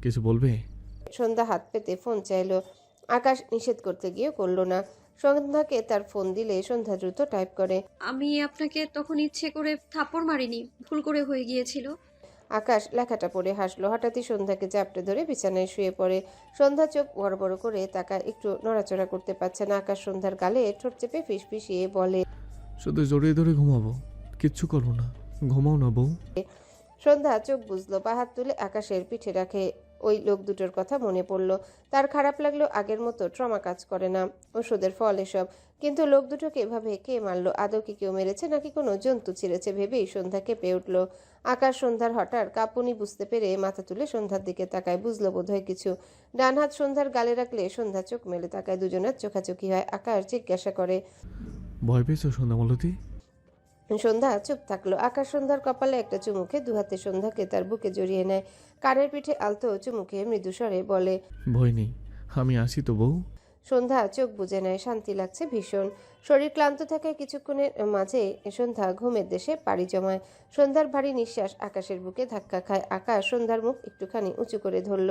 কিছু বলবে? সন্ধ্যা হাত পেতে ফোন চাইলো। আকাশ নিষেধ করতে গিয়ে করল না। সন্ধ্যাকে তার ফোন দিলে সন্ধ্যা দ্রুত টাইপ করে। আমি আপনাকে তখন ইচ্ছে করে থাপ্পড় মারিনি, ভুল করে হয়ে গিয়েছিল। আকাশ লেখাটা পড়ে হাসলো। হঠাৎই সন্ধ্যাকে জাপটে ধরে বিছানায় শুয়ে পড়ে। সন্ধ্যা চোখ বড় বড় করে তাকায়, একটু নড়াচড়া করতে পারছে না। আকাশ সন্ধ্যার গালে ঠোঁট চেপে ফিসফিসিয়ে বলে। শুধু জড়িয়ে ধরে ঘুমাবো, কিচ্ছু করবো না। ঘুমাও না বউ। সন্ধ্যা চোখ বুঝলো, পা হাত তুলে আকাশের পিঠে রাখে। ওই লোক দুটোর কথা মনে পড়ল। তার খারাপ লাগলো, আগের মতো ট্রমা কাজ করে না। ওষুধের ফল এসব। কিন্তু লোক দুটোকে এভাবে কে মারলো? আদৌ কি কেউ মেরেছে নাকি কোনো জন্তু ছিঁড়েছে ভেবেই সন্ধ্যা কেঁপে উঠল। আকাশ সন্ধ্যার হঠাৎ কাঁপুনি বুঝতে পেরে মাথা তুলে সন্ধ্যার দিকে তাকায়। বুঝলো বোধহয় কিছু। ডান হাত সন্ধ্যার গালে রাখলে সন্ধ্যা চোখ মেলে তাকায়। দুজনের চোখাচোখি হয়। আকাশ জিজ্ঞাসা করে। ভয় পেয়েছো সন্ধ্যামালতী? সন্ধ্যা চুপ থাকলো। আকাশ সন্ধ্যার কপালে একটা চুমুকে দুহাতে সন্ধ্যাকে তার বুকে জড়িয়ে নেয়। কানের পিঠে আলতো চুমুকে মৃদু স্বরে বলে। ভয় নেই, আমি আসি তো বউ। সন্ধ্যা চোখ বুজে নেয়। শান্তি লাগছে ভীষণ। শরীর ক্লান্ত থাকায় কিছুক্ষণের মাঝে সন্ধ্যা ঘুমের দেশে পাড়ি জমায়। সন্ধ্যার ভারী নিঃশ্বাস আকাশের বুকে ধাক্কা খায়। আকাশ সন্ধ্যার মুখ একটুখানি উঁচু করে ধরল।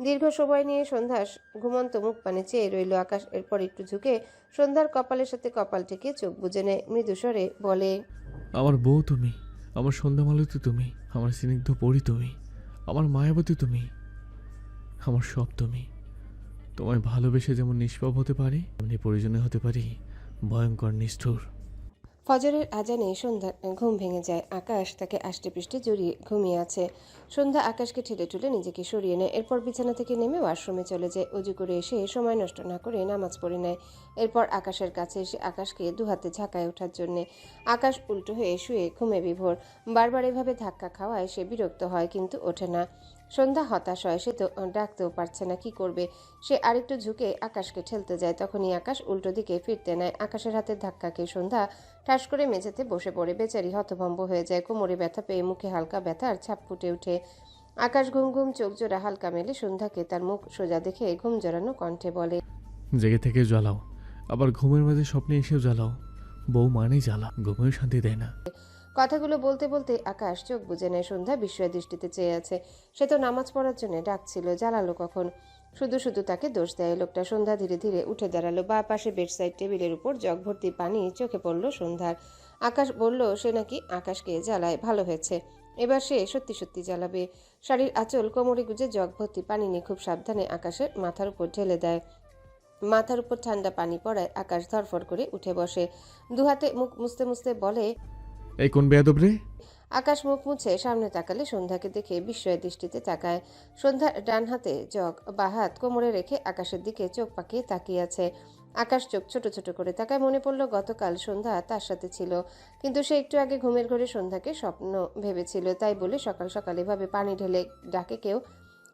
দীর্ঘ সময় নিয়ে সন্ধ্যা ঘুমন্ত মুখ পানে চেয়ে রইল। আকাশ এরপর একটু ঝুঁকে সন্ধ্যার কপালের সাথে কপাল ঠেকে চোখ বুজে নেয়। মৃদু স্বরে বলে। আমার বউ তুমি, আমার সন্ধ্যামালতী তুমি, আমার স্নিগ্ধ পরী তুমি, আমার মায়াবতী তুমি, আমার সব তুমি। তোমায় ভালোবেসে যেমন নিষ্পাপ হতে পারি, তেমনি প্রয়োজনে হতে পারি ভয়ঙ্কর নিষ্ঠুর। ফজরের আজানে সন্ধ্যা ঘুম ভেঙে যায়। আকাশ তাকে আষ্টেপৃষ্টে জড়িয়ে ঘুমিয়ে আছে। সন্ধ্যা আকাশকে ঠেলে ঠুলে নিজেকে সরিয়ে নেয়। এরপর বিছানা থেকে নেমে ওয়াশরুমে চলে যায়। অজু করে এসে সময় নষ্ট না করে নামাজ পড়ে নেয়। এরপর আকাশের কাছে এসে আকাশকে দুহাতে ঝাঁকায় ওঠার জন্যে। আকাশ উল্টো হয়ে শুয়ে ঘুমে বিভোর। বারবার এভাবে ধাক্কা খাওয়ায় সে বিরক্ত হয়, কিন্তু ওঠে না। সন্ধ্যা হতাশ হয়। সে তো ডাকতেও পারছে না, কি করবে? সে আরেকটু ঝুঁকে আকাশকে ঠেলতে যায়। তখনই আকাশ উল্টো দিকে ফিরতে নেয়। আকাশের হাতে ধাক্কা খেয়ে সন্ধ্যা ঠাস করে মেঝেতে বসে পড়ে। বেচারি হতভম্ব হয়ে যায়। কোমরে ব্যথা পেয়ে মুখে হালকা ব্যথার ছাপ ফুটে ওঠে। আকাশ ঘুম ঘুম চোখ জোড়া হালকা মেলে সন্ধ্যাকে তার মুখ সোজা দেখে ঘুম জড়ানো কণ্ঠে বলে। জেগে থেকে জ্বালাও, আবার ঘুমের মাঝে স্বপ্নে এসেও জ্বালাও। বউ মানেই জ্বালা, ঘুমেও শান্তি দেয় না। কথাগুলো বলতে বলতে আকাশ চোখ বুজে নেয়। সন্ধ্যা বিস্ময় দৃষ্টিতে চেয়ে আছে। সে তো নামাজ পড়ার জন্য ডাকছিল, জ্বালালো কখন? শুধু শুধু তাকে দোষ দেয় লোকটা। সন্ধ্যা ধীরে ধীরে উঠে দাঁড়ালো। বা পাশে বেডসাইড টেবিলের উপর জগ ভর্তি পানি চোখে পড়ল সন্ধ্যার। আকাশ বলল সে নাকি আকাশকে জ্বালায়। ভালো হয়েছে, এবার সে সত্যি সত্যি জ্বালাবে। শাড়ির আঁচল কোমরে গুজে জগ ভর্তি পানি নিয়ে খুব সাবধানে আকাশের মাথার উপর ঢেলে দেয়। মাথার উপর ঠান্ডা পানি পড়ায় আকাশ ধরফর করে উঠে বসে। দুহাতে মুখ মুছতে মুছতে বলে। এই কোন বেয়াদব রে? আকাশ মুখ মুছে সামনে তাকালে সন্ধ্যাকে দেখে বিস্ময় দৃষ্টিতে তাকায়। সন্ধ্যা ডান হাতে জগ, বা হাত কোমরে রেখে আকাশের দিকে চোখ পাকিয়ে তাকিয়ে আছে। আকাশ চোখ ছোট ছোট করে তাকায়। মনে পড়ল গতকাল সন্ধ্যা তার সাথে ছিল, কিন্তু সে একটু আগে ঘুমের ঘরে সন্ধ্যাকে স্বপ্ন ভেবেছিল। তাই বলে সকাল সকাল এভাবে পানি ঢেলে ডাকে কেউ?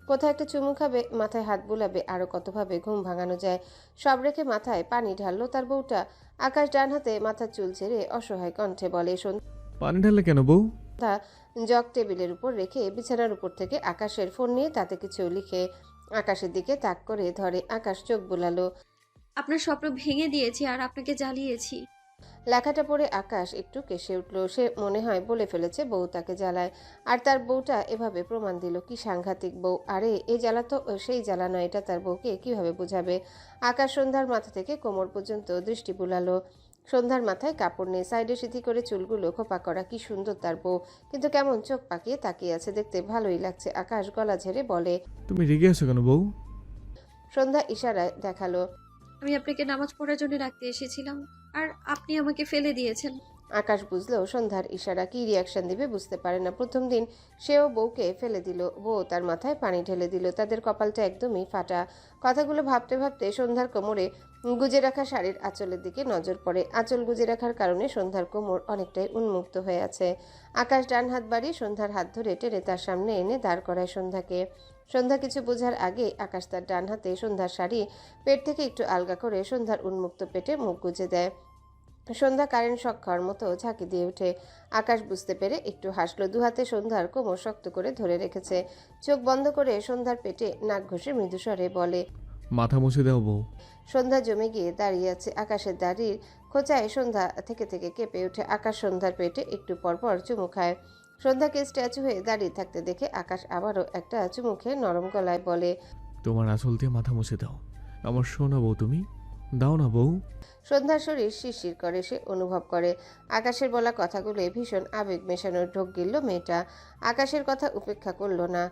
কোথায় একটা চুমু খাবে, মাথায় হাত বুলাবে, আরো কতভাবে ঘুম ভাঙানো যায়। সব রেখে মাথায় পানি ঢাললো তার বউটা। আকাশ ডান হাতে মাথার চুল ছেড়ে অসহায় কণ্ঠে বলে। পানি ঢাললে কেন বউ? সন্ধ্যা জগ টেবিলের উপর রেখে বিছানার উপর থেকে আকাশের ফোন নিয়ে তাতে কিছু লিখে আকাশের দিকে তাক করে ধরে। আকাশ চোখ বুলালো। আপনার স্বপ্ন ভেঙে দিয়েছি আর আপনাকে জ্বালিয়েছি। লেখাটা পড়ে আকাশ একটু কেসে উঠল। সে মনে হয় বলে ফেলেছে বউ তাকে জ্বালায়, আর তার বউটা এভাবে প্রমাণ দিল। কি সাংঘাতিক বউ! আরে এই জ্বালা তো সেই জ্বালা নয়, এটা তার বউকে কিভাবে বোঝাবে? আকাশ সন্ধ্যার মাথা থেকে কোমর পর্যন্ত দৃষ্টি বুলালো। সন্ধ্যার মাথায় কাপড় নেই, সাইডে সিধি করে চুলগুলো খোপা করা। কি সুন্দর তার বউ, কিন্তু কেমন চোখ পাকিয়ে তাকিয়ে আছে। দেখতে ভালোই লাগছে। আকাশ গলা ঝেড়ে বলে। তুমি রেগে আছো কেন বউ? সন্ধ্যা ইশারায় দেখালো। আমি আপনাকে নামাজ পড়ার জন্য ডাকতে এসেছিলাম, আর আপনি আমাকে ফেলে দিয়েছেন। আকাশ বুঝলো সন্ধ্যার ইশারা। কি রিয়াকশন দিবে বুঝতে পারে না। প্রথম দিন সেও বউকে ফেলে দিল, বউ তার মাথায় পানি ঢেলে দিল। তাদের কপালটা একদমই ফাটা। কথাগুলো ভাবতে ভাবতে সন্ধ্যার কোমরে গুজে রাখা শাড়ির আঁচলের দিকে নজর পড়ে। আঁচল গুজে রাখার কারণে সন্ধ্যার কোমর অনেকটাই উন্মুক্ত হয়ে আছে। আকাশ ডান হাত বাড়িয়ে সন্ধ্যার হাত ধরে টেনে তার সামনে এনে দাঁড় করায় সন্ধ্যাকে। সন্ধ্যা কিছু বোঝার আগে আকাশ তার ডান হাতে সন্ধ্যার শাড়ি পেট থেকে একটু আলগা করে সন্ধ্যার উন্মুক্ত পেটে মুখ গুজে দেয়। সন্ধ্যা কারেন্ট শক খাওয়ার মতো ঝাঁকি দিয়ে ওঠে। আকাশ বুঝতে পেরে একটু হাসলো। দুহাতে সন্ধ্যার কোমর শক্ত করে ধরে রেখেছে। চোখ বন্ধ করে সন্ধ্যার পেটে নাক ঘষে মৃদুস্বরে বলে। মাথা মুছে দাও বউ। সন্ধ্যা জমে গিয়ে দাঁড়িয়ে আছে। আকাশের দাড়ির খোঁচায় সন্ধ্যা থেকে থেকে কেঁপে ওঠে। আকাশ সন্ধ্যার পেটে একটু পর পর চুমু খায়। সন্ধ্যাকে স্ট্যাচু হয়ে দাঁড়িয়ে থাকতে দেখে আকাশ আবারও একটা চুমু খেয়ে নরম গলায় বলে, তোমার আঁচল দিয়ে মাথা মুছে দাও। আমার শোনা বউ তুমি, দাও না বউ। সন্ধ্যার শরীর শিরশির করে, সে অনুভব করে আকাশের বলা কথাগুলো ভীষণ আবেগ মেশানোর ঢোক গিলল মেয়েটা। আকাশের কথা উপেক্ষা করলো না।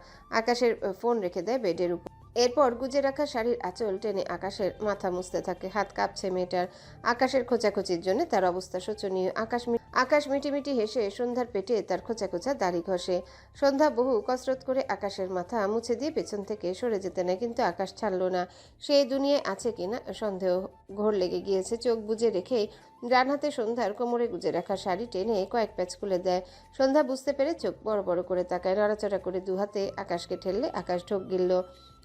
আকাশের ফোন রেখে দেয় বেডের উপর। এরপর গুজে রাখা শাড়ির আঁচল টেনে আকাশের মাথা মুছতে থাকে। হাত কাঁপছে মেয়েটার। আকাশের খোঁচাখুচির জন্য তার অবস্থা শোচনীয়। আকাশ মিটিমিটি হেসে সন্ধ্যার পেটে তার খোঁচা খোঁচা দাড়ি ঘষে। সন্ধ্যা বহু কসরত করে আকাশের মাথা মুছে দিয়ে পেছন থেকে সরে যেতে নেয়, কিন্তু আকাশ ছাড়ল না। সে দুনিয়ায় আছে কিনা সন্দেহ ঘোর লেগে গিয়েছে। চোখ বুজে রেখে ডান হাতে সন্ধ্যার কোমরে গুজে রাখা শাড়ি টেনে কয়েক প্যাচ খুলে দেয়। সন্ধ্যা বুঝতে পেরে চোখ বড় বড় করে তাকায়। নড়াচড়া করে দু হাতে আকাশকে ঠেললে আকাশ ঢোক গিলল।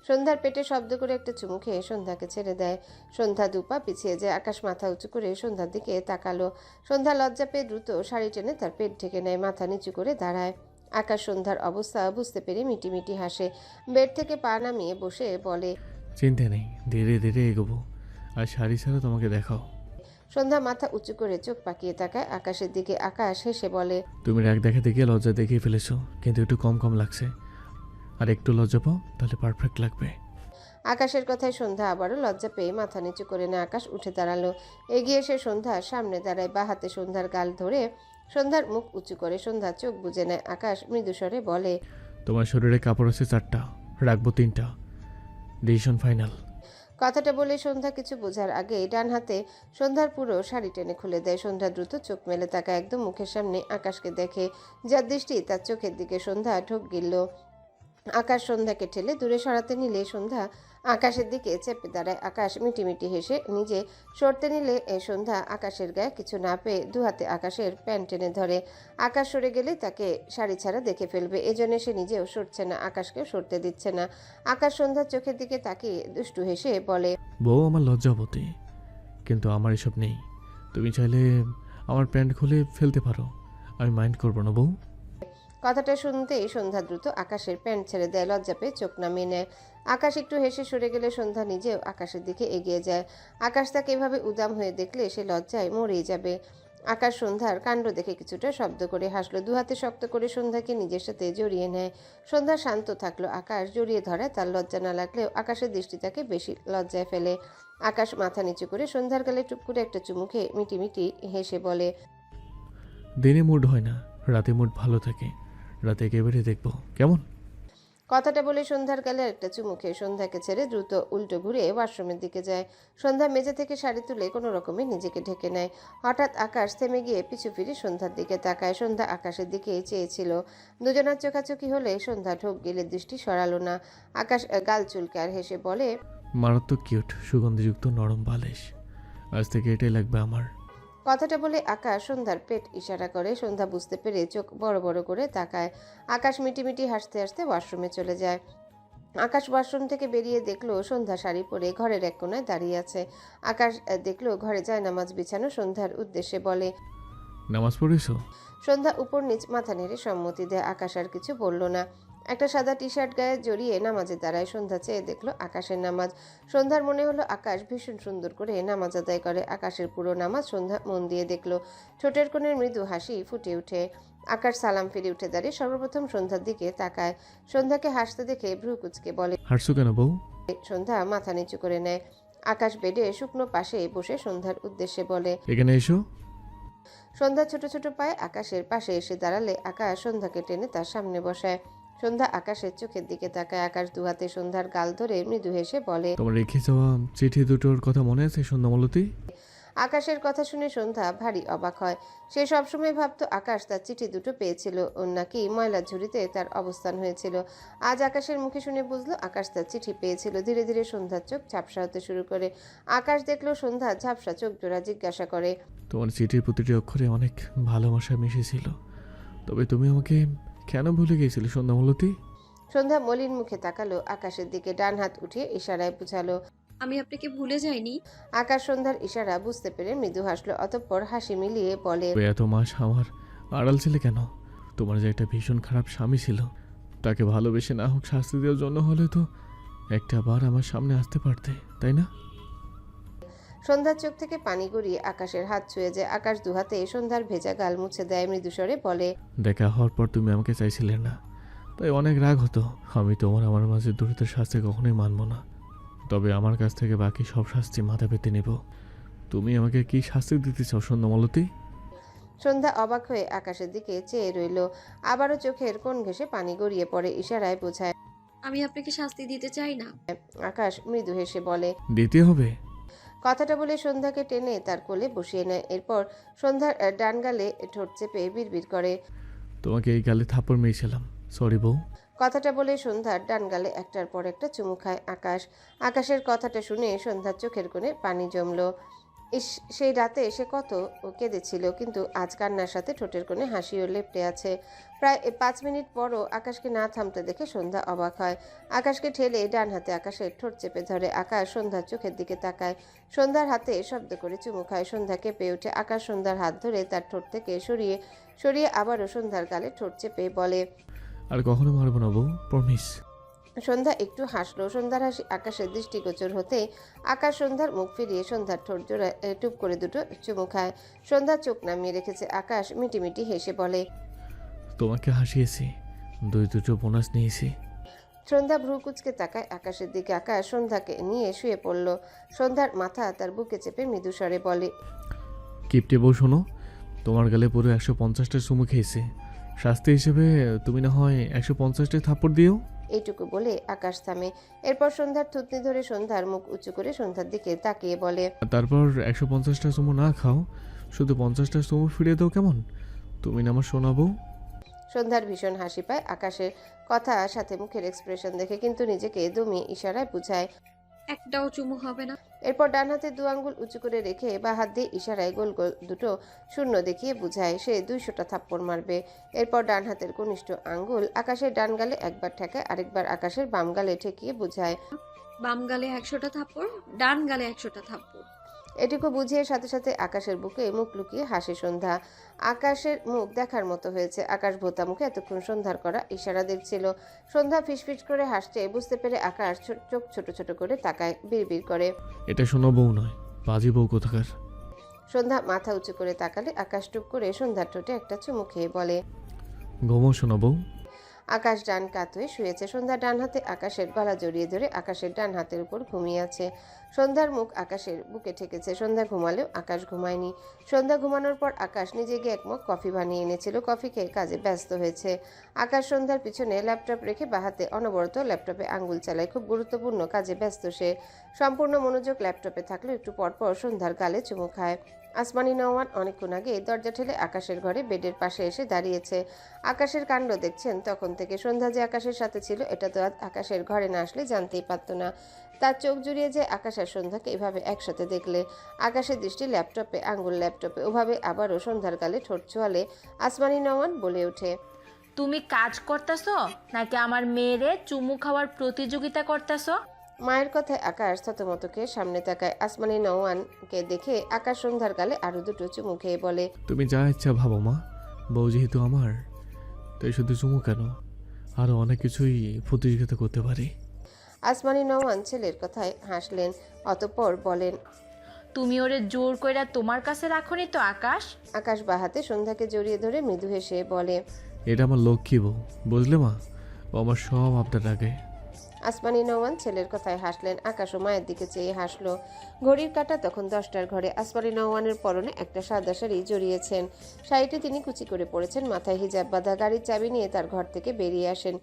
সন্ধ্যার পেটে শব্দ করে একটা চুমু খেয়ে সন্ধ্যাকে ছেড়ে দেয়। সন্ধ্যা দুপা পিছিয়ে যায়। আকাশ মাথা উঁচু করে সন্ধ্যার দিকে তাকালো। সন্ধ্যা লজ্জা পেয়ে দ্রুত শাড়ি টেনে তার পেট ঢেকে নেয়, মাথা নিচু করে দাঁড়ায়। আকাশ সন্ধ্যার অবস্থা বুঝতে পেরে মিটিমিটি হাসে। বেড থেকে পা নামিয়ে বসে বলে, চিন্তা নেই, ধীরে ধীরে এগোবো। আর শাড়ি ছাড়া তোমাকে দেখাও। সন্ধ্যা মাথা উঁচু করে চোখ পাকিয়ে তাকায় আকাশের দিকে। আকাশ হেসে বলে, তুমি রাগ দেখাতে গিয়ে লজ্জা দেখিয়ে ফেলেছো, কিন্তু একটু কম কম লাগছে। আর একটু লজ্জা পাও, তাহলে পারফেক্ট লাগবে। আকাশের কথায় সন্ধ্যা আবারও লজ্জা পেয়ে মাথা নিচু করে না। আকাশ উঠে দাঁড়ালো। এগিয়ে এসে সন্ধ্যার সামনে দাঁড়ায়। বা হাতে সন্ধ্যার গাল ধরে সন্ধ্যার মুখ উঁচু করে সন্ধ্যা চোখ বুজে নেয়। আকাশ মৃদুস্বরে বলে, তোমার শরীরে কাপড় আছে 4টা, রাখবো 3টা। Decision final. কথাটা বলে সন্ধ্যা কিছু বোঝার আগে ডান হাতে সন্ধ্যার পুরো শাড়ি টেনে খুলে দেয়। সন্ধ্যা দ্রুত চোখ মেলে তাকায়। একদম মুখের সামনে আকাশকে দেখে, যার দৃষ্টি তার চোখের দিকে। সন্ধ্যা ঢোক গিলল। আকাশ সন্ধ্যাকে ঠেলে দূরে সরাতে নিলে সন্ধ্যা আকাশের দিকে চেপে দাঁড়ায়। আকাশ মিটিমিটি হেসে নিজে সরতে নিলে সন্ধ্যা আকাশের গায়ে কিছু না পেয়ে দু হাতে আকাশের প্যান্ট টেনে ধরে। আকাশ সরে গেলে তাকে শাড়ি ছাড়া দেখে ফেলবে, এজন্য সে নিজেও সরছে না, আকাশকেও সরতে দিচ্ছে না। আকাশ সন্ধ্যার চোখের দিকে তাকিয়ে দুষ্টু হেসে বলে, বউ আমার লজ্জাবতী, কিন্তু আমার এসব নেই। তুমি চাইলে আমার প্যান্ট খুলে ফেলতে পারো, আমি মাইন্ড করবো না বউ। কথাটা শুনতেই সন্ধ্যা দ্রুত আকাশের প্যান্ট ছেড়ে দেয়। লজ্জা পেয়ে চোখ নামিয়ে নেয়। আকাশ একটু হেসে সরে গেলে সন্ধ্যা নিজেও আকাশের দিকে এগিয়ে যায়। আকাশ তাকে এভাবে উদাম হয়ে দেখলে সে লজ্জায় মরেই যাবে। আকাশ সন্ধ্যার কাণ্ড দেখে কিছুটা শব্দ করে হাসলো। দু হাতে শক্ত করে সন্ধ্যাকে নিজের সাথে জড়িয়ে নেয়। সন্ধ্যা শান্ত থাকলো। আকাশ জড়িয়ে ধরায় তার লজ্জা না লাগলেও আকাশের দৃষ্টি তাকে বেশি লজ্জায় ফেলে। আকাশ মাথা নিচু করে সন্ধ্যার গালে টুপ করে একটা চুমু খেয়ে মিটিমিটি হেসে বলে, দিনে মুড হয় না, রাতে মুড ভালো থাকে। রাতে একেবারে দেখবো কেমন। কথাটা বলে সন্ধ্যার গালে একটা চুমু খেয়ে সন্ধ্যাকে ছেড়ে দ্রুত উল্টো ঘুরে ওয়াশরুমের দিকে যায়। সন্ধ্যা মেঝে থেকে শাড়ি তুলে কোনো রকমে নিজেকে ঢেকে নেয়। হঠাৎ আকাশ থেমে গিয়ে পিছু ফিরে সন্ধ্যার দিকে তাকায়। সন্ধ্যা আকাশের দিকে চেয়েছিল। দুজনার চোখাচোখি হলে সন্ধ্যা ঢোক গেলে দৃষ্টি সরালো না। আকাশ গাল চুলকে আর হেসে বলে, মারাত্মক কিউট, সুগন্ধিযুক্ত নরম বালিশ। আজ থেকে এটাই লাগবে আমার। কথাটা বলে আকাশ সন্ধ্যার পেট ইশারা করে। সন্ধ্যা বুঝতে পেরে চোখ বড় বড় করে তাকায়। আকাশ মিটিমিটি হাসতে হাসতে ওয়াশরুমে চলে যায়। আকাশ ওয়াশরুম থেকে বেরিয়ে দেখলো সন্ধ্যা শাড়ি পরে ঘরের এক কোনায় দাঁড়িয়ে আছে। আকাশ দেখলো ঘরে যায় নামাজ বিছানো। সন্ধ্যার উদ্দেশ্যে বলে, নামাজ পড়েছো? সন্ধ্যা উপর নিচ মাথা নেড়ে সম্মতি দেয়। আকাশ আর কিছু বলল না। একটা সাদা টি শার্ট গায়ে জড়িয়ে নামাজে দাঁড়ায়। সন্ধ্যা চেয়ে দেখলো আকাশের নামাজ। সন্ধ্যার মনে হলো আকাশ ভীষণ সুন্দর করে নামাজ আদায় করে। আকাশের পুরো নামাজ সন্ধ্যা মন দিয়ে দেখলো। ঠোঁটের কোণের মৃদু হাসি ফুটে ওঠে। আকাশ সালাম ফিরে উঠে দাঁড়িয়ে সর্বপ্রথম সন্ধ্যার দিকে তাকায়। সন্ধ্যাকে হাসতে দেখে ভ্রু কুচকে বলে, হাঁটছো কেন বউ? সন্ধ্যা মাথা নিচু করে নেয়। আকাশ বেডে শুকনো পাশে বসে সন্ধ্যার উদ্দেশ্যে বলে, এখানে এসো। সন্ধ্যা ছোট ছোট পায়ে আকাশের পাশে এসে দাঁড়ালে আকাশ সন্ধ্যাকে টেনে তার সামনে বসায়। সন্ধ্যা আকাশের চোখের দিকে তাকায়। আকাশ দুহাতে সন্ধ্যার গাল ধরে মৃদু হেসে বলে, তোমার রেখে যাওয়া চিঠি দুটোর কথা মনে আছে সন্ধ্যামালতী? আকাশের কথা শুনে সন্ধ্যা ভারী অবাক হয়। সে সবসময় ভাবতো আকাশ তার চিঠি দুটো পেয়েছিল, নাকি ময়লার ঝুড়িতে তার অবস্থান হয়েছিল। আজ আকাশের মুখে শুনে বুঝলো আকাশ তার চিঠি পেয়েছিল। ধীরে ধীরে সন্ধ্যার চোখ ঝাপসা হতে শুরু করে। আকাশ দেখলো সন্ধ্যা ঝাপসা চোখ জোড়া, জিজ্ঞাসা করে, তোমার চিঠির প্রতিটি অক্ষরে অনেক ভালোবাসা মিশেছিল, তবে তুমি আমাকে কেন ভুলে গিয়েছিলে সন্ধ্যামালতী? সন্ধ্যা মলিন মুখে তাকালো আকাশের দিকে। ডান হাত উঠিয়ে ইশারায় বুঝালো। আমি আপনাকে ভুলে যাইনি। আকাশ সন্ধ্যার ইশারা বুঝতে পেরে মৃদু হাসলো। অতঃপর হাসি মিলিয়ে বলে, ওই এত মাস আমার আড়াল ছিলে কেন? তোমার যে একটা ভীষণ খারাপ স্বামী ছিল, তাকে ভালোবেসে না হোক শাস্তি দেওয়ার জন্য হলে তো একটা বার আমার সামনে আসতে পারতে, তাই না? সন্ধ্যার চোখ থেকে পানি গড়িয়ে আকাশের হাত ছুঁয়ে যায়। আকাশ দুহাতে সন্ধ্যার ভেজা গাল মুছে দেয়, মৃদুস্বরে বলে, দেখা হওয়ার পর তুমি আমাকে চাইছিলে না, তাই অনেক রাগ হতো। আমি আমার মাঝে দূরত্বের শাস্তি কখনোই মানব না। তবে আমার কাছ থেকে বাকি সব শাস্তি মাথা পেতে নেব। তুমি আমাকে কি শাস্তি দিতে চাও সন্ধ্যামালতী? সন্ধ্যা অবাক হয়ে আকাশের দিকে চেয়ে রইল। আবারও চোখের কোণ ঘেঁষে পানি গড়িয়ে পড়ে, ইশারায় বোঝায়। আমি আপনাকে শাস্তি দিতে চাই না। আকাশ মৃদু হেসে বলে, দিতে হবে। কথাটা বলে সন্ধ্যাকে টেনে তার কোলে বসিয়ে নেয়। এরপর সন্ধ্যার ডান গালে ঠোঁট চেপে বিড়বিড় করে। তোমাকে এই গালে থাপ্পড় মেরেছিলাম, সরি বউ। কথাটা বলে সন্ধ্যার ডান গালে একটার পর একটা চুমু খায় আকাশ। আকাশের কথাটা শুনে সন্ধ্যার চোখের কোণে পানি জমলো। ইস, সেই রাতে সে কত কেঁদেছিল, কিন্তু আজ কান্নার সাথে ঠোঁটের কোণে হাসিও লেপ্টে আছে। প্রায় 5 মিনিট পরও আকাশকে না থামতে দেখে সন্ধ্যা অবাক হয়। আকাশকে ঠেলে ডান হাতে আকাশের ঠোঁট চেপে ধরে। আকাশ সন্ধ্যার চোখের দিকে তাকায়। সন্ধ্যার হাতে শব্দ করে চুমু খায়। সন্ধ্যা কেঁপে ওঠে। আকাশ সন্ধ্যার হাত ধরে তার ঠোঁট থেকে সরিয়ে সরিয়ে আবারও সন্ধ্যার গালে ঠোঁট চেপে বলে, আর কখনো মারবো না বউ, প্রমিস। সন্ধ্যা একটু হাসলো। সন্ধ্যার হাসি আকাশের দৃষ্টিগোচর হতে আকাশ সন্ধ্যার মুখ ফিরিয়ে সন্ধ্যার ঠোঁট জোড়া টুপ করে দুটো চুমু খায়। সন্ধ্যা চোখ নামিয়ে রেখেছে। আকাশ মিটিমিটি হেসে বলে, তোমাকে হাসিয়েছি, দুটো বোনাস নিয়েছি। সন্ধ্যা ভ্রু কুচকে তাকায় আকাশের দিকে। আকাশ সন্ধ্যাকে নিয়ে শুয়ে পড়ল। সন্ধ্যার মাথা তার বুকে চেপে মৃদুস্বরে বলে, কিপটে বউ শোনো, তোমার গালে পুরো 150টা চুমু খেয়েছে। শাস্তি হিসেবে তুমি না হয় 150টা থাপ্পড় দিও। এইটুকু বলে আকাশ থামে। এরপর সন্ধ্যার থুতনি ধরে সন্ধ্যার মুখ উঁচু করে সন্ধ্যার দিকে তাকিয়ে বলে, তারপর 150টা চুমু না খাও, শুধু 50টা চুমু ফিরিয়ে দাও, কেমন? তুমি না আমার শোনাবো। সন্ধ্যার ভীষণ হাসি পায় আকাশের কথা সাথে মুখের এক্সপ্রেশন দেখে, কিন্তু নিজেকে দমিয়ে ইশারায় বুঝায়। একটাও চুমু হবে না। এরপর ডান হাতে 2 আঙ্গুল উঁচু করে রেখে বা হাত দিয়ে ইশারায় গোল গোল দুটো শূন্য দেখিয়ে বুঝায় সে 200টা থাপ্পড় মারবে। এরপর ডান হাতের কনিষ্ঠ আঙ্গুল আকাশের ডান গালে একবার ঠেকায়, আরেকবার আকাশের বাম গালে ঠেকিয়ে বুঝায়। বাম গালে 100টা থাপ্পড়, ডান গালে 100টা থাপ্পড়। এটুকু বুঝিয়ে সাথে সাথে আকাশের বুকে মুখ লুকিয়ে হাসে সন্ধ্যা। আকাশের মুখ দেখার মতো হয়েছে। আকাশ ভোতা মুখে এতক্ষণ সন্ধ্যার করা ইশারা দেখছিল। সন্ধ্যা ফিসফিস করে হাসছে। বুঝতে পেরে আকাশ চোখ ছোট ছোট করে তাকায়, বিড়বিড় করে। এটা শোনো বউ নয়, বাজি বউ কোথাকার। সন্ধ্যা মাথা উঁচু করে তাকালে আকাশ টুপ করে সন্ধ্যার ঠোঁটে একটা চুমু খেয়ে বলে, ঘুমো শোনো বউ। আকাশ ডান কাত হয়ে শুয়েছে। সন্ধ্যা ডান হাতে আকাশের গলা জড়িয়ে ধরে আকাশের ডান হাতের উপর ঘুমিয়ে আছে। সন্ধ্যার মুখ আকাশের বুকে ঠেকেছে। সন্ধ্যা ঘুমালেও আকাশ ঘুমায়নি। সন্ধ্যা ঘুমানোর পর আকাশ নিজে গিয়ে 1 মগ কফি বানিয়ে এনেছিল। কফি খেয়ে কাজে ব্যস্ত হয়েছে। আকাশ সন্ধ্যার পিছনে ল্যাপটপ রেখে বাহাতে অনবরত ল্যাপটপে আঙ্গুল চালায়। খুব গুরুত্বপূর্ণ কাজে ব্যস্ত সে। সম্পূর্ণ মনোযোগ ল্যাপটপে থাকলেও একটু পরপর সন্ধ্যার গালে চুমু খায়। আসমানি নওয়ান অনেকক্ষণ আগে দরজা ঠেলে আকাশের ঘরে বেডের পাশে এসে দাঁড়িয়েছে। আকাশের কাণ্ড দেখছেন তখন থেকে। সন্ধ্যা যে আকাশের সাথে ছিল এটা তো আকাশের ঘরে না আসলে জানতেই পারত না। তার চোখ জুড়িয়ে যায় আকাশ আর সন্ধ্যাকে এভাবে একসাথে দেখলে। আকাশের দৃষ্টি ল্যাপটপে, আঙ্গুল ল্যাপটপে। ওভাবে আবারও সন্ধ্যার গালে ঠোঁট ছোঁয়ালে আসমানি নওয়ান বলে ওঠে, তুমি কাজ করতেছ নাকি আমার মেয়েরে চুমু খাওয়ার প্রতিযোগিতা করতেছ? মায়ের কথায় আকাশ থতমতকে সামনে তাকায়। আসমানি নওয়ানকে দেখে আকাশ সন্ধ্যার গালে আরো দুটো চুমু খেয়ে বলে, তুমি যা ইচ্ছা ভাবো মা, বউ যেহেতু আমার, তাই শুধু চুমু কেন, আরও অনেক কিছুই প্রতিযোগিতা করতে পারি। আসমানি নওয়ান ছেলের কথায় হাসলেন, অতঃপর বলেন, তুমি ওরে জোর কইরা তোমার কাছে রাখনি তো আকাশ? আকাশ বাহাতে সন্ধ্যাকে জড়িয়ে ধরে মৃদু হেসে বলে, এটা আমার লক্ষ্মী বউ, বুঝলে মা, ও আমার সব আপনার আগে। আসমানি নওয়ান ছেলের কথায় হাসলেন। আকাশও মায়ের দিকে চেয়ে হাসলো। ঘড়ির কাঁটা তখন 10টার ঘরে। আসমানি নওয়ানের পরনে একটা সাদা শাড়ি জড়িয়েছেন। শাড়িটি তিনি কুচি করে পরেছেন, মাথায় হিজাব বাঁধা। গাড়ির চাবি নিয়ে তার ঘর থেকে বেরিয়ে আসেন।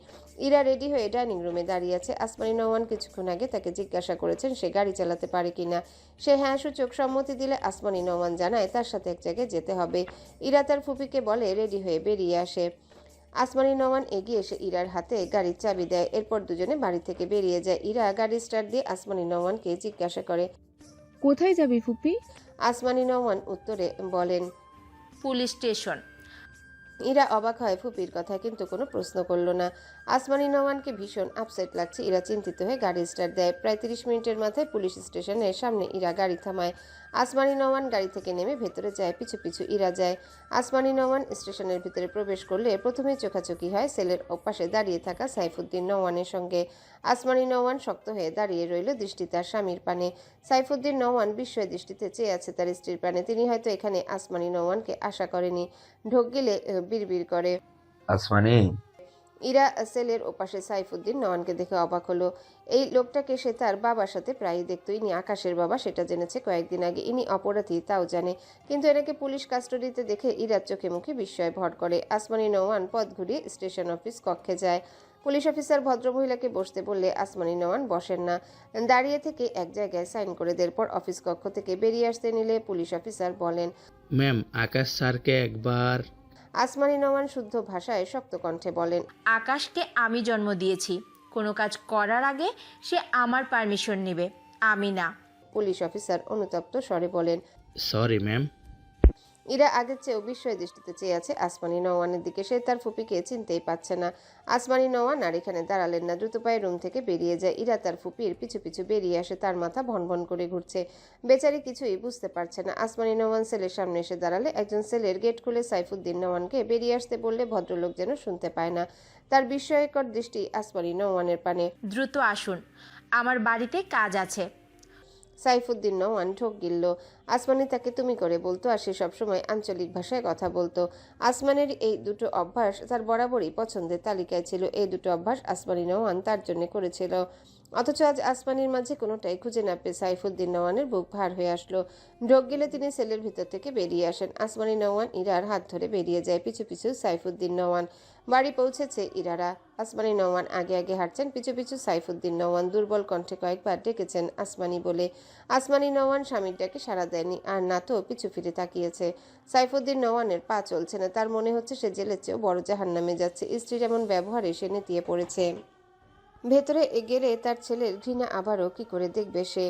ইরা রেডি হয়ে ডাইনিং রুমে দাঁড়িয়ে আছে। আসমানি নওয়ান কিছুক্ষণ আগে তাকে জিজ্ঞাসা করেছেন সে গাড়ি চালাতে পারে কিনা। সে হ্যাঁ সূচক সম্মতি দিলে আসমানি নওয়ান জানায় তার সাথে এক জায়গায় যেতে হবে। ইরা তার ফুপিকে বলে রেডি হয়ে বেরিয়ে আসে। আসমানি নওয়ান এগিয়ে এসে ইরার হাতে গাড়ির চাবি দেয়। এরপর দুজনে বাড়ি থেকে বেরিয়ে যায়। ইরা গাড়ি স্টার্ট দিয়ে আসমানি নওয়ানকে জিজ্ঞাসা করে, কোথায় যাবি ফুপি? আসমানি নওয়ান উত্তরে বলেন, পুলিশ স্টেশন। ইরা অবাক হয় ফুপির কথায়, কিন্তু কোনো প্রশ্ন করল না। আসমানি নওয়ানকে ভীষণ আপসেট লাগছে। ইরা চিন্তিত হয়ে গাড়ি স্টার্ট দেয়। প্রায় 30 মিনিটের মাথায় পুলিশ স্টেশনের সামনে ইরা গাড়ি থামায়। আসমানি নোমান গাড়ি থেকে নেমে ভেতরে যায়, পিছু পিছু ইরা যায়। আসমানি নোমান স্টেশনের ভিতরে প্রবেশ করলে প্রথমেই চোখাচোখি হয় সেলের ওপাশে দাঁড়িয়ে থাকা সাইফুদ্দিন নোমানের সঙ্গে। আসমানি নোমান শক্ত হয়ে দাঁড়িয়ে রইল, দৃষ্টি তার স্বামীর পানে। সাইফুদ্দিন নোমান বিস্ময় দৃষ্টিতে চেয়ে আছে তার স্ত্রীর পানে। তিনি হয়তো এখানে আসমানি নোমানকে আশা করেনি। ঢোক গেলে বিড়বিড় করে। আসমানি, ইরা সেলের ওপাশে সাইফুদ্দিন নোমানকে দেখে অবাক হলো। এই লোকটাকে সে তার বাবার সাথে প্রায়ই দেখতো। ইনি আকাশের বাবা, সেটা জেনেছে কয়েকদিন আগে। ইনি অপরাধী তাও জানে, কিন্তু এনাকে পুলিশ কাস্টডিতে দেখে ইরার চোখে মুখে বিস্ময় ভর করে। আসমানি নোমান পথ ঘুরিয়ে স্টেশন অফিস কক্ষে যায়। পুলিশ অফিসার ভদ্রমহিলাকে বসতে বললে আসমানি নোমান বসেন না, দাঁড়িয়ে থেকে এক জায়গায় সাইন করে দেওয়ার পর অফিস কক্ষ থেকে বেরিয়ে আসতে নিলে পুলিশ অফিসার বলেন, ম্যাম, আকাশ স্যারকে একবার। আসমানি নোমান শুদ্ধ ভাষায় শক্ত কণ্ঠে বলেন, আকাশকে আমি জন্ম দিয়েছি, কোনো কাজ করার আগে সে আমার পারমিশন নেবে, আমি না। পুলিশ অফিসার অনুতপ্ত স্বরে বলেন। Sorry ma'am. ইরা আগের চেয়েও বিস্ময় দৃষ্টিতে চেয়ে আছে আসমানি নোয়ানের দিকে। সে তার ফুপিকে চিনতেই পাচ্ছে না। আসমানি নোয়ান আর এখানে দাঁড়ালেন না, দ্রুত পায়ে রুম থেকে বেরিয়ে যায়। ইরা তার ফুপির পিছু পিছু বেরিয়ে আসে, তার মাথা ভনভন করে ঘুরছে। বেচারি কিছুই বুঝতে পারছে না। আসমানি নোয়ান সেলের সামনে এসে দাঁড়ালে একজন সেলের গেট খুলে সাইফুদ্দিন নোয়ানকে বেরিয়ে আসতে বললে ভদ্রলোক যেন শুনতে পায় না। তার বিস্ময়কর দৃষ্টি আসমানি নোয়ানের পানে। দ্রুত আসুন, আমার বাড়িতে কাজ আছে। সাইফুদ্দিন নোমান ঢোক গিলল। আসমানি তাকে তুমি করে বলতো, আর সে সবসময় আঞ্চলিক ভাষায় কথা বলতো। আসমানের এই দুটো অভ্যাস তার বরাবরই পছন্দের তালিকায় ছিল। এই দুটো অভ্যাস আসমানি নোমান তার জন্য করেছিল। অথচ আজ আসমানির মাঝে কোনোটাই খুঁজে না পেয়ে সাইফুদ্দিন নোমানের বুক ভার হয়ে আসলো। ঢোক গেলে তিনি সেলের ভিতর থেকে বেরিয়ে আসেন। আসমানি নোমান ইরার হাত ধরে বেরিয়ে যায়, পিছু পিছু সাইফুদ্দিন নোমান। বাড়ি পৌঁছেছে ইরারা। আসমানি নোমান আগে আগে হাঁটছেন, পিছু পিছু সাইফুদ্দিন নোমান। দুর্বল কণ্ঠে কয়েকবার ডেকেছেন আসমানি বলে। আসমানি নোমান স্বামীর ডাকে সাড়া দেয়নি, আর না তো পিছু ফিরে তাকিয়েছে। সাইফুদ্দিন নোমানের পা চলছে না, তার মনে হচ্ছে সে জেলের চেয়েও বড় জাহান্নামে যাচ্ছে। স্ত্রীর এমন ব্যবহারে সে নেতিয়ে পড়েছে। ভেতরে গেলে তার ছেলের ঘৃণা আবারও কি করে দেখবে সে।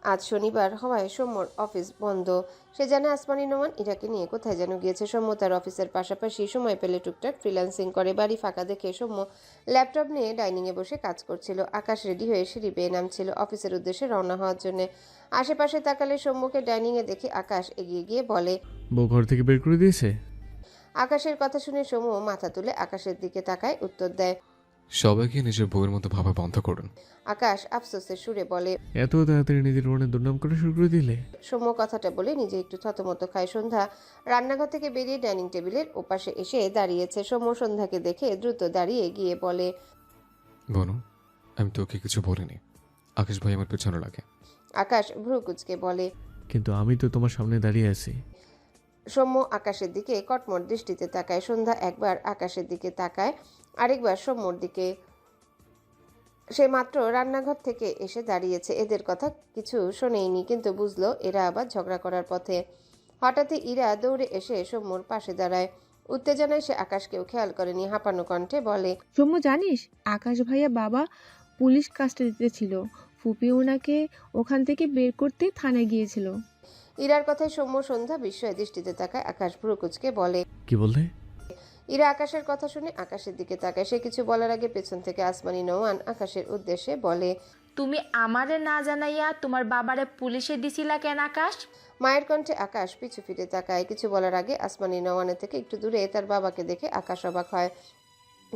আজ শনিবার হওয়ায় সৌম্যর অফিস বন্ধ। সে জানে আসমানি নোমান ইরাকে নিয়ে কোথায় যেন গিয়েছে। সৌম্য তার অফিসের পাশাপাশি সময় পেলে টুকটাক ফ্রিল্যান্সিং করে। বাড়ি ফাঁকা দেখে সৌম্য ল্যাপটপ নিয়ে ডাইনিংয়ে বসে কাজ করছিল। আকাশ রেডি হয়ে সিঁড়ি বেয়ে নামছিল অফিসের উদ্দেশ্যে রওনা হওয়ার জন্য। আশেপাশে তাকালে সৌম্যকে ডাইনিংয়ে দেখে আকাশ এগিয়ে গিয়ে বলে, বউ ঘর থেকে বের করে দিয়েছে? আকাশের কথা শুনে সৌম্য মাথা তুলে আকাশের দিকে তাকায়, উত্তর দেয়। সবাইকে নিজের বউয়ের মতো ভাবা বন্ধ করুন। আকাশ আফসোসের সুরে বলে, এত তাড়াতাড়ি নিজের মনে দুর্নাম করা শুরু করে দিলে? সৌম্য কথাটা বলে নিজে একটু থতমত খায়। সন্ধ্যা রান্নাঘর থেকে বেরিয়ে ডাইনিং টেবিলের ওপাশে এসে দাঁড়িয়েছে। সৌম্য সন্ধ্যাকে দেখে দ্রুত দাঁড়িয়ে গিয়ে বলে, বনু, আমি তোকে কিছু বলিনি। আকাশ ভাই আমার পেছনে লাগে। আকাশ ভ্রু কুঁচকে বলে, কিন্তু আমি তো তোমার সামনে দাঁড়িয়ে আছি। সৌম্য আকাশের দিকে কটমট দৃষ্টিতে তাকায়। সন্ধ্যা একবার আকাশের দিকে তাকায়, আরেকবার সৌম্যর দিকে। সে মাত্র রান্নাঘর থেকে এসে দাঁড়িয়েছে, এদের কথা কিছু শোনেইনি, কিন্তু বুঝলো এরা আবার ঝগড়া করার পথে। হঠাৎই ইরা দৌড়ে এসে সৌম্যর পাশে দাঁড়ায়। উত্তেজনায় সে আকাশকেও খেয়াল করেনি, হাঁপানো কণ্ঠে বলে, সৌম্য জানিস, আকাশ ভাইয়া বাবা পুলিশ কাস্টাডিতে ছিল। ফুপি ওনাকে ওখান থেকে বের করতে থানায় গিয়েছিল। ইরার কথায় সৌম্য সন্ধ্যা বিস্ময় দৃষ্টিতে তাকায়। আকাশ ভ্রু কুঁচকে বলে, কি বললে? ইরা আকাশের কথা শুনে আকাশের দিকে তাকায়। সে কিছু বলার আগে পেছন থেকে আসমানি নোমান আকাশের উদ্দেশ্যে বলে, তুমি আমারে না জানাইয়া তোমার বাবারে পুলিশে দিছিলা কেন আকাশ? মায়ের কণ্ঠে আকাশ পিছু ফিরে তাকায়। কিছু বলার আগে আসমানি নোমানের থেকে একটু দূরে তার বাবাকে দেখে আকাশ অবাক হয়।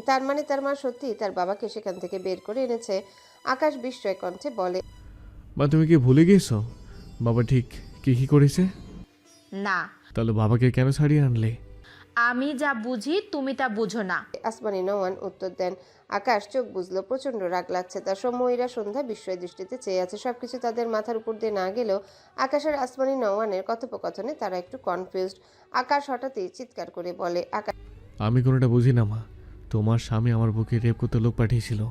তার মানে তার মা সত্যি তার বাবাকে সেখান থেকে বের করে এনেছে। আকাশ বিস্ময় কণ্ঠে বলে, বা তুমি কি ভুলে গিয়েছো বাবা ঠিক কি কি করেছে? না, তাহলে বাবাকে কেন ছাড়িয়ে আনলে? আমি যা বুঝি তুমি তা বুঝো না। আসমানি নোমান উত্তর দেন। আকাশ চোখ বুঝলো, প্রচন্ড রাগ লাগছে তার। সৌম্যরা সন্ধ্যা বিস্ময় দৃষ্টিতে চেয়ে আছে। সবকিছু তাদের মাথার উপর দিয়ে না গেলেও আকাশের আসমানি নোমানের কথোপকথনে তারা একটু কনফিউজড। আকাশ হঠাৎই চিৎকার করে বলে, আকাশ, আমি কোনোটা বুঝি না মা। তোমার স্বামী আমার বউকে রেপ করতে লোক পাঠিয়েছিল,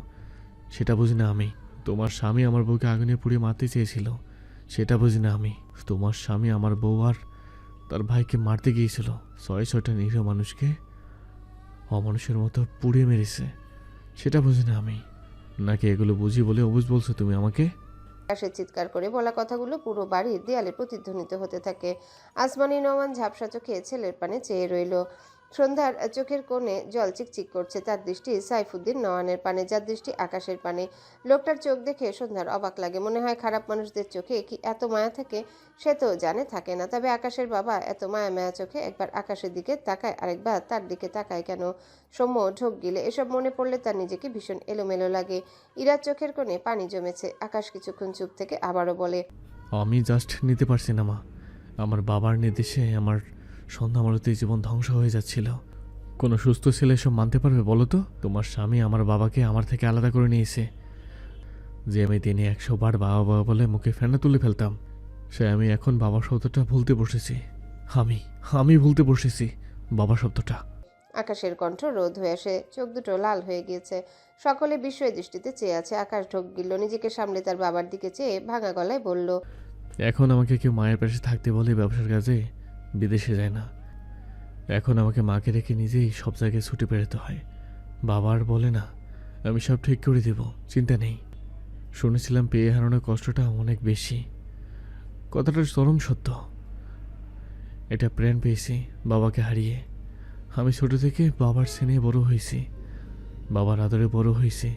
সেটা বুঝি না আমি। তোমার স্বামী আমার বউকে আগুনে পুড়িয়ে মারতে চেয়েছিল, সেটা বুঝি না আমি। তোমার স্বামী আমার বউ আর তার ভাইকে মারতে গিয়েছিল। 6-6টা নিরীহ মানুষকে অমানুষের মতো পুড়িয়ে মেরেছে, সেটা বুঝি না আমি। নাকি এগুলো বুঝি বলে অবুঝ বলছো তুমি আমাকে? আকাশের চিৎকার করে বলা কথাগুলো পুরো বাড়ির দেয়ালে প্রতিধ্বনিত হতে থাকে। আসমানি নোমান ঝাপসা চোখে ছেলের পানে চেয়ে রইল। সন্ধ্যার চোখের কোণে জল চিকচিক করছে। তার দৃষ্টি সাইফুদ্দিন নওয়ানের পানে, যার দৃষ্টি আকাশের পানে। লোকটার চোখ দেখে সন্ধ্যার অবাক লাগে। মনে হয় খারাপ মানুষদের চোখে কি এত মায়া থাকে, সে তো জানে থাকে না। তবে আকাশের বাবা এত মায়া মায়া চোখে একবার আকাশের দিকে তাকায়, আরেকবার তার দিকে তাকায় কেন? সৌম্য ঢোক গিলে। এসব মনে পড়লে তার নিজেকে ভীষণ এলোমেলো লাগে। ইরার চোখের কোণে পানি জমেছে। আকাশ কিছুক্ষণ চুপ থেকে আবারও বলে, আমি জাস্ট নিতে পারছি না মা। আমার বাবার নির্দেশে আমার সন্ধ্যামালতি জীবন ধ্বংস হয়ে যাচ্ছিল। কোনো সুস্থ ছেলে এসব মানতে পারবে বলো তো? তোমার স্বামী আমার বাবাকে আমার থেকে আলাদা করে নিয়েছে। যে আমি দিনে 100 বার বাবা বাবা বলে মুখে ফেনা তুলে ফেলতাম, সে আমি এখন বাবা শব্দটা ভুলতে বসেছি। আমি ভুলতে বসেছি বাবা শব্দটা। আকাশের কণ্ঠ রোধ হয়ে আসে, চোখ দুটো লাল হয়ে গিয়েছে। সকলে বিস্ময় দৃষ্টিতে চেয়ে আছে। আকাশ ঢোক গিলল, নিজেকে সামলে তার বাবার দিকে চেয়ে ভাঙা গলায় বলল, এখন আমাকে কেউ মায়ের পাশে থাকতে বলে ব্যবসার কাজে বিদেশে যায় না। এখন আমাকে মাকে রেখে নিজেই সব জায়গায় ছুটে বেরোতে হয়। বাবা আর বলে না আমি সব ঠিক করে দেব, চিন্তা নেই। শুনেছিলাম পেয়ে হারানোর কষ্টটা অনেক বেশি। কথাটা চরম সত্য। এটা প্রাণ পেয়েছি বাবাকে হারিয়ে। আমি ছোট থেকে বাবার স্নেহে বড় হয়েছি, বাবার আদরে বড় হয়েছি।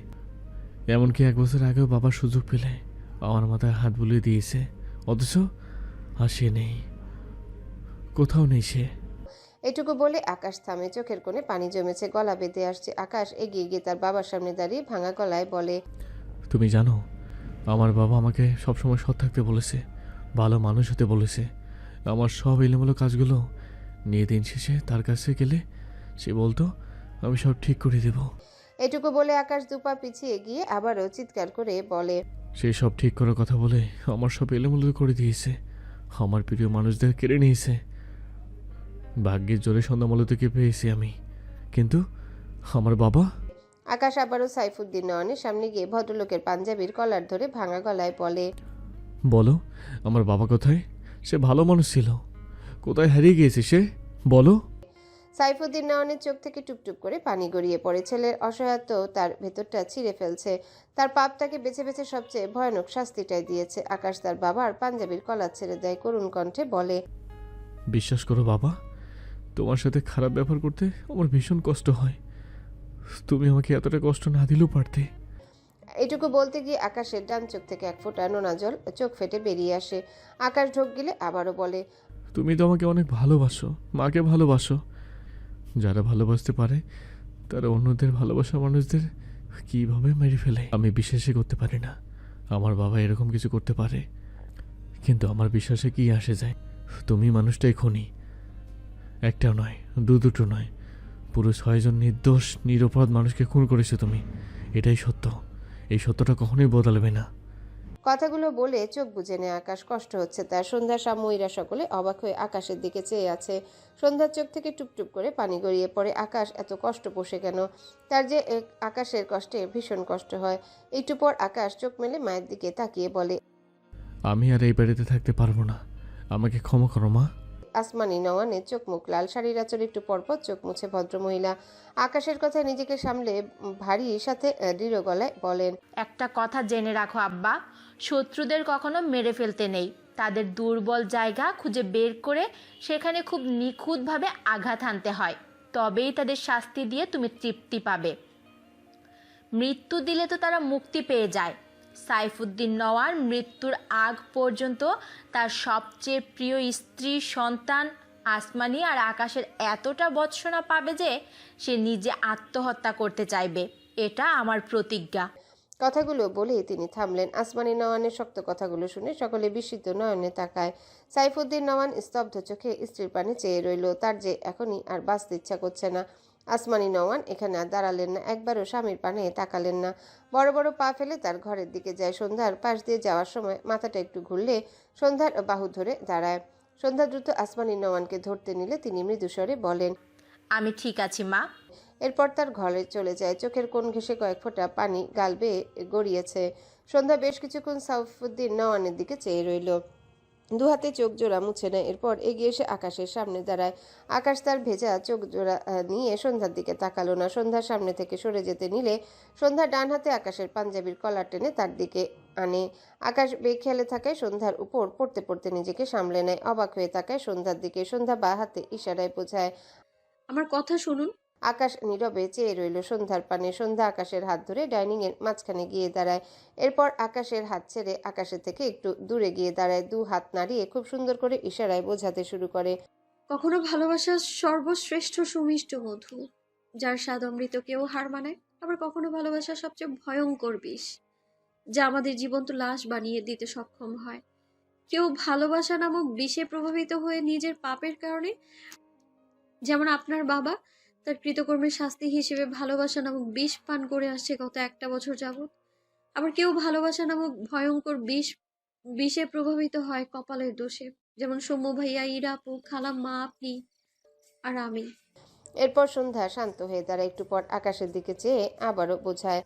এমনকি 1 বছর আগেও বাবার সুযোগ পেলে আমার মাথায় হাত বুলিয়ে দিয়েছে, অথচ আর সে নেই, কোথাও নেই সে। এটুকু বলে আকাশ থামে। চোখের কোণে পানি জমেছে, গলা বেঁধে আসছে। আকাশ এগিয়ে গিয়ে তার বাবার সামনে দাঁড়িয়ে ভাঙা গলায় বলে, তুমি জানো আমার বাবা আমাকে সবসময় সৎ থাকতে বলেছে, ভালো মানুষ হতে বলেছে। আমার সব এলোমেলো কাজগুলো নিয়ে দিন শেষে তার কাছে গেলে সে বলতো আমি সব ঠিক করে দেব। এটুকু বলে আকাশ দুপা পিছিয়ে গিয়ে আবারও চিৎকার করে বলে, সে সব ঠিক করার কথা বলে আমার সব এলোমেলো করে দিয়েছে, আমার প্রিয় মানুষদের কেড়ে নিয়েছে। ভাগ্যের জোরে সন্ধ্যামালতিকে পেয়েছি আমি, কিন্তু আমার বাবা। আকাশ আবারও সাইফুদ্দিন নয়নের সামনে গিয়ে ভদ্রলোকের পাঞ্জাবির কলার ধরে ভাঙা গলায় বলে, বলো আমার বাবা কোথায়? সে ভালো মানুষ ছিল, কোথায় হারিয়ে গিয়েছে সে, বলো। সাইফুদ্দিন নয়নের চোখ থেকে টুপটুপ করে পানি গড়িয়ে পড়ে। ছেলের অসহায়ত্ব তার ভেতরটা ছিঁড়ে ফেলছে। তার পাপ তাকে বেছে বেছে সবচেয়ে ভয়ানক শাস্তিটাই দিয়েছে। আকাশ তার বাবার পাঞ্জাবির কলার ছেড়ে দেয়, করুণ কণ্ঠে বলে, বিশ্বাস করো বাবা, তোমার সাথে খারাপ ব্যবহার করতে আমার ভীষণ কষ্ট হয়। তুমি আমাকে এতটা কষ্ট না দিলেও পারতে। এটুকু বলতে গিয়ে আকাশের ডান চোখ থেকে এক ফোঁটা নোনা জল চোখ ফেটে বেরিয়ে আসে। আকাশ ঢোক গিলে আবারও বলে, তুমি তো আমাকে অনেক ভালোবাসো, মাকে ভালোবাসো। যারা ভালোবাসতে পারে তারা অন্যদের ভালোবাসা মানুষদের কিভাবে মেরে ফেলে আমি বিশ্বাসই করতে পারি না। আমার বাবা এরকম কিছু করতে পারে, কিন্তু আমার বিশ্বাসে কি আসে যায়? তুমি মানুষটাই খুনি, একটাও নয়, দুটো নয়, পুরো 6 জন নির্দোষ নিরপরাধ মানুষকে খুন করেছো তুমি। এটাই সত্য, এই সত্যটা কখনোই বদলাবে না। কথাগুলো বলে চোখ বুজে নেয় আকাশ। কষ্ট হচ্ছে তার। সন্ধ্যা সাময়ীরা সকলে অবাক হয়ে আকাশের দিকে চেয়ে আছে। সন্ধ্যার চোখ থেকে টুপটুপ করে পানি গড়িয়ে পড়ে। আকাশ এত কষ্ট পোষে কেন? তার যে আকাশের কষ্টে ভীষণ কষ্ট হয়। একটু পর আকাশ চোখ মেলে মায়ের দিকে তাকিয়ে বলে, আমি আর এই বাড়িতে থাকতে পারবো না, আমাকে ক্ষমা করো মা। আসমানি নওয়ানের চোখ মুখ লাল, শাড়ির আঁচড়ে একটু পরপর চোখ মুছে ভদ্রমহিলা আকাশের কথায় নিজেকে সামলে ভারী সাথে দৃঢ় গলায় বলেন, একটা কথা জেনে রাখো আব্বা, শত্রুদের কখনো মেরে ফেলতে নেই, তাদের দুর্বল জায়গা খুঁজে বের করে সেখানে খুব নিখুঁতভাবে আঘাত হানতে হয়, তবেই তাদের শাস্তি দিয়ে তুমি তৃপ্তি পাবে। মৃত্যু দিলে তো তারা মুক্তি পেয়ে যায়। সাইফুদ্দিন নওয়ার মৃত্যুর আগ পর্যন্ত তার সবচেয়ে প্রিয় স্ত্রী সন্তান আসমানি আর আকাশের এতটা বৎসনা পাবে যে সে নিজে আত্মহত্যা করতে চাইবে, এটা আমার প্রতিজ্ঞা। কথাগুলো বলেই তিনি থামলেন। আসমানি নওয়ানের শক্ত কথাগুলো শুনে সকলে বিস্মিত নয়নে তাকায়। সাইফুদ্দিন নওয়ান স্তব্ধ চোখে স্ত্রীর পানে চেয়ে রইল। তার যে এখনই আর বাঁচতে ইচ্ছা করছে না। আসমানি নওয়ান এখানে আর দাঁড়ালেন না, একবারও স্বামীর পানে তাকালেন না। বড় বড় পা ফেলে তার ঘরের দিকে যায়। সন্ধ্যার পাশ দিয়ে যাওয়ার সময় মাথাটা একটু ঘুরলে সন্ধ্যার বাহু ধরে দাঁড়ায়। সন্ধ্যা দ্রুত আসমানি নওয়ানকে ধরতে নিলে তিনি মৃদুস্বরে বলেন, আমি ঠিক আছি মা। এরপর তার ঘরে চলে যায়। চোখের কোণ ঘেঁষে কয়েক ফোঁটা পানি গাল বেয়ে গড়িয়েছে। সন্ধ্যা বেশ কিছুক্ষণ সাইফুদ্দিন নওয়ানের দিকে চেয়ে রইল, দুহাতে চোখ জোড়া মুছে নেয়। এরপর এগিয়ে এসে আকাশের সামনে দাঁড়ায়। আকাশ তার ভেজা চোখ জোড়া নিয়ে সন্ধ্যার দিকে তাকালো না। সন্ধ্যার সামনে থেকে সরে যেতে নিলে সন্ধ্যা ডান হাতে আকাশের পাঞ্জাবির কলার টেনে তার দিকে আনে। আকাশ বেখেয়ালে থাকায় সন্ধ্যার উপর পড়তে পড়তে নিজেকে সামলে নেয়। অবাক হয়ে তাকায় সন্ধ্যার দিকে। সন্ধ্যা বা হাতে ইশারায় বোঝায়, আমার কথা শুনুন। আকাশ নীরবে চেয়ে রইল সন্ধ্যার পানে। সন্ধ্যা আকাশের হাত ধরে ডাইনিং এর মাঝখানে গিয়ে দাঁড়ায়। এরপর আকাশের হাত ছেড়ে আকাশের থেকে একটু দূরে গিয়ে দাঁড়ায়। দু হাত নাড়িয়ে খুব সুন্দর করে ইশারায় বোঝাতে শুরু করে। কখনো ভালোবাসা সর্বশ্রেষ্ঠ সুমিষ্ট মধু, যার স্বাদ অমৃতকেও হার মানায়। আবার কখনো ভালোবাসা সবচেয়ে ভয়ঙ্কর বিষ, যা আমাদের জীবন্ত লাশ বানিয়ে দিতে সক্ষম হয়। কেউ ভালোবাসা নামক বিষে প্রভাবিত হয়ে নিজের পাপের কারণে, যেমন আপনার বাবা তার কৃতকর্মের শাস্তি হিসেবে ভালোবাসা নামক বিষ পান করে আসছে গত 1টা বছর যাবৎ। আবার কেউ ভালোবাসা নামক ভয়ঙ্কর বিষে প্রভাবিত হয় কপালের দোষে, যেমন সৌম্য ভাইয়া, ইরা আপু, খালাম্মা, আপনি আর আমি। এরপর সন্ধ্যা শান্ত হয়ে দাঁড়ায়। একটু পর আকাশের দিকে চেয়ে আবারও বোঝায়।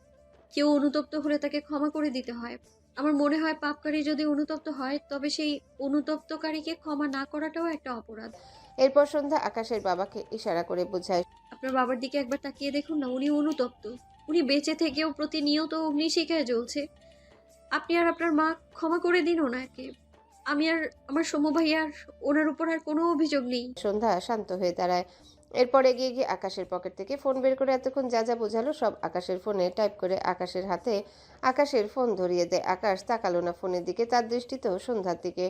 কেউ অনুতপ্ত হলে তাকে ক্ষমা করে দিতে হয়। আমার মনে হয় পাপকারী যদি অনুতপ্ত হয়, তবে সেই অনুতপ্তকারীকে ক্ষমা না করাটাও একটা অপরাধ। এরপর সন্ধ্যা আকাশের বাবাকে ইশারা করে বোঝায়। আপনার বাবার দিকে একবার তাকিয়ে দেখুন না, উনি অনুতপ্ত। উনি বেঁচে থেকেও প্রতিনিয়ত অগ্নিশিখায় জ্বলছে। আপনি আর আপনার মা ক্ষমা করে দিন ওনাকে। আমি আর আমার সৌম্য ভাইয়ার ওনার উপর আর কোনো অভিযোগ নেই। সন্ধ্যা শান্ত হয়ে দাঁড়ায়। এরপর এগিয়ে গিয়ে আকাশের পকেট থেকে ফোন বের করে এতক্ষণ যা যা বোঝালো সব আকাশের ফোনে টাইপ করে আকাশের হাতে আকাশের ফোন ধরিয়ে দেয়। আকাশ তাকালো না ফোনের দিকে, তার দৃষ্টিতেও সন্ধ্যার দিকে।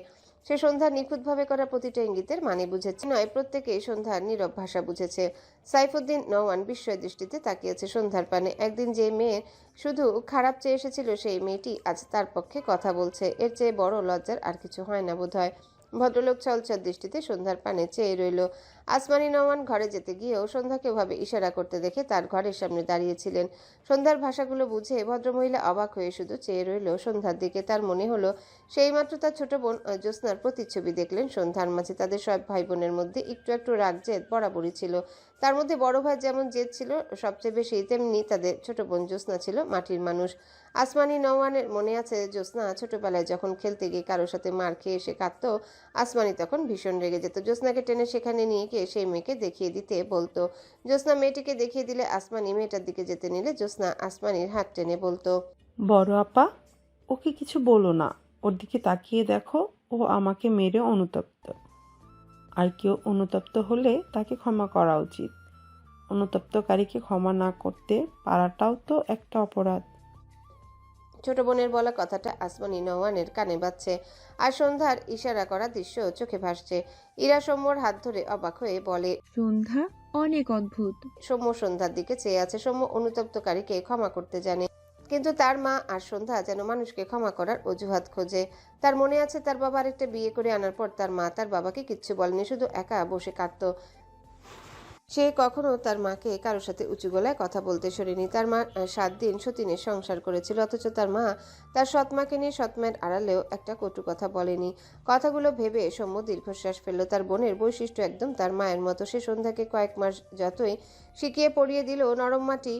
সে সন্ধ্যার নিখুঁতভাবে করা প্রতিটা ইঙ্গিতের মানে বুঝেছে নয়, প্রত্যেকেই সন্ধ্যার নীরব ভাষা বুঝেছে। সাইফুদ্দিন নওয়ান বিস্ময় দৃষ্টিতে তাকিয়েছে সন্ধ্যার পানে। একদিন যে মেয়ে শুধু খারাপ চেয়ে এসেছিল, সেই মেয়েটি আজ তার পক্ষে কথা বলছে। এর চেয়ে বড় লজ্জার আর কিছু হয় না বোধহয়। ভদ্রলোক ছলছল দৃষ্টিতে সন্ধ্যার পানে চেয়ে রইল। আসমানি নওয়ান ঘরে যেতে গিয়েও সন্ধ্যাকে ওভাবে ইশারা করতে দেখে তার ঘরের সামনে দাঁড়িয়েছিলেন। সন্ধ্যার ভাষাগুলো বুঝে ভদ্রমহিলা অবাক হয়ে শুধু চেয়ে রইল সন্ধ্যার দিকে। তার মনে হলো সেইমাত্র তার ছোট বোন জ্যোৎস্নার প্রতিচ্ছবি দেখলেন সন্ধ্যার মাঝে। তাদের সব ভাই বোনের মধ্যে একটু একটু রাগ জেদ বরাবরই ছিল। তার মধ্যে বড় ভাই যেমন জেদ ছিল সবচেয়ে বেশি, তেমনি তাদের ছোট বোন জ্যোৎস্না ছিল মাটির মানুষ। আসমানি নওয়ানের মনে আছে জ্যোৎস্না ছোটবেলায় যখন খেলতে গিয়ে কারোর সাথে মার খেয়ে এসে কাঁদতো, আসমানি তখন ভীষণ রেগে যেত। জ্যোৎস্নাকে টেনে সেখানে নিয়ে গিয়ে সেই মেয়েকে দেখিয়ে দিতে বলতো। জ্যোৎস্না মেয়েটিকে দেখিয়ে দিলে আসমানি মেয়েটার দিকে যেতে নিলে জ্যোৎস্না আসমানির হাত টেনে বলতো, বড় আপা, ওকে কিছু বলো না, ওর দিকে তাকিয়ে দেখো, ও আমাকে মেরে অনুতপ্ত। আর কেউ অনুতপ্ত হলে তাকে ক্ষমা করা উচিত। অনুতপ্তকারীকে ক্ষমা না করতে পারাটাও তো একটা অপরাধ। ছোট বোনের বলা কথাটা আসমানি নওয়ানের কানে বাজছে, আর সন্ধ্যার ইশারা করা দৃশ্য চোখে ভাসছে। ইরা সৌম্যর হাত ধরে অবাক হয়ে বলে। সন্ধ্যা অনেক অদ্ভুত। সৌম্য সন্ধ্যার দিকে চেয়ে আছে। সৌম্য অনুতপ্তকারীকে ক্ষমা করতে জানে, কিন্তু তার মা আর সন্ধ্যা যেন মানুষকে ক্ষমা করার অজুহাত খোঁজে। তার মনে আছে তার বাবা আরেকটা বিয়ে করে আনার পর তার মা তার বাবাকে কিচ্ছু বলেনি, শুধু একা বসে কাঁদতো। সে কখনো তার মাকে কারোর সাথে উঁচু গলায় কথা বলতে শোনেনি। তার মা 7 দিন সতীনের সংসার করেছিল, অথচ তার মা তার সৎমাকে নিয়ে সৎমায়ের আড়ালেও একটা কটু কথা বলেনি। কথাগুলো ভেবে সৌম্য দীর্ঘশ্বাস ফেলল। তার বোনের বৈশিষ্ট্য একদম তার মায়ের মতো। সে সন্ধ্যাকে কয়েক মাস যতই শিখিয়ে পড়িয়ে দিল, নরম মাটি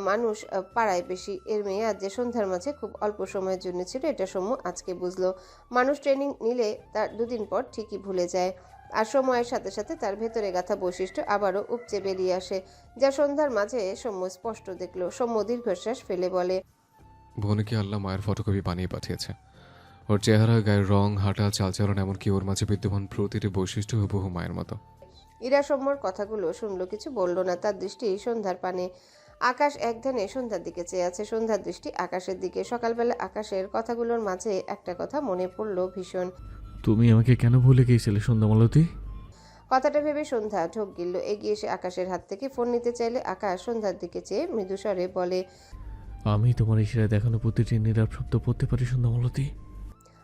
মানুষ পাড়ায় বেশি। এর মেয়াদ যে সন্ধ্যার মাঝে খুব অল্প সময়ের জন্য ছিল, এটা সৌম্য আজকে বুঝলো। মানুষ ট্রেনিং নিলে তার 2 দিন পর ঠিকই ভুলে যায়, আর সময়ের সাথে সাথে তার ভেতরে গাঁথা বৈশিষ্ট্য আবারও উপচে বেরিয়ে আসে, যা সন্ধ্যার মাঝে সৌম্য স্পষ্ট দেখল। সৌম্য দীর্ঘশ্বাস ফেলে বলে, বোনকে আল্লাহ মায়ের ফটোকপি বানিয়ে পাঠিয়েছে। ওর চেহারা, গায়ের রং, হাঁটা, চালচলন, এমনকি ওর মাঝে বিদ্যমান প্রতিটি বৈশিষ্ট্য হুবহু মায়ের মতো। ইরা সৌম্যর কথাগুলো শুনলো, কিছু বলল না। তার দৃষ্টি সন্ধ্যার পানে। আকাশ একধানে সন্ধ্যার দিকে চেয়ে আছে, সন্ধ্যার দৃষ্টি আকাশের দিকে। সকালবেলা আকাশের কথাগুলোর মাঝে একটা কথা মনে পড়ল ভীষণ। তুমি আমাকে কেন ভুলে গিয়েছিলে সন্ধ্যামালতী? কথাটা ভেবে সন্ধ্যা ঢোক গিলল। এগিয়ে এসে আকাশের হাত থেকে ফোন নিতে চাইলে আকাশ সন্ধ্যার দিকে চেয়ে মৃদুস্বরে বলে, আমি তোমার ইশারায় দেখানো প্রতিটি নীরব শব্দ পড়তে পারি সন্ধ্যামালতী।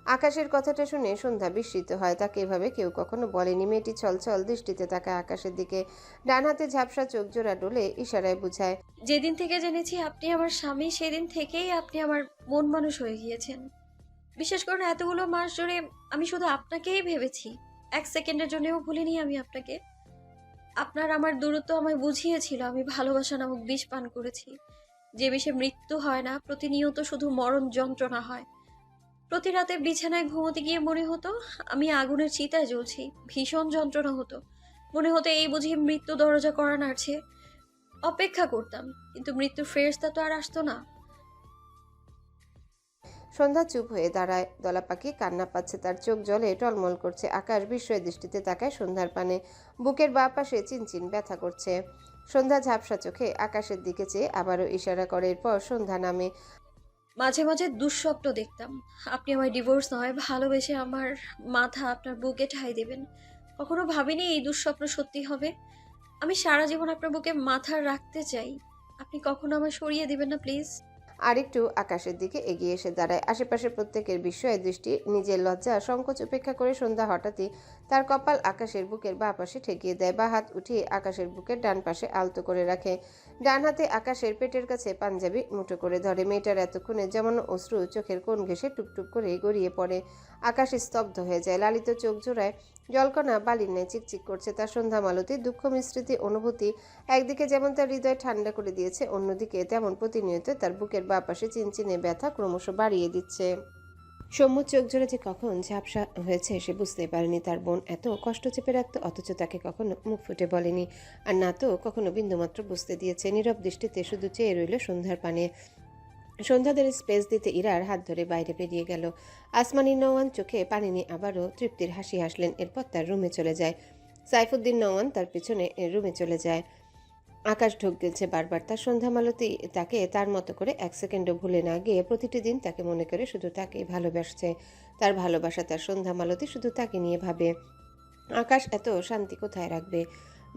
আকাশের কথাটা শুনে সন্ধ্যা বিস্মিত হয়। তাকে এভাবে কেউ কখনো বলেনি। মেয়েটি ছলছল দৃষ্টিতে তাকায় আকাশের দিকে, ডান হাতে ঝাপসা চোখ জোড়া ডোলে ইশারায় বুঝায়। যেদিন থেকে জেনেছি আপনি আমার স্বামী, সেদিন থেকেই আপনি আমার মন মানুষ হয়ে গিয়েছেন। বিশেষ করে এতগুলো মাস জুড়ে আমি শুধু আপনাকেই ভেবেছি, 1 সেকেন্ডের জন্যও ভুলিনি আমি আপনাকে। আপনার আমার দূরত্ব আমায় বুঝিয়েছিল আমি ভালোবাসা নামক বিষ পান করেছি, যে বিষে মৃত্যু হয় না, প্রতিনিয়ত শুধু মরণ যন্ত্রণা হয়। প্রতি রাতে বিছানায় ঘুমোতে গিয়ে মনে হতো আমি আগুনের চিতায় জ্বলছি, ভীষণ যন্ত্রণা হতো। মনে হতো এই বুঝি মৃত্যু দরজা করা নাড়ছে। অপেক্ষা করতাম, কিন্তু মৃত্যুর ফেরেশতা তো আর আসতো না। সন্ধ্যা চুপ হয়ে দাঁড়ায়। দলা পাখি কান্না পাচ্ছে, তার চোখ জলে টলমল করছে। আকাশ বিস্ময় দৃষ্টিতে তাকায় সন্ধ্যার পানে। বুকের বাঁ পাশে চিনচিন ব্যথা করছে। সন্ধ্যা ঝাপসা চোখে আকাশের দিকে চেয়ে আবারও ইশারা করে। এরপর সন্ধ্যা নামে। মাঝে মাঝে দুঃস্বপ্ন দেখতাম আপনি আমায় ডিভোর্স নয় ভালোবেসে আমার মাথা আপনার বুকে ঠাঁই দেবেন। কখনো ভাবিনি এই দুঃস্বপ্ন সত্যি হবে। আমি সারা জীবন আপনার বুকে মাথা রাখতে চাই। আপনি কখনো আমায় সরিয়ে দিবেন না প্লিজ। আরেকটু আকাশের দিকে এগিয়ে এসে দাঁড়ায়। আশেপাশে প্রত্যেকের বিস্ময়ের দৃষ্টি, নিজের লজ্জা সংকোচ উপেক্ষা করে সন্ধ্যা হঠাৎই তার কপাল আকাশের বুকের বাঁ পাশে ঠেকিয়ে দেয়। বাঁ হাত উঠিয়ে আকাশের বুকের ডান পাশে আলতো করে রাখে। ডান হাতে আকাশের পেটের কাছে পাঞ্জাবি মুঠো করে ধরে। মেয়েটার এতক্ষণে জমানো অশ্রু চোখের কোণ ঘেঁষে টুপটুপ করে গড়িয়ে পড়ে। আকাশ স্তব্ধ হয়ে যায়। লালিত চোখ জোড়ায় জলকণা বালির ন্যায় চিকচিক করছে। তার সন্ধ্যা মালতী দুঃখ মিশ্রিত অনুভূতি একদিকে যেমন তার হৃদয় ঠান্ডা করে দিয়েছে, অন্যদিকে তেমন প্রতিনিয়ত তার বুকের বাঁ পাশে চিনচিনে ব্যথা ক্রমশ বাড়িয়ে দিচ্ছে। সৌম্য চোখ জোড়া যে কখন ঝাপসা হয়েছে সে বুঝতে পারেনি। তার বোন এত কষ্ট চেপে রাখতো, অথচ তাকে কখনো মুখ ফুটে বলেনি, আর না তো কখনো বিন্দুমাত্র বুঝতে দিয়েছে। নীরব দৃষ্টিতে শুধু চেয়ে রইল সন্ধ্যার পানে। সন্ধ্যাদের স্পেস দিতে ইরার হাত ধরে বাইরে বেরিয়ে গেল। আসমানি নওয়ান চোখে পানি নিয়ে আবারও তৃপ্তির হাসি হাসলেন। এরপর তার রুমে চলে যায়। সাইফুদ্দিন নওয়ান তার পিছনে রুমে চলে যায়। আকাশ ঢোক গেলছে বারবার। তার সন্ধ্যা মালতী তাকে তার মতো করে এক সেকেন্ডও ভুলে না গিয়ে প্রতিটি দিন তাকে মনে করে শুধু তাকেই ভালোবাসছে। তার ভালোবাসা, তার সন্ধ্যা মালতী শুধু তাকে নিয়ে ভাবে। আকাশ এত শান্তি কোথায় রাখবে?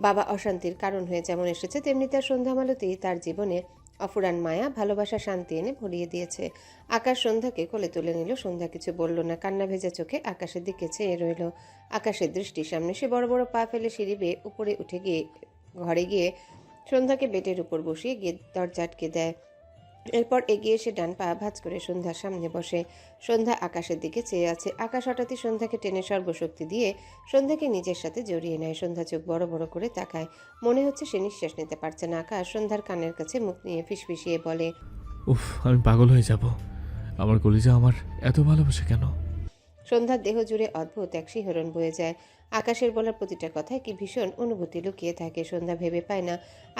বাবা অশান্তির কারণ হয়ে যেমন এসেছে, তেমনি তার সন্ধ্যা মালতী তার জীবনে অফুরান মায়া, ভালোবাসা, শান্তি এনে ভরিয়ে দিয়েছে। আকাশ সন্ধ্যাকে কোলে তুলে নিল। সন্ধ্যা কিছু বলল না, কান্না ভেজা চোখে আকাশের দিকে চেয়ে রইল। আকাশের দৃষ্টির সামনে সে বড় বড় পা ফেলে সিঁড়ি বেয়ে উপরে উঠে গিয়ে ঘরে গিয়ে সন্ধ্যাকে বেডের উপর বসিয়ে গিয়ে দরজা আটকে দেয়। এরপর এগিয়ে এসে ডান পা ভাঁজ করে সন্ধ্যার সামনে বসে। সন্ধ্যা আকাশের দিকে চেয়ে আছে। আকাশ হঠাৎই সন্ধ্যাকে টেনে সর্বশক্তি দিয়ে সন্ধ্যাকে নিজের সাথে জড়িয়ে নেয়। সন্ধ্যা চোখ বড় বড় করে তাকায়। মনে হচ্ছে সে নিঃশ্বাস নিতে পারছে না। আকাশ সন্ধ্যার কানের কাছে মুখ নিয়ে ফিসফিসিয়ে বলে, উফ, আমি পাগল হয়ে যাব। আমার কলিজা আমার এত ভালোবাসে কেন? সন্ধ্যার দেহ জুড়ে অদ্ভুত এক শিহরণ বয়ে যায়। আকাশের বলা প্রতিটা কথায় কি ভীষণ অনুভূতি লুকিয়ে থাকে। সন্ধ্যা ভেবে পায় না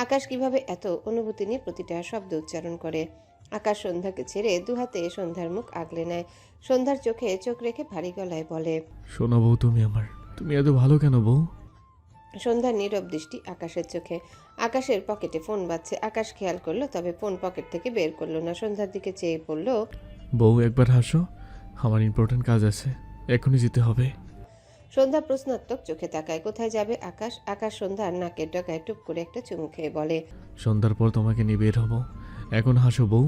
আকাশ কিভাবে এত অনুভূতি নিয়ে প্রতিটা শব্দ উচ্চারণ করে। আকাশ সন্ধ্যাকে ছেড়ে দুহাতে সন্ধ্যার মুখ আগলে নেয়। সন্ধ্যার চোখে চোখ রেখে ভারী গলায় বলে, শোনো বউ, তুমি এত ভালো কেন বউ? সন্ধ্যার নীরব দৃষ্টি আকাশের চোখে। আকাশের পকেটে ফোন বাজছে। আকাশ খেয়াল করলো, তবে ফোন পকেট থেকে বের করলো না। সন্ধ্যার দিকে চেয়ে পড়ল, বউ একবার হাসো, আমার ইম্পর্টেন্ট কাজ আছে, এখনই যেতে হবে। সন্ধ্যা প্রশ্নাত্মক চোখে তাকায়। কোথায় যাবে আকাশ? আকাশ সন্ধ্যার নাকের ডগায় টুপ করে একটা চুমু খেয়ে বলে, সন্ধ্যার পর তোমাকে নিয়ে বের হবো, এখন হাসো বউ।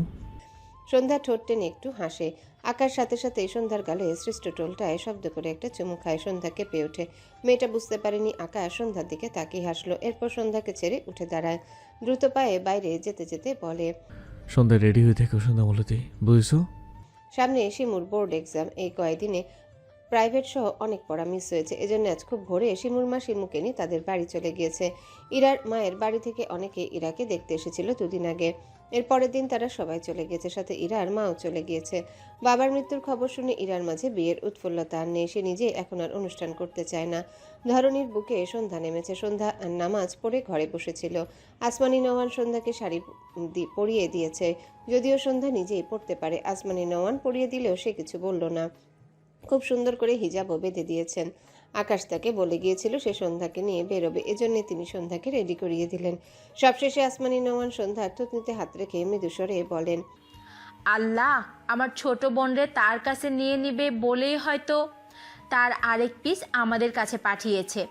সন্ধ্যা ঠোঁট টেনে একটু হাসে। আকাশ সাথে সাথে সন্ধ্যার গালে সৃষ্ট টোলটায় শব্দ করে একটা চুমু খায়। সন্ধ্যা কেঁপে ওঠে। মেয়েটা বুঝতে পারেনি আকাশ সন্ধ্যার দিকে তাকিয়ে হাসলো। এরপর সন্ধ্যাকে ছেড়ে উঠে দাঁড়ায়। দ্রুত পায়ে বাইরে যেতে যেতে বলে, সন্ধ্যা রেডি হয়ে থেকো সন্ধ্যা বলতে, বুঝেছো? সামনে শিমুর বোর্ড এক্সাম। এই কয়েকদিনে প্রাইভেট সহ অনেক পড়া মিস হয়েছে। এজন্য আজ খুব ভোরে শিমুর মা শিমুকে নিয়ে তাদের বাড়ি চলে গিয়েছে। ইরার মায়ের বাড়ি থেকে অনেকে ইরাকে দেখতে এসেছিল দুদিন আগে। এর পরের দিন তারা সবাই চলে গিয়েছে, সাথে ইরার মাও চলে গিয়েছে। বাবার মৃত্যুর খবর শুনে ইরার মাঝে বিয়ের উৎফুল্লতা আর নেই। সে নিজে এখন আর অনুষ্ঠান করতে চায় না। ধরনীর বুকে সন্ধ্যা নেমেছে। সন্ধ্যা নামাজ পড়ে ঘরে বসেছিল। আসমানি নওয়ান সন্ধ্যাকে শাড়ি পরিয়ে দিয়েছে। যদিও সন্ধ্যা নিজেই পড়তে পারে, আসমানি নওয়ান পরিয়ে দিলেও সে কিছু বলল না। খুব সুন্দর করে হিজাবও বেঁধে দিয়েছেন। আকাশ তাকে বলে গিয়েছিল সে সন্ধ্যাকে নিয়ে বেরোবে, এজন্য তিনি সন্ধ্যাকে রেডি করিয়ে দিলেন। সবশেষে আসমানি নওয়ান সন্ধ্যার থুতনিতে হাত রেখে মৃদুস্বরে বলেন, আল্লাহ আমার ছোট বোনরে তার কাছে নিয়ে নিবে বলেই হয়তো তার আরেক পিস আমাদের কাছে পাঠিয়েছে।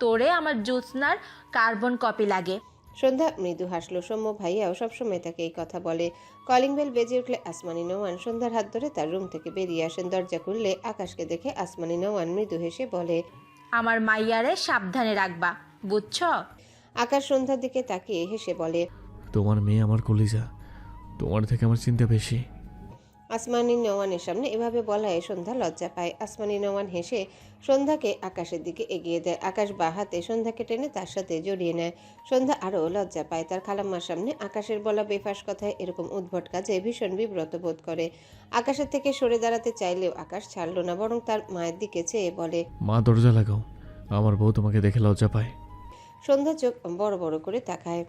তোরে আমার জ্যোৎস্নার কার্বন কপি লাগে। সন্ধ্যা মৃদু হাসলো। সৌম্য ভাইয়াও সবসময় তাকে এই কথা বলে। কলিং বেল বেজে উঠলে আসমানি নওয়ান সন্ধ্যার হাত ধরে তার রুম থেকে বেরিয়ে আসেন। দরজা খুললে আকাশকে দেখে আসমানি নওয়ান মৃদু হেসে বলে, আমার মাইয়ারে সাবধানে রাখবা, বুঝছ? আকাশ সন্ধ্যার দিকে তাকিয়ে হেসে বলে, তোমার মেয়ে আমার কলিজা, তোমার থেকে আমার চিন্তা বেশি। আসমানি নওয়ানের সামনে এভাবে বলায় সন্ধ্যা লজ্জা পায়। আসমানি নওয়ান হেসে সন্ধ্যাকে আকাশের দিকে এগিয়ে দেয়। আকাশ বা হাতে সন্ধ্যাকে টেনে তার সাথে জড়িয়ে নেয়। সন্ধ্যা আরও লজ্জা পায়। তার খালাম্মার সামনে আকাশের বলা বেফাস কথায় এরকম উদ্ভট কাজে ভীষণ বিব্রত বোধ করে। আকাশের থেকে সরে দাঁড়াতে চাইলেও আকাশ ছাড়ল না, বরং তার মায়ের দিকে চেয়ে বলে, মা দরজা লাগাও, আমার বউ তোমাকে দেখে লজ্জা পায়। সন্ধ্যা চোখ বড় বড় করে তাকায়।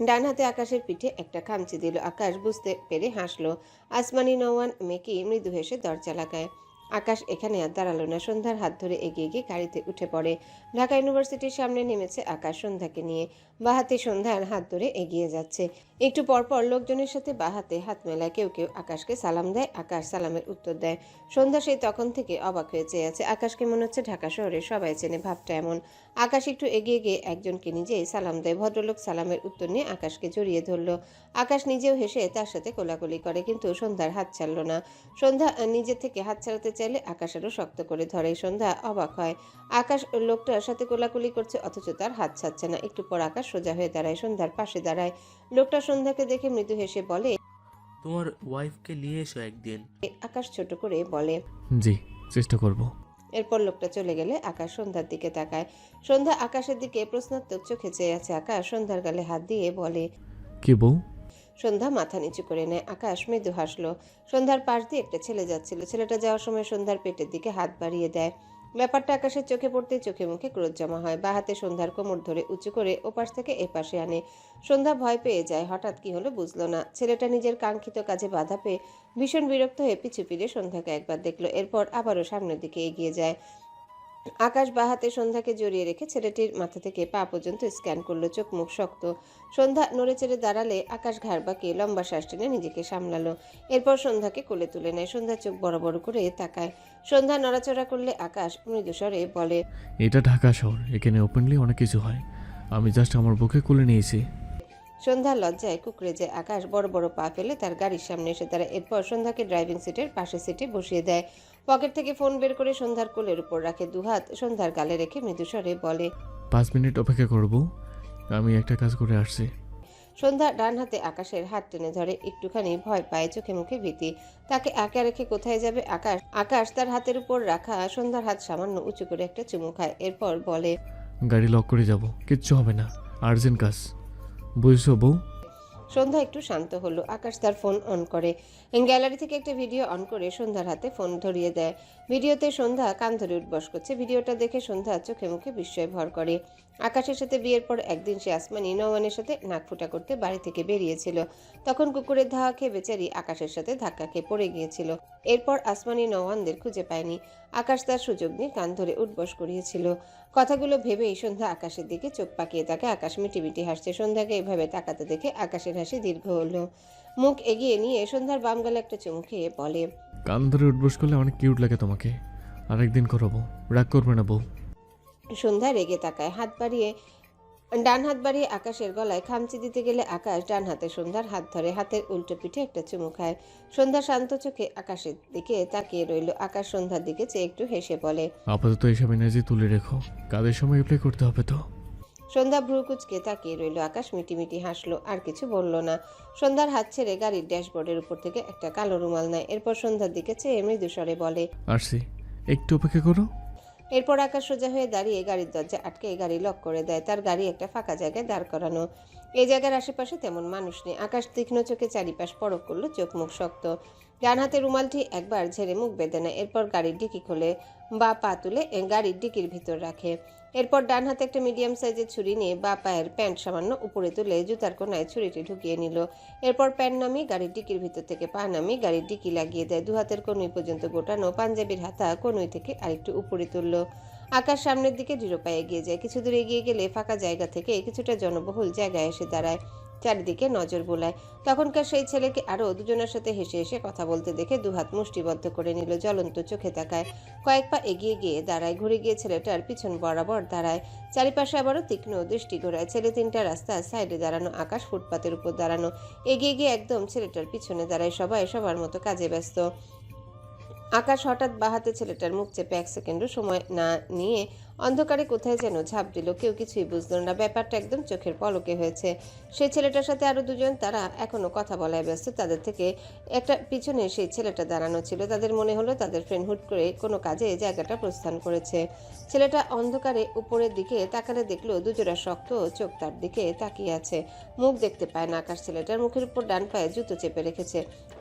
ডান হাতে আকাশের পিঠে একটা খামচি দিল। আকাশ বুঝতে পেরে হাসলো। আসমানি নওয়ান মেকি মৃদু হেসে দরজা লাগায়। আকাশ এখানে আর দাঁড়ালো না, সন্ধ্যার হাত ধরে এগিয়ে গিয়ে গাড়িতে উঠে পড়ে। ঢাকা ইউনিভার্সিটির সামনে নেমেছে আকাশ সন্ধ্যাকে নিয়ে। বাহাতে সন্ধ্যার হাত ধরে এগিয়ে যাচ্ছে। একটু পরপর লোকজনের সাথে বাহাতে হাত মেলায়। কেউ কেউ আকাশকে সালাম দেয়, আকাশ সালামের উত্তর দেয়। সন্ধ্যা সেই তখন থেকে অবাক হয়ে চেয়ে আছে। আকাশকে মনে হচ্ছে ঢাকা শহরে সবাই চেনে, ভাবটা এমন। আকাশ একটু এগিয়ে গিয়ে একজনকে নিজেই সালাম দেয়। ভদ্রলোক সালামের উত্তর নিয়ে আকাশকে জড়িয়ে ধরল। আকাশ নিজেও হেসে তার সাথে কোলাকুলি করে, কিন্তু সন্ধ্যার হাত ছাড়ল না। সন্ধ্যা নিজে থেকে হাত ছাড়াতে চাইলে আকাশ আরও শক্ত করে ধরে। সন্ধ্যা অবাক হয়। আকাশ লোকটার সাথে কোলাকুলি করছে, অথচ তার হাত ছাড়ছে না। একটু পর আকাশ সোজা হয়ে দাঁড়ায়, সন্ধ্যার পাশে দাঁড়ায়। লোকটা সন্ধ্যাকে দেখে মৃদু হেসে বলে, তোমার ওয়াইফকে নিয়ে এসো একদিন। আকাশ ছোট করে বলে, জি, চেষ্টা করব। এরপর লোকটা চলে গেলে আকাশ সন্ধ্যার দিকে তাকায়। সন্ধ্যা আকাশের দিকে প্রশ্নাত্মক চোখে চেয়ে আছে। আকাশ সন্ধ্যার গালে হাত দিয়ে বলে, কি বউ? সন্ধ্যা মাথা নিচু করে নেয়। আকাশ মৃদু হাসলো। সন্ধ্যার পাশ দিয়ে একটা ছেলে যাচ্ছিল। ছেলেটা যাওয়ার সময় সন্ধ্যার পেটের দিকে হাত বাড়িয়ে দেয়। ব্যাপারটা আকাশের চোখে পড়তেই চোখে মুখে ক্রোধ জমা হয়। বা হাতে সন্ধ্যার কোমর ধরে উঁচু করে ওপাশ থেকে এপাশে আনে। সন্ধ্যা ভয় পেয়ে যায়। হঠাৎ কি হলো বুঝলো না। ছেলেটা নিজের কাঙ্ক্ষিত কাজে বাধা পেয়ে ভীষণ বিরক্ত হয়ে পিছু ফিরে সন্ধ্যাকে একবার দেখলো। এরপর আবারও সামনের দিকে এগিয়ে যায়। আকাশ বাহাতে সন্ধ্যাকে জড়িয়ে রেখে ছেলেটির মাথা থেকে পা পর্যন্ত স্ক্যান করলো। চোখ মুখ শক্ত। সন্ধ্যা নড়ে চেড়ে দাঁড়ালে আকাশ ঘাড় বাঁকিয়ে লম্বা শ্বাস টেনে নিজেকে সামলালো। এরপর সন্ধ্যাকে কোলে তুলে নেয়। সন্ধ্যা চোখ বড় বড় করে তাকায়। সন্ধ্যা নড়াচড়া করলে আকাশ মৃদুস্বরে বলে, এটা ঢাকা শহর, এখানে ওপেনলি অনেক কিছু হয়। আমি জাস্ট আমার বুকে কোলে নিয়েছি। সন্ধ্যা লজ্জায় কুকড়ে যায়। আকাশ বড় বড় পা ফেলে তার গাড়ির সামনে এসে দাঁড়ায়। এরপর সন্ধ্যাকে ড্রাইভিং সিটের পাশে সিটে বসিয়ে দেয়। পকেট থেকে ফোন বের করে সন্ধ্যার কোলের উপর রাখে। দুহাত সন্ধ্যার গালে রেখে মৃদুস্বরে বলে, 5 মিনিট অপেক্ষা করব, আমি একটা কাজ করে আসছি। সন্ধ্যা ডান হাতে আকাশের হাত টেনে ধরে। একটুখানি ভয় পায়, চোখে মুখে ভীতি। তাকে একা রেখে কোথায় যাবে আকাশ? আকাশ তার হাতের উপর রাখা সন্ধ্যার হাত সামান্য উঁচু করে একটা চুমু খায়। এরপর বলে, গাড়ি লক করে যাব, কিচ্ছু হবে না, আর্জেন্ট কাজ, বুঝছো বউ? সন্ধ্যা একটু শান্ত হলো। আকাশ তার ফোন অন করে। গ্যালারি থেকে একটা ভিডিও অন করে সন্ধ্যার হাতে ফোন ধরিয়ে দেয়। ভিডিওতে সন্ধ্যা কান ধরে উঠবস করছে। ভিডিওটা দেখে সন্ধ্যা চোখে মুখে বিস্ময় ভর করে। আকাশের সাথে বিয়ের পর একদিন সে আসমানি নওয়ানের সাথে নাক ফুটা করতে বাড়ি থেকে বেরিয়েছিল। তখন কুকুরের ধাওয়া খেয়ে বেচারি আকাশের সাথে ধাক্কা খেয়ে পড়ে গিয়েছিল। এরপর আসমানি নওয়ানদের খুঁজে পায়নি। আকাশ তার সুযোগ নিয়ে কান ধরে উঠবস করিয়েছিল। কথাগুলো ভেবেই সন্ধ্যা আকাশের দিকে চোখ পাকিয়ে তাকে। আকাশ মিটিমিটি হাসছে। সন্ধ্যাকে এভাবে তাকাতে দেখে আকাশের হাসি দীর্ঘ হলো। মুখ এগিয়ে নিয়ে সন্ধ্যার বাম গালে একটা চুমু খেয়ে বলে, কান ধরে উঠবস করলে অনেক কিউট লাগে তোমাকে, আরেকদিন করাবো, রাগ করবে না বউ। সন্ধ্যা রেগে তাকায়। ডান হাত বাড়িয়ে আকাশের গলায় খামচি দিতে গেলে আকাশ ডান হাতে সন্ধ্যার হাত ধরে। হাতের উল্টো পিঠে একটা চুমু খায়। সন্ধ্যা শান্ত চোখে আকাশের দিকে তাকিয়ে রইল। আকাশ সন্ধ্যার দিকে চেয়ে একটু হেসে বলে, আপাতত এইসব এনার্জি তুলে রেখো, কাজের সময় অ্যাপ্লাই করতে হবে তো। সন্ধ্যা ভ্রু কুচকে তাকিয়ে রইল। আকাশ মিটিমিটি হাসলো, আর কিছু বলল না। সন্ধ্যার হাত ছেড়ে গাড়ির ড্যাশবোর্ডের উপর থেকে একটা কালো রুমাল নেয়। এরপর সন্ধ্যার দিকে চেয়ে মৃদুস্বরে বলে, আসছি, একটু অপেক্ষা করো। এরপর আকাশ সোজা হয়ে দাঁড়িয়ে গাড়ির দরজা আটকে গাড়ি লক করে দেয়। তার গাড়ি একটা ফাঁকা জায়গায় দাঁড় করানো। এই জায়গার আশেপাশে তেমন মানুষ নেই। আকাশ তীক্ষ্ণ চোখে চারিপাশ পরখ করলো, চোখ মুখ শক্ত। ডান হাতে রুমালটি একবার ঝেড়ে মুখ বেঁধে নেয়। এরপর গাড়ির ডিকি খোলে, বা পা তুলে গাড়ির ডিকির ভিতর রাখে। এরপর ডান হাতে একটা মিডিয়াম সাইজের ছুরি নিয়ে বা পায়ের প্যান্ট সামান্য উপরে তুলে জুতার কোনায় ছুরিটি ঢুকিয়ে নিল। এরপর প্যান্ট নামিয়ে গাড়ির ডিকির ভিতর থেকে পা নামিয়ে গাড়ির ডিকি লাগিয়ে দেয়। দু হাতের কনুই পর্যন্ত গোটানো পাঞ্জাবির হাতা কনুই থেকে আরেকটু উপরে তুলল। আকাশ সামনের দিকে দৃঢ় পায়ে এগিয়ে যায়। কিছু দূর এগিয়ে গেলে ফাঁকা জায়গা থেকে কিছুটা জনবহুল জায়গায় এসে দাঁড়ায়। চারিদিকে নজর বোলায়। তখনকার সেই ছেলেকে আরও দুজনের সাথে হেসে হেসে কথা বলতে দেখে দুহাত মুষ্টিবদ্ধ করে নিল। জ্বলন্ত চোখে তাকায়। কয়েক পা এগিয়ে গিয়ে দাঁড়ায়। ঘুরে গিয়ে ছেলেটার পিছন বরাবর দাঁড়ায়। চারিপাশে আবারও তীক্ষ্ণ দৃষ্টি ঘোরায়। ছেলে তিনটা রাস্তার সাইডে দাঁড়ানো। আকাশ ফুটপাতের উপর দাঁড়ানো। এগিয়ে গিয়ে একদম ছেলেটার পিছনে দাঁড়ায়। সবাই সবার মতো কাজে ব্যস্ত। আকাশ হঠাৎ বাহাতে ছেলেটার মুখ চেপে 1 সেকেন্ডও সময় না নিয়ে অন্ধকারে কোথায় যেন ঝাঁপ দিল। কেউ কিছুই বুঝলো না। ব্যাপারটা একদম চোখের পলকে হয়েছে। সেই ছেলেটার সাথে আরো দুজন, তারা এখনো কথা বলায় ব্যস্ত। তাদের থেকে একটা পিছনে সেই ছেলেটা দাঁড়ানো ছিল। তাদের মনে হলো তাদের ফ্রেন্ড হুট করে কোনো কাজে জায়গাটা প্রস্থান করেছে। ছেলেটা অন্ধকারে উপরের দিকে তাকালে দেখলো দুজোড়া শক্ত চোখ তার দিকে তাকিয়ে আছে। মুখ দেখতে পায় না আকাশ। ছেলেটার মুখের উপর ডান পায়ে জুতো চেপে রেখেছে।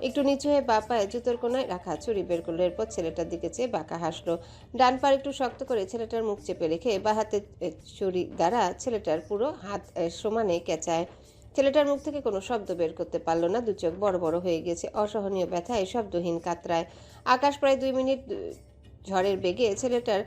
একটু নিচু হয়ে বা পায়ে জুতোর কোনায় রাখা ছুরি বের করলো। এরপর ছেলেটার দিকে চেয়ে বাঁকা হাসলো। ডান পা একটু শক্ত করে ছেলেটার মুখ চেপে রেখে বা হাতে ছুরি দ্বারা ছেলেটার পুরো হাত সমানে কেঁচায়। ছেলেটার মুখ থেকে কোনো শব্দ বের করতে পারল না, দু চোখ বড় বড় হয়ে গেছে, অসহনীয় ব্যথায় শব্দহীন কাতরায়। আকাশ প্রায় 2 মিনিট ঝড়ের বেগে ছেলেটার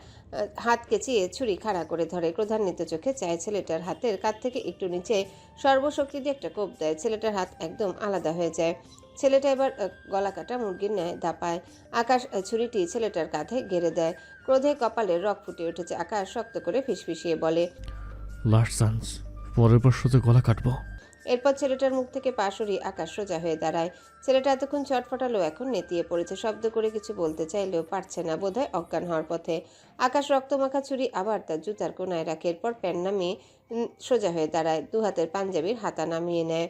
হাত কেচিয়ে ছুরি খাড়া করে ধরে, ক্রোধান্বিত চোখে চায় ছেলেটার হাতের কাত থেকে একটু নিচে সর্বশক্তি দিয়ে একটা কোপ দেয়। ছেলেটার হাত একদম আলাদা হয়ে যায়। ছেলেটা এবার গলা কাটা মুরগির ন্যায় দাপায়। আকাশ ছুরিটি ছেলেটার কাঁধে গেড়ে দেয়। ক্রোধে কপালের রগ ফুটে উঠেছে। আকাশ শক্ত করে ফিসফিসিয়ে বলে, লাস্ট চান্স, পরের বার সোজা গলা কাটবো। এরপর ছেলেটার মুখ থেকে পা সরিয়ে আকাশ সোজা হয়ে দাঁড়ায়। ছেলেটা এতক্ষণ ছটফটালো, এখন নেতিয়ে পড়েছে। শব্দ করে কিছু বলতে চাইলেও পারছে না, বোধহয় অজ্ঞান হওয়ার পথে। আকাশ রক্তমাখা ছুরি আবার তার জুতার কোনায় রাখে, এরপর প্যান নামিয়ে সোজা হয়ে দাঁড়ায়, 2 হাতের পাঞ্জাবির হাতা নামিয়ে নেয়।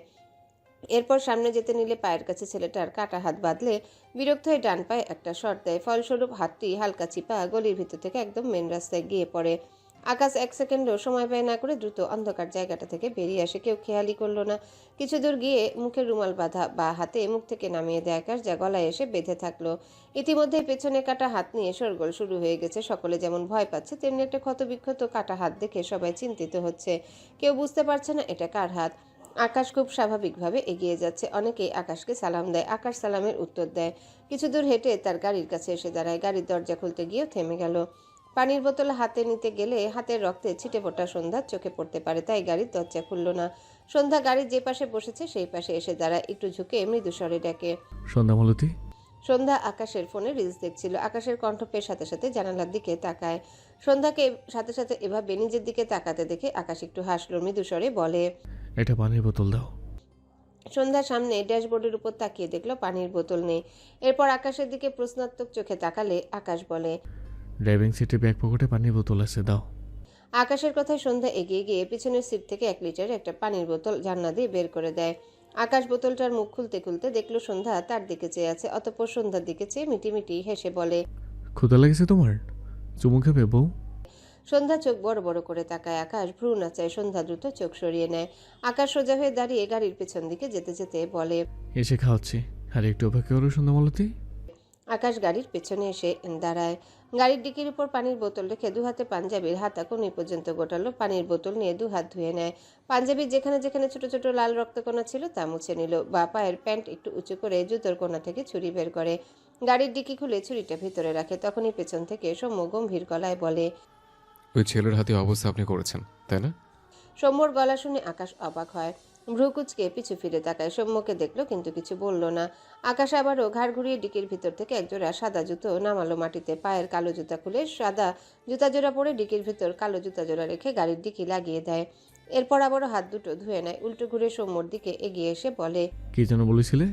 এরপর সামনে যেতে নিলে পায়ের কাছে ছেলেটার কাটা হাত বাঁধলে বিরক্ত হয়ে ডান পায়ে একটা শট দেয়। ফলস্বরূপ হাতটি হালকা চিপা গলির ভিতর থেকে একদম মেন রাস্তায় গিয়ে পড়ে। আকাশ 1 সেকেন্ডও সময় ব্যয় না করে দ্রুত অন্ধকার জায়গাটা থেকে বেরিয়ে আসে। কেউ খেয়ালই করলো না। কিছু দূর গিয়ে মুখের রুমাল বাঁধা বা হাতে মুখ থেকে নামিয়ে দেয় আকাশ, যা গলায় এসে বেঁধে থাকলো। ইতিমধ্যে পেছনে কাটা হাত নিয়ে শোরগোল শুরু হয়ে গেছে। সকলে যেমন ভয় পাচ্ছে, তেমনি একটা ক্ষতবিক্ষত কাটা হাত দেখে সবাই চিন্তিত হচ্ছে। কেউ বুঝতে পারছে না এটা কার হাত। আকাশ খুব স্বাভাবিকভাবে এগিয়ে যাচ্ছে। অনেকেই আকাশকে সালাম দেয়, আকাশ সালামের উত্তর দেয়। কিছু দূর হেঁটে তার গাড়ির কাছে এসে দাঁড়ায়। গাড়ির দরজা খুলতে গিয়েও থেমে গেল। পানির বোতল হাতে নিতে গেলে হাতের রক্তে ছিটে ফোটা সন্ধ্যার চোখে পড়তে পারে, তাই গাড়ির দরজা খুলল না। সন্ধ্যা গাড়ির যে পাশে বসেছে সেই পাশে এসে দাঁড়ায়, একটু ঝুঁকে মৃদু স্বরে ডাকে। সন্ধ্যামালতী। সন্ধ্যা আকাশের ফোনে রিলস দেখছিল। আকাশের কণ্ঠ পেয়ে সাথে সাথে জানালার দিকে তাকায়। সন্ধ্যাকে সাথে সাথে এভাবে নিজের দিকে তাকাতে দেখে আকাশ একটু হাসলো, মৃদু স্বরে বলে, একটা পানির বোতল দাও। সন্ধ্যার সামনে ড্যাশবোর্ডের উপর তাকিয়ে দেখলো পানির বোতল নেই। এরপর আকাশের দিকে প্রশ্নাত্মক চোখে তাকালে আকাশ বলে, ড্রাইভিং সিটে ব্যাক পকেটে পানির বোতল আছে, দাও। আকাশের কথায় সন্ধ্যা এগিয়ে গিয়ে পিছনের সিট থেকে 1 লিটারের একটা পানির বোতল জানলা দিয়ে বের করে দেয়। আকাশ বোতলটার মুখ খুলতে খুলতে দেখলো সন্ধ্যা তার দিকে চেয়ে আছে। অতঃপর সন্ধ্যার দিকে চেয়ে মিটিমিটি হেসে বলে, ক্ষুধা লেগেছে তোমার? চুমু খাবে বউ? সন্ধ্যা চোখ বড় বড় করে তাকায়। আকাশ ভ্রু নাচায়। সন্ধ্যা দ্রুত চোখ সরিয়ে নেয়। আকাশ সোজা হয়ে দাঁড়িয়ে গাড়ির পেছন দিকে যেতে যেতে বলে, এসে খাওয়াচ্ছি, আর একটু অপেক্ষা করো সন্ধ্যামালতী। আকাশ গাড়ির পেছনে এসে দাঁড়ায়। গাড়ির ডিকির উপর পানির বোতল রেখে 2 হাতে পাঞ্জাবির হাতা কোণী পর্যন্ত গোটালো। পানির বোতল নিয়ে 2 হাত ধুয়ে নেয়। পাঞ্জাবির যেখানে যেখানে ছোট ছোট লাল রক্তকণা ছিল তা মুছে নিল। বা পায়ের প্যান্ট একটু উঁচু করে জুতোর কোণা থেকে ছুরি বের করে। গাড়ির ডিকি খুলে ছুরিটা ভিতরে রাখে। তখনই পেছন থেকে সৌম্য গম্ভীর গলায় বলে, ওই ছেলের হাতে অবস্থা আপনি করেছেন, তাই না? সৌম্যর গলা শুনে আকাশ অবাক হয়। ভ্রু কুচকে পিছু ফিরে তাকায়। সৌম্যকে দেখলো কিন্তু কিছু বলল না। আকাশ আবারও ঘাড় ঘুরিয়ে ডিকির ভিতর থেকে একজোড়া সাদা জুতো নামালো মাটিতে। পায়ের কালো জুতা খুলে সাদা জুতা জোড়া পরে ডিকির ভিতর কালো জুতা জোড়া রেখে গাড়ির ডিকি লাগিয়ে দেয়। এরপর আবারও হাত দুটো ধুয়ে নেয়। উল্টো ঘুরে সৌম্যর দিকে এগিয়ে এসে বলে, কি যেন বলেছিলে?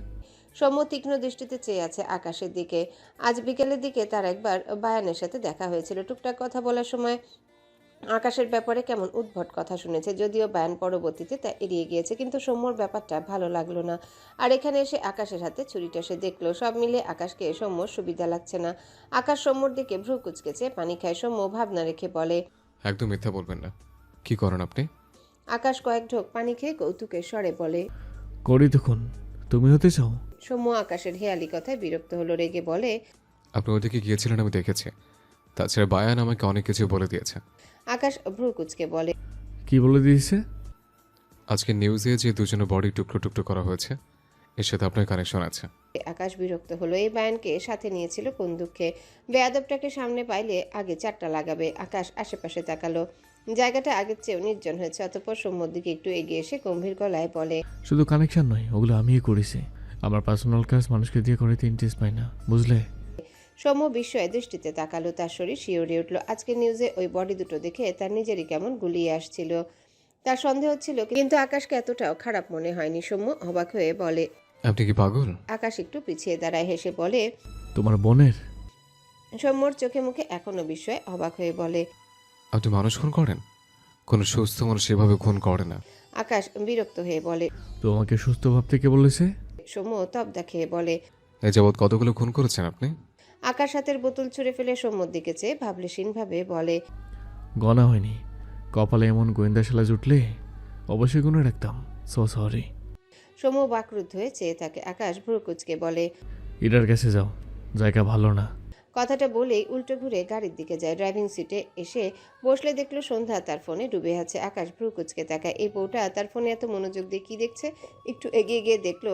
সৌম্য তীক্ষ্ণ দৃষ্টিতে চেয়ে আছে আকাশের দিকে। আজ বিকেলের দিকে তার একবার বায়ানের সাথে দেখা হয়েছিল। টুকটাক কথা বলার সময় আকাশের ব্যাপারে কেমন উদ্ভট কথা শুনেছে, যদিও বায়ান পরবর্তীতে তা এড়িয়ে গিয়েছে। কিন্তু সৌম্যর ব্যাপারটা ভালো লাগলো না। আর এখানে এসে আকাশের হাতে ছুরিটা সে দেখলো। সব মিলে আকাশকে সৌম্যর সুবিধা লাগছে না। আকাশ সৌম্যর দিকে ভ্রু কুচকেছে, পানি খায়। সৌম্য ভাবনা রেখে বলে, একদম মিথ্যা বলবেন না। কি করেন আপনি? আকাশ কয়েক ঢোক পানি খেয়ে কৌতুকের স্বরে বলে, করি তখন, তুমি হতে চাও? সৌম্য আকাশের হেয়ালি কথায় বিরক্ত হলো, রেগে বলে, আপনি ওদিকে গিয়েছিলেন, আমি দেখেছি। তাছাড়া বায়ান আমাকে অনেক কিছু বলে দিয়েছে। আকাশ ভ্রু কুচকে বলে, কি বলে দিয়েছে? আজকে নিউজে যে দুজনের বডি টুকরো টুকরো করা হয়েছে, এর সাথে আপনার কানেকশন আছে। আকাশ বিরক্ত হলো। এই বায়ানকে সাথে নিয়েছিল কোন দুঃখে? বেয়াদবটাকে সামনে পাইলে আগে 4টা লাগাবে। আকাশ আশেপাশে তাকালো। জায়গাটা আগের চেয়েও নির্জন হয়েছে। অতঃপর সৌম্যর দিকে একটু এগিয়ে এসে গম্ভীর গলায় বলে, শুধু কানেকশন নয়, ওগুলো আমিই করেছি। আমার পার্সোনাল কাজ মানুষকে দিয়ে করতে ইন্টারেস্ট পাই না, বুঝলে? সৌম্য বিস্ময় দৃষ্টিতে তাকালো। তার শরীর শিউরে উঠল। আজকের নিউজে ওই বডি দুটো দেখে তার নিজেরই কেমন গুলিয়ে আসছিল। তার সন্দেহ ছিল, কিন্তু আকাশকে এতটাও খারাপ মনে হয়নি। সৌম্য অবাক হয়ে বলে, আপনি কি পাগল? আকাশ একটু পিছিয়ে দাঁড়ায়, হেসে বলে, তোমার বোনের? সৌম্যর চোখে মুখে এখনো বিস্ময়। অবাক হয়ে বলে, আপনি মানুষ খুন করেন? কোনো সুস্থ মানুষ সেভাবে খুন করে না। আকাশ বিরক্ত হয়ে বলে, তোমাকে সুস্থ ভাবতে কে বলেছে? সৌম্য তবদা খেয়ে বলে, এ যাবৎ কতগুলো খুন করেছেন আপনি? আকাশ হাতের বোতল ছুঁড়ে ফেলে সৌম্যর দিকে চেয়ে ভাবলেশীনভাবে বলে, গনা হয়নি। কপালে এমন গোয়েন্দাশালা জুটলে অবশ্যই গুনে রাখতাম। So sorry. সৌম্য বাকরুদ্ধ হয়ে চেয়ে থাকে। আকাশ ভ্রু কুচকে বলে, ইরার কাছে যাও, জায়গা ভালো না। কথাটা বলেই উল্টো ঘুরে গাড়ির দিকে যায়। ড্রাইভিং সিটে এসে বসলে দেখলো সন্ধ্যা তার ফোনে ডুবে আছে। আকাশ ভ্রু কুচকে তাকায়। এই বউটা তার ফোনে এত মনোযোগ দিয়ে কি দেখছে? একটু এগিয়ে গিয়ে দেখলো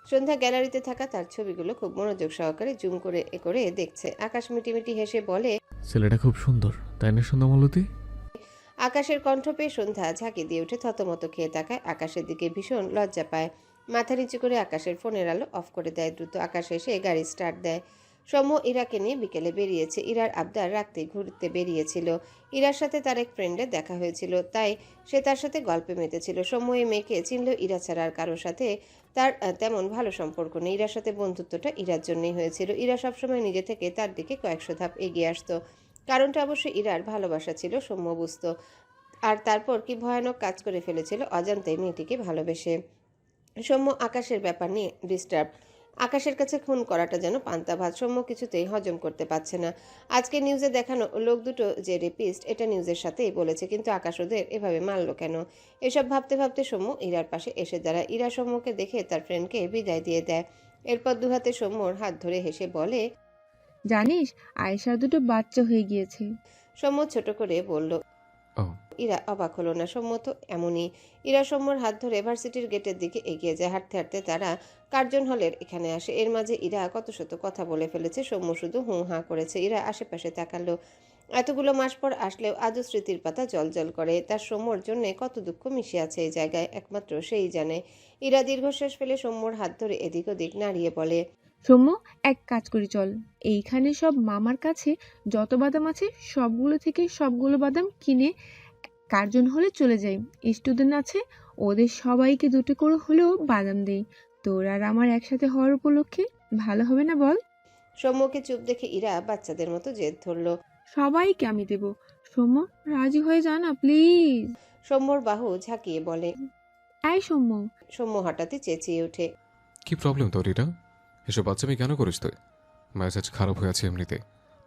সন্ধ্যা গ্যালারিতে থাকা তার ছবিগুলো খুব মনোযোগ সহকারে জুম করে করে দেখছে। আকাশ মিটিমিটি হেসে বলে, ছেলেটা খুব সুন্দর, তাই না সন্ধ্যামালতী? আকাশের কণ্ঠ পেয়ে সন্ধ্যা ঝাঁকি দিয়ে উঠে থতমত খেয়ে তাকায়। আকাশের দিকে ভীষণ লজ্জা পায়। মাথা নিচু করে আকাশের ফোনের আলো অফ করে দেয় দ্রুত। আকাশ এসে গাড়ি স্টার্ট দেয়। সৌম্য ইরাকে নিয়ে বিকেলে বেরিয়েছে। ইরার আবদার রাখতে ঘুরতে বেরিয়েছিল। ইরার সাথে তার এক ফ্রেন্ডের দেখা হয়েছিল, তাই সে তার সাথে গল্পে মেতেছিল। সৌম্য এই মেয়েকে চিনল ইরা ছাড়া আর কারোর সাথে তার তেমন ভালো সম্পর্ক নেই। ইরার সাথে বন্ধুত্বটা ইরার জন্যই হয়েছিল। ইরা সবসময় নিজে থেকে তার দিকে কয়েকশো ধাপ এগিয়ে আসতো। কারণটা অবশ্যই ইরার ভালোবাসা ছিল, সৌম্য বুঝত। আর তারপর কি ভয়ানক কাজ করে ফেলেছিল অজান্তে মেয়েটিকে ভালোবেসে। সৌম্য আকাশের ব্যাপার নিয়ে ডিস্টার্ব। আকাশের কাছে খুন করাটা যেন পান্তা ভাত। সৌম্য কিছুতেই হজম করতে পারছে না। আজকে নিউজে দেখানো লোক দুটো যে রেপিস্ট, এটা নিউজের সাথেই বলেছে, কিন্তু আকাশ ওদের এভাবে মারলো কেন? এসব ভাবতে ভাবতে সৌম্য ইরার পাশে এসে দাঁড়ায়। ইরা সৌম্যকে দেখে তার ফ্রেন্ডকে বিদায় দিয়ে দেয়। এরপর দুহাতে সৌম্যর হাত ধরে হেসে বলে, জানিস আয়েশার দুটো বাচ্চা হয়ে গিয়েছে। সৌম্য ছোট করে বলল। ও ইরা অবাক হলো না। সৌম্য তো এমনই। ইরা সৌম্যর হাত ধরে ভার্সিটির গেটের দিকে এগিয়ে যায়। হাঁটতে হাঁটতে তারা কার্জন হলের এখানে আসে। এর মাঝে ইরা কত শত কথা বলে ফেলেছে। সৌম্য শুধু হুঁ হাঁ করেছে। ইরা আশেপাশে তাকালো। এতগুলো মাস পর আসলেও আজও স্মৃতির পাতা জলজল করে। তার সৌম্যর জন্য কত দুঃখ মিশে আছে এই জায়গায়, একমাত্র সেই জানে। ইরা দীর্ঘশ্বাস ফেলে সৌম্যর হাত ধরে এদিক ওদিক নাড়িয়ে বলে, সৌম্য, এক কাজ করি চল, এইখানে সব মামার কাছে যত বাদাম আছে সবগুলো থেকে সবগুলো বাদাম কিনে কার্জন হলে চলে যাই। স্টুডেন্ট আছে, ওদের সবাইকে দুটো করে হলেও বাদাম দেই। তোর আর আমার একসাথে হওয়ার উপলক্ষে ভালো হবে না বল? সৌম্যকে চুপ দেখে ইরা বাচ্চাদের মতো জেদ ধরল। সবাইকে আমি দেব। সৌম্য, রাজি হয়ে যা না প্লিজ। সৌম্যর বাহু ঝাঁকিয়ে বলে। এই সৌম্য। সৌম্য হঠাৎই চেঁচিয়ে ওঠে, কি প্রবলেম তোর এটা? এসব বাচ্চামি কেন করিস তুই? মেজাজ খারাপ হয়ে আছে এমনিতে,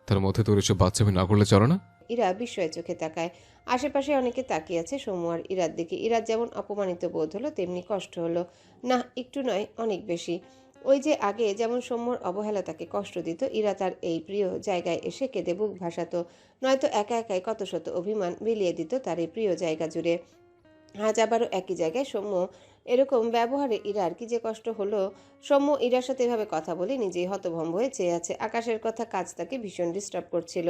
তার মধ্যে তোর এসব বাচ্চামি না করলে চলো না? ইরা বিস্ময়ে চোখে তাকায়। আশেপাশে অনেকে তাকিয়ে আছে সৌম্য আর ইরার দিকে। ইরার যেমন অপমানিত বোধ হলো, তেমনি কষ্ট হলো। না, একটু নয়, অনেক বেশি। ওই যে আগে যেমন সৌম্যর অবহেলা তাকে কষ্ট দিত, ইরা তার এই প্রিয় জায়গায় এসে কেঁদে বুক ভাসাতো। নয়তো একা একাই কত শত অভিমান বিলিয়ে দিত তার এই প্রিয় জায়গা জুড়ে। আজ আবারও একই জায়গায় সৌম্য এরকম ব্যবহারে ইরার কি যে কষ্ট হলো। সৌম্য ইরার সাথে এভাবে কথা বলে নিজেই হতভম্ব হয়ে চেয়ে আছে। আকাশের কথা কাজ তাকে ভীষণ ডিস্টার্ব করছিল।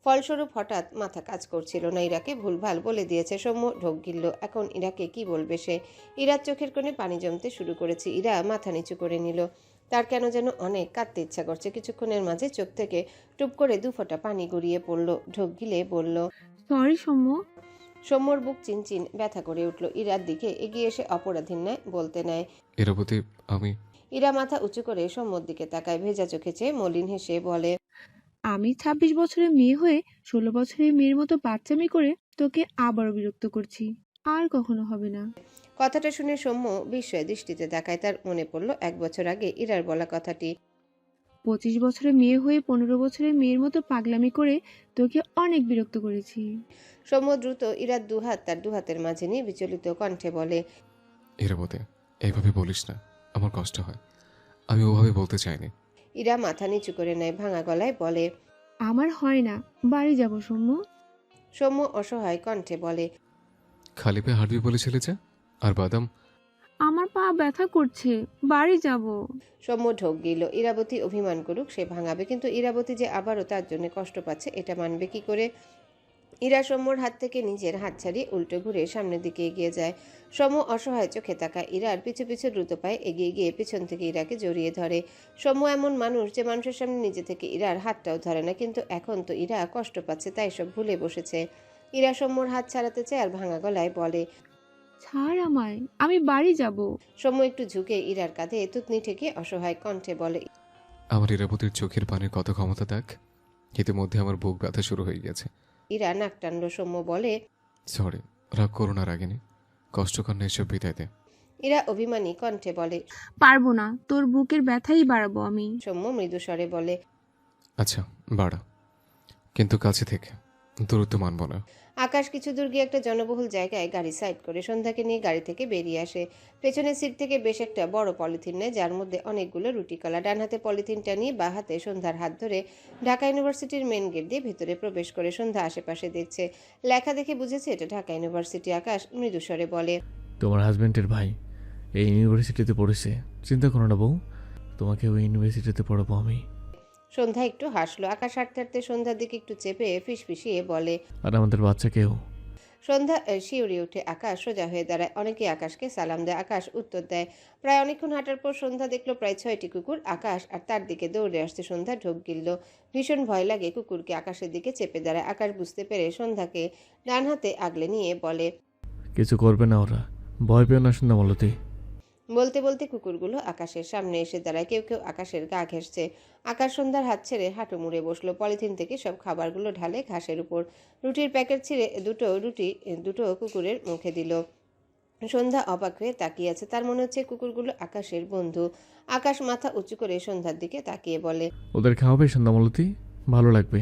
ফলস্বরূপ হঠাৎ মাথা কাজ করছিল না। ইরাকে ভুলভাল বলে দিয়েছে। সৌম্য ঢোক গিলল। এখন ইরাকে কি বলবে সে? ইরার চোখের কোণে পানি জমতে শুরু করেছে। ইরা মাথা নিচু করে নিল। তার কেন যেন অনেক কাঁদতে ইচ্ছা করছে। কিছুক্ষণের মাঝে চোখ থেকে টুপ করে দু ফোঁটা পানি গড়িয়ে পড়ল। ঢোক গিলে বলল, সরি সৌম্য। সৌম্যর বুক চিনচিন ব্যথা করে উঠল। ইরার দিকে এগিয়ে এসে অপরাধীর ন্যায় বলতে নেয়। এরাবতী, আমি ইরা মাথা উঁচু করে সৌম্যর দিকে তাকায়। ভেজা চোখে চেয়ে মলিন হেসে বলে, আমি 26 বছরের মেয়ে হয়ে 16 বছরের মেয়ের মতো বাচ্চামি করে তোকে আবারও বিরক্ত করছি। আর কখনো হবে না। কথাটা শুনে সৌম্য বিস্ময় দৃষ্টিতে তাকায়। তার মনে পড়ল 1 বছর আগে ইরার বলা কথাটি। 25 বছরের মেয়ে হয়ে 15 বছরের মেয়ের মতো পাগলামি করে তোকে অনেক বিরক্ত করেছি। সৌম্য দ্রুত ইরার দুহাত তার দুহাতের মাঝে নিয়ে বিচলিত কণ্ঠে বলে, এরাবতী, এইভাবে বলিস না, আমার কষ্ট হয়। আমি ওভাবে বলতে চাইনি। ইরা মাথা নিচু করে নেয়, ভাঙা গলায় বলে। আমার হয় না, বাড়ি যাব সৌম্য। সৌম্য অসহায় কণ্ঠে বলে, খালি পেয়ে হাঁটবি বলেছিলে যে, আর বাদাম? আমার পা ব্যথা করছে, বাড়ি যাব। সৌম্য ঢোক গিল। ইরাবতী অভিমান করুক, সে ভাঙাবে, কিন্তু ইরাবতী যে আবারও তার জন্য কষ্ট পাচ্ছে এটা মানবে কি করে? ইরা সৌম্যর হাত থেকে নিজের হাত ছাড়িয়ে উল্টো ঘুরে সামনের দিকে এগিয়ে যায়। সৌম্য অসহায় চোখে তাকায়। ইরার পিছু পিছু দ্রুত পায়ে এগিয়ে গিয়ে পিছন থেকে ইরাকে জড়িয়ে ধরে। সৌম্য এমন মানুষ যে মানুষের সামনে নিজে থেকে ইরার হাতটাও ধরে না, কিন্তু এখন তো ইরা কষ্ট পাচ্ছে, তাই সব ভুলে বসেছে। ইরা সৌম্যর হাত ছাড়াতে চায় আর ভাঙা গলায় বলে, ছাড় আমায়, আমি বাড়ি যাব। সৌম্য একটু ঝুঁকে ইরার কাঁধে তুতনি ঠেকে অসহায় কণ্ঠে বলে, আমার এরাবতীর চোখের পানির কত ক্ষমতা দেখ। ইতিমধ্যে আমার বুক ব্যথা শুরু হয়ে গেছে। ইরা নাক টানল। সৌম্য বলে, সরি, রাগ করো না রাগিনী, কষ্ট কর না, এসব বিদায় দে। ইরা অভিমানী কণ্ঠে বলে, পারবো না, তোর বুকের ব্যথাই বাড়াবো আমি। সৌম্য মৃদু স্বরে বলে, আচ্ছা বাড়া, কিন্তু কাছে থেকে, দূরত্ব মানব না। আকাশ কিছু দূর গিয়ে একটা জনবহুল জায়গায় গাড়ি সাইড করে সন্ধ্যাকে নিয়ে গাড়ি থেকে বেরিয়ে আসে। পেছনের সিট থেকে বেশ একটা বড় পলিথিন নেয়, যার মধ্যে অনেকগুলো রুটি কলা। ডান হাতে পলিথিনটা নিয়ে বাঁ হাতে সন্ধ্যার হাত ধরে ঢাকা ইউনিভার্সিটির মেন গেট দিয়ে ভিতরে প্রবেশ করে। সন্ধ্যা আশেপাশে দেখছে, লেখা দেখে বুঝেছে এটা ঢাকা ইউনিভার্সিটি। আকাশ মৃদুস্বরে বলে, তোমার হাজব্যান্ডের ভাই এই ইউনিভার্সিটিতে পড়েছে, চিন্তা করো না বউ, তোমাকে ওই ইউনিভার্সিটিতে পড়াবো আমি। সন্ধ্যা একটু হাসলো। আকাশ হাঁটতে হাঁটতে সন্ধ্যার দিকে একটু চেপে ফিসফিসিয়ে বলে। আর আমাদের বাচ্চাকেও। সন্ধ্যা শিউরে উঠে আকাশ সোজা হয়ে দাঁড়ায়। অনেকে আকাশকে সালাম দেয়, আকাশ উত্তর দেয়। প্রায় অনেকক্ষণ হাঁটার পর সন্ধ্যা দেখলো প্রায় 6টি কুকুর আকাশ আর তার দিকে দৌড়ে আসছে। সন্ধ্যা ঢোক গিলল, ভীষণ ভয় লাগে কুকুরকে। আকাশের দিকে চেপে দাঁড়ায়। আকাশ বুঝতে পেরে সন্ধ্যাকে ডান হাতে আগলে নিয়ে বলে, কিছু করবে না ওরা, ভয় পেও না সন্ধ্যামালতী। বলতে বলতে কুকুরগুলো আকাশের সামনে এসে দাঁড়ায়। কেউ কেউ আকাশের গা ঘেঁষছে। আকাশ সন্ধ্যার হাত ছেড়ে হাঁটু মুড়ে বসলো। পলিথিন থেকে সব খাবারগুলো ঢালে ঘাসের উপর। রুটির প্যাকেট ছিঁড়ে দুটো কুকুরের মুখে দিল। সন্ধ্যা অবাক হয়ে তাকিয়ে আছে। তার মনে হচ্ছে কুকুরগুলো আকাশের বন্ধু। আকাশ মাথা উঁচু করে সন্ধ্যার দিকে তাকিয়ে বলে, ওদের খাওয়াবে সন্ধ্যামালতী, ভালো লাগবে।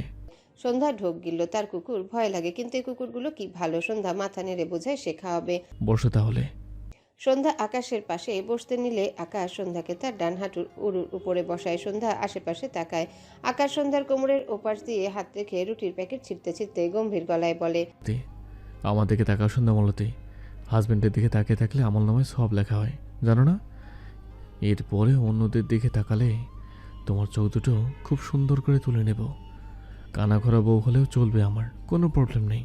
সন্ধ্যা ঢোক গিলল। তার কুকুর ভয় লাগে, কিন্তু এই কুকুরগুলো কি ভালো। সন্ধ্যা মাথা নেড়ে বোঝায় সে খাওয়াবে। বসো তাহলে। সন্ধ্যা আকাশের পাশে বসতে নিলে আকাশ সন্ধ্যাকে তার ডান হাঁটুর উড়ুর উপরে বসায়। সন্ধ্যা আশেপাশে তাকায়। আকাশ সন্ধ্যার কোমরের ওপাশ দিয়ে হাত রেখে রুটির প্যাকেট ছিঁড়তে ছিঁড়তে গম্ভীর গলায় বলে, আমার দিকে তাকাও সন্ধ্যামালতী, হাজব্যান্ডের দিকে তাকিয়ে থাকলে আমল নামায় সব লেখা হয়, জানো না? এরপরে অন্যদের দিকে তাকালে তোমার চোখ দুটো খুব সুন্দর করে তুলে নেব। কানা ঘোরা বউ হলেও চলবে, আমার কোনো প্রবলেম নেই,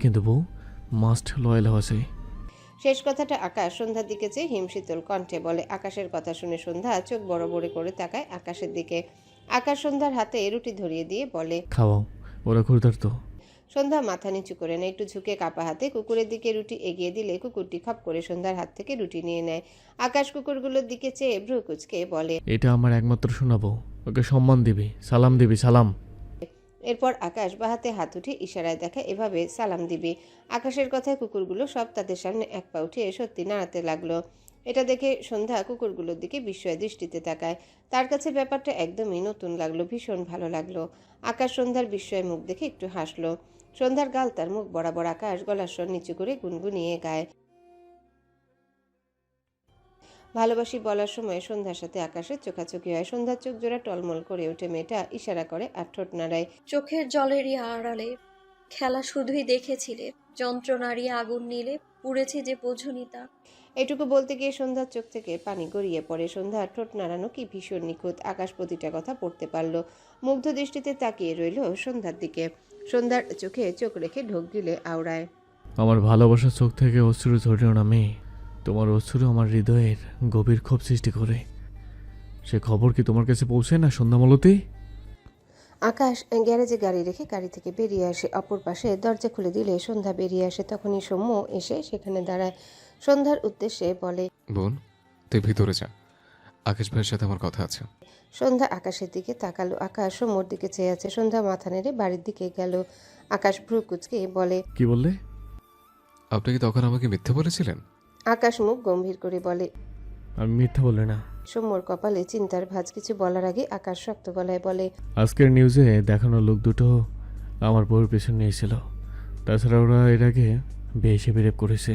কিন্তু বউ মাস্ট লয়াল হওয়া চাই। শেষ কথাটা আকাশ সন্ধ্যার দিকে চেয়ে হিমশীতল কণ্ঠে বলে। আকাশের কথা শুনে সন্ধ্যা চোখ বড় বড় করে তাকায় আকাশের দিকে। আকাশ সন্ধ্যার হাতে রুটি ধরিয়ে দিয়ে বলে, খাওয়াও, ওরা ক্ষুধার্ত। সন্ধ্যা মাথা নিচু করে নেয়, একটু ঝুঁকে কাপা হাতে কুকুরের দিকে রুটি এগিয়ে দিলে কুকুরটি খপ করে সন্ধ্যার হাত থেকে রুটি নিয়ে নেয়। আকাশ কুকুরগুলোর দিকে চেয়ে ভ্রু কুচকে বলে, এটা আমার একমাত্র শোনাবো, ওকে সম্মান দিবি, সালাম দিবি, সালাম। এরপর আকাশ বাহাতে হাত উঠে ইশারায় দেখায় এভাবে সালাম দিবি। আকাশের কথায় কুকুরগুলো সব তাদের সামনে এক পা উঠে সত্যি নাড়াতে লাগলো। এটা দেখে সন্ধ্যা কুকুরগুলোর দিকে বিস্ময় দৃষ্টিতে তাকায়। তার কাছে ব্যাপারটা একদমই নতুন লাগলো, ভীষণ ভালো লাগলো। আকাশ সন্ধ্যার বিস্ময় মুখ দেখে একটু হাসলো। সন্ধ্যার গাল তার মুখ বরাবর। আকাশ গলার স্বর নিচু করে গুনগুনিয়ে গায়। ভালোবাসি বলার সময় সন্ধ্যার সাথে আকাশের চোখাচোখি হয়। সন্ধ্যার চোখ জোড়া টলমল করে ওঠে। মেয়েটা ইশারা করে আর ঠোঁট নাড়ায়। চোখের জলেরই আড়ালে খেলা শুধুই দেখেছিলে, যন্ত্রণারই আগুন নিলে পুড়েছে যে বোঝনি তা। এটুকু বলতে গিয়ে সন্ধ্যার চোখ থেকে পানি গড়িয়ে পড়ে। সন্ধ্যার ঠোঁট নাড়ানো কি ভীষণ নিখুঁত। আকাশ প্রতিটা কথা পড়তে পারল। মুগ্ধ দৃষ্টিতে তাকিয়ে রইল সন্ধ্যার দিকে। সন্ধ্যার চোখে চোখ রেখে ঢোক গিলে আওড়ায়। আমার ভালোবাসার চোখ থেকে অশ্রু ঝরিও না মেয়ে, তোমার অশ্রু আমার হৃদয়ের গভীর ক্ষোভ সৃষ্টি করে। সে খবর কি তোমার কাছে পৌঁছে না সন্ধ্যামালতী? আকাশ গ্যারেজে গাড়ি রেখে গাড়ি থেকে বেরিয়ে আসে। অপর পাশে দরজা খুলে দিলে সন্ধ্যা বেরিয়ে আসে। তখনই সৌম্য এসে সেখানে দাঁড়ায়। সন্ধ্যার উদ্দেশ্যে বলে, বোন, তুই ভিতরে যা, আকাশ ভাইয়ের সাথে আমার কথা আছে। সন্ধ্যা আকাশের দিকে তাকালো। আকাশ সৌম্যর দিকে চেয়ে আছে। সন্ধ্যা মাথা নেড়ে বাড়ির দিকে গেল। আকাশ ভ্রু কুচকে বলে, কি বললে? আপনি কি তখন আমাকে মিথ্যে বলেছিলেন? আকাশ মুখ গম্ভীর করে বলে, আমি মিথ্যা বললে না। সৌম্যর কপালে চিন্তার ভাঁজ। কিছু বলার আগে আকাশ শক্ত গলায় বলে, আজকের নিউজে দেখানো লোক দুটো আমার বউয়ের পেছনে নিয়েছিল। তাছাড়া ওরা এর আগে বেশি রেপ করেছে।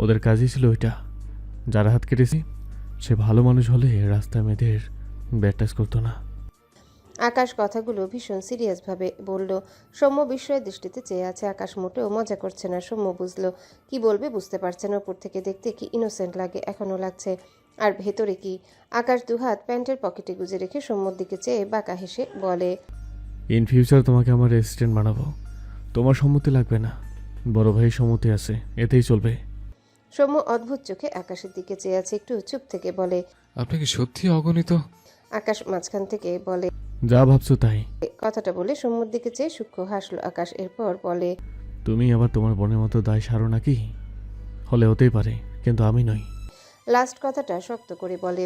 ওদের কাজই ছিল ওইটা। যারা হাত কেটেছে সে ভালো মানুষ হলে রাস্তায় মেয়েদের ব্যাড টাচ করতো না। আকাশ কথাগুলো ভীষণ সিরিয়াসভাবে বলল। সৌম্য বিস্ময়ের দৃষ্টিতে চেয়ে আছে। আকাশ মোটেও মজা করছে না। সৌম্য বুঝলো কি বলবে বুঝতে পারছে না। উপর থেকে দেখতে কি ইনোসেন্ট লাগে, এখনও লাগছে। আর ভেতরে কি? আকাশ দুহাত প্যান্টের পকেটে গুজে রেখে সৌম্যর দিকে চেয়ে বাঁকা হেসে বলে, ইন ফিউচার তোমাকে আমার রেসিডেন্ট বানাবো। তোমার সম্মতি লাগবে না, বড় ভাই সম্মতি আছে, এতেই চলবে। সৌম্য অদ্ভুত চোখে আকাশের দিকে চেয়ে আছে। একটু চুপ থেকে বলে, আপনি কি সত্যি অগণিত? আকাশ মাঝখান থেকে বলে, যা ভাবছো তাই। কথাটা বলে সৌম্যর দিকে চেয়ে সূক্ষ্ম হাসলো আকাশ। এরপর বলে, তুমি আবার তোমার বোনের মতো দায় সারো নাকি? হলে হতেই পারে, কিন্তু আমি নই। লাস্ট কথাটা শক্ত করে বলে।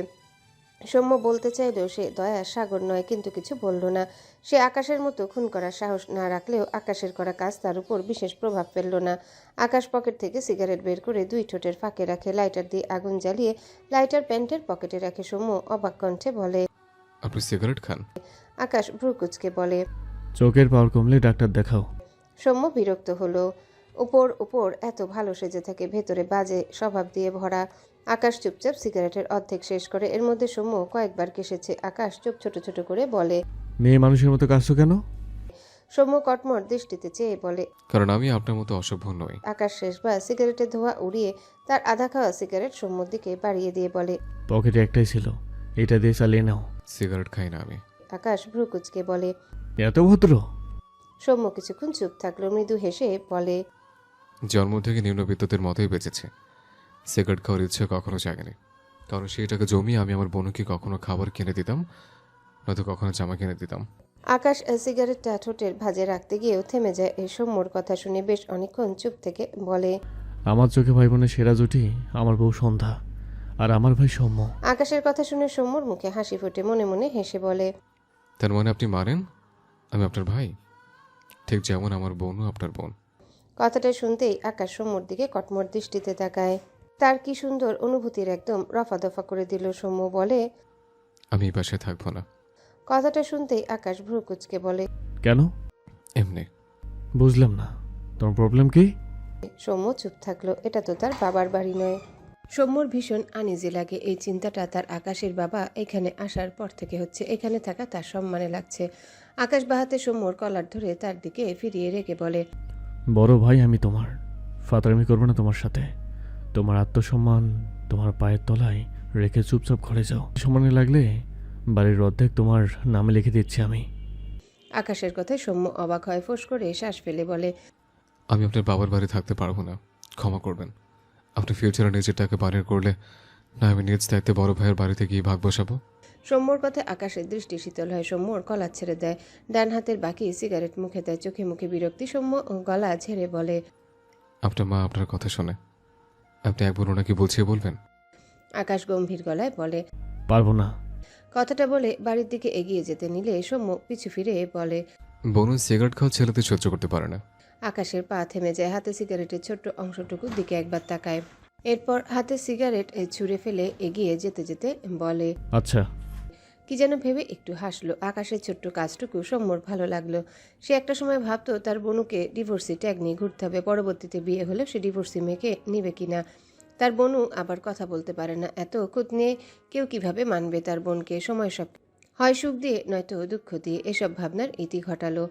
সৌম্য বলতে চাইলেও সে দয়ার সাগর নয়, কিন্তু কিছু বলল না। সে আকাশের মতো খুন করার সাহস না রাখলেও আকাশের করা কাজ তার উপর বিশেষ প্রভাব ফেলল না। আকাশ পকেট থেকে সিগারেট বের করে দুই ঠোঁটের ফাঁকে রাখে। লাইটার দিয়ে আগুন জ্বালিয়ে লাইটার প্যান্টের পকেটে রাখে। সৌম্য অবাক কণ্ঠে বলে, আপনি সিগারেট খান? আকাশ ভ্রু কুচকে বলে, চোখের পাওয়ার কমলে ডাক্তার দেখাও। সৌম্য বিরক্ত হলো। উপর উপর এত ভালো সেজে থাকে, ভেতরে বাজে স্বভাব দিয়ে ভরা। আকাশ চুপচাপ সিগারেটের অর্ধেক শেষ করে। এর মধ্যে সৌম্য কয়েকবার কেসেছে। আকাশ চোখ ছোট ছোট করে বলে। মেয়ে মানুষের মতো কাজছো কেন? সৌম্য কটমট দৃষ্টিতে চেয়ে বলে। কারণ আমি আপনার মতো অসভ্য নই। আকাশ শেষবার সিগারেটের ধোঁয়া উড়িয়ে তার আধা খাওয়া সিগারেট সৌম্যর দিকে বাড়িয়ে দিয়ে বলে। পকেটে একটাই ছিল, এটা দিয়ে চালিয়ে নাও। সিগারেট খাই না আমি। আকাশ ভ্রুকুচকে বলে। এত ভদ্র? সৌম্য কিছুক্ষণ চুপ থাকলো, মৃদু হেসে বলে। জন্ম থেকে নিম্নবিত্তদের মতোই বেঁচেছে। সিগারেট খাওয়ার ইচ্ছে কখনো জাগেনি, কারণ সেই টাকা জমিয়ে আমি আমার বোনকে কখনো খাবার কিনে দিতাম, নয়তো কখনো জামা কিনে দিতাম। আকাশ সিগারেটটা ঠোঁটের ভাঁজে রাখতে গিয়েও থেমে যায়। এই সৌম্যর কথা শুনে বেশ অনেকক্ষণ চুপ থেকে বলে। আমার চোখে ভাই বোনের সেরা জুটি আমার বউ সন্ধ্যা আর আমার ভাই সৌম্য। আকাশের কথা শুনে সৌম্যর মুখে হাসি ফোটে, মনে মনে হেসে বলে। তার মানে আপনি মানেন আমি আপনার ভাই, ঠিক যেমন আমার বোনও আপনার বোন। কথাটা শুনতেই আকাশ সৌম্যর দিকে কটমট দৃষ্টিতে তাকায়। তার কি সুন্দর অনুভূতির একদম রফা দফা করে দিল। সৌম্য বলে। আমি এই বাসায় থাকবো না। কথাটা শুনতেই আকাশ ভ্রুকুচকে বলে। কেন? এমনি। বুঝলাম না, তোমার প্রবলেম কি? সৌম্য চুপ থাকলো। এটা তো তার বাবার বাড়ি নয়। সৌম্যর ভীষণ আনইজি লাগে। এই চিন্তাটা তার আকাশের বাবা এখানে আসার পর থেকে হচ্ছে। এখানে থাকা তার সম্মানে লাগছে। আকাশ বাহাতে সৌম্যর কলার ধরে তার দিকে ফিরিয়ে রেখে বলে। বড় ভাই আমি তোমার, ফাতারামি করবো না তোমার সাথে। তোমার আত্মসম্মান তোমার পায়ের তলায় রেখে চুপচাপ ঘরে যাও। সম্মানে লাগলে বাড়ির অর্ধেক তোমার নামে লিখে দিচ্ছি আমি। আকাশের কথায় সৌম্য অবাক হয়, ফোঁস করে শ্বাস ফেলে বলে। আমি আপনার বাবার বাড়ি থাকতে পারবো না, ক্ষমা করবেন। আপনি ফিউচারে নিজের টাকা বানিয়ে করলে না আমি নিজ দায়িত্বে বড় ভাইয়ের বাড়িতে গিয়ে ভাগ বসাবো। সৌম্যর কথায় আকাশের দৃষ্টি শীতল হয়। সৌম্যর গলা ছেড়ে দেয়, ডান হাতের বাকি সিগারেট মুখে দেয়। চোখে মুখে বিরক্তি। সৌম্য গলা ঝেড়ে বলে। আপনার মা আপনার কথা শোনে, আপনি একবার ওনাকে বুঝিয়ে বলবেন। আকাশ গম্ভীর গলায় বলে। পারবো না। কথাটা বলে বাড়ির দিকে এগিয়ে যেতে নিলে সৌম্য পিছু ফিরে বলে। বোন সিগারেট খাওয়া ছেলেদের সহ্য করতে পারে না। আকাশের পা থেমে যায়। হাতে সিগারেটের ছোট্ট অংশটুকুর দিকে একবার তাকায়। এরপর হাতে সিগারেট ছুঁড়ে ফেলে এগিয়ে যেতে যেতে বলে। আচ্ছা। কি যেন ভেবে একটু হাসলো। আকাশের ছোট্ট কাজটুকু সৌম্যর ভালো লাগলো। সে একটা সময় ভাবতো তার বোনুকে ডিভোর্সি ট্যাগ নিয়ে ঘুরতে হবে। পরবর্তীতে বিয়ে হলে সে ডিভোর্সি মেয়েকে নিবে কিনা। তার বোনও আবার কথা বলতে পারে না। এত খুঁত নিয়ে কেউ কিভাবে মানবে তার বোনকে। সময় সব হয় সুখ দিয়ে নয়তো দুঃখ দিয়ে। এসব ভাবনার ইতি ঘটালো।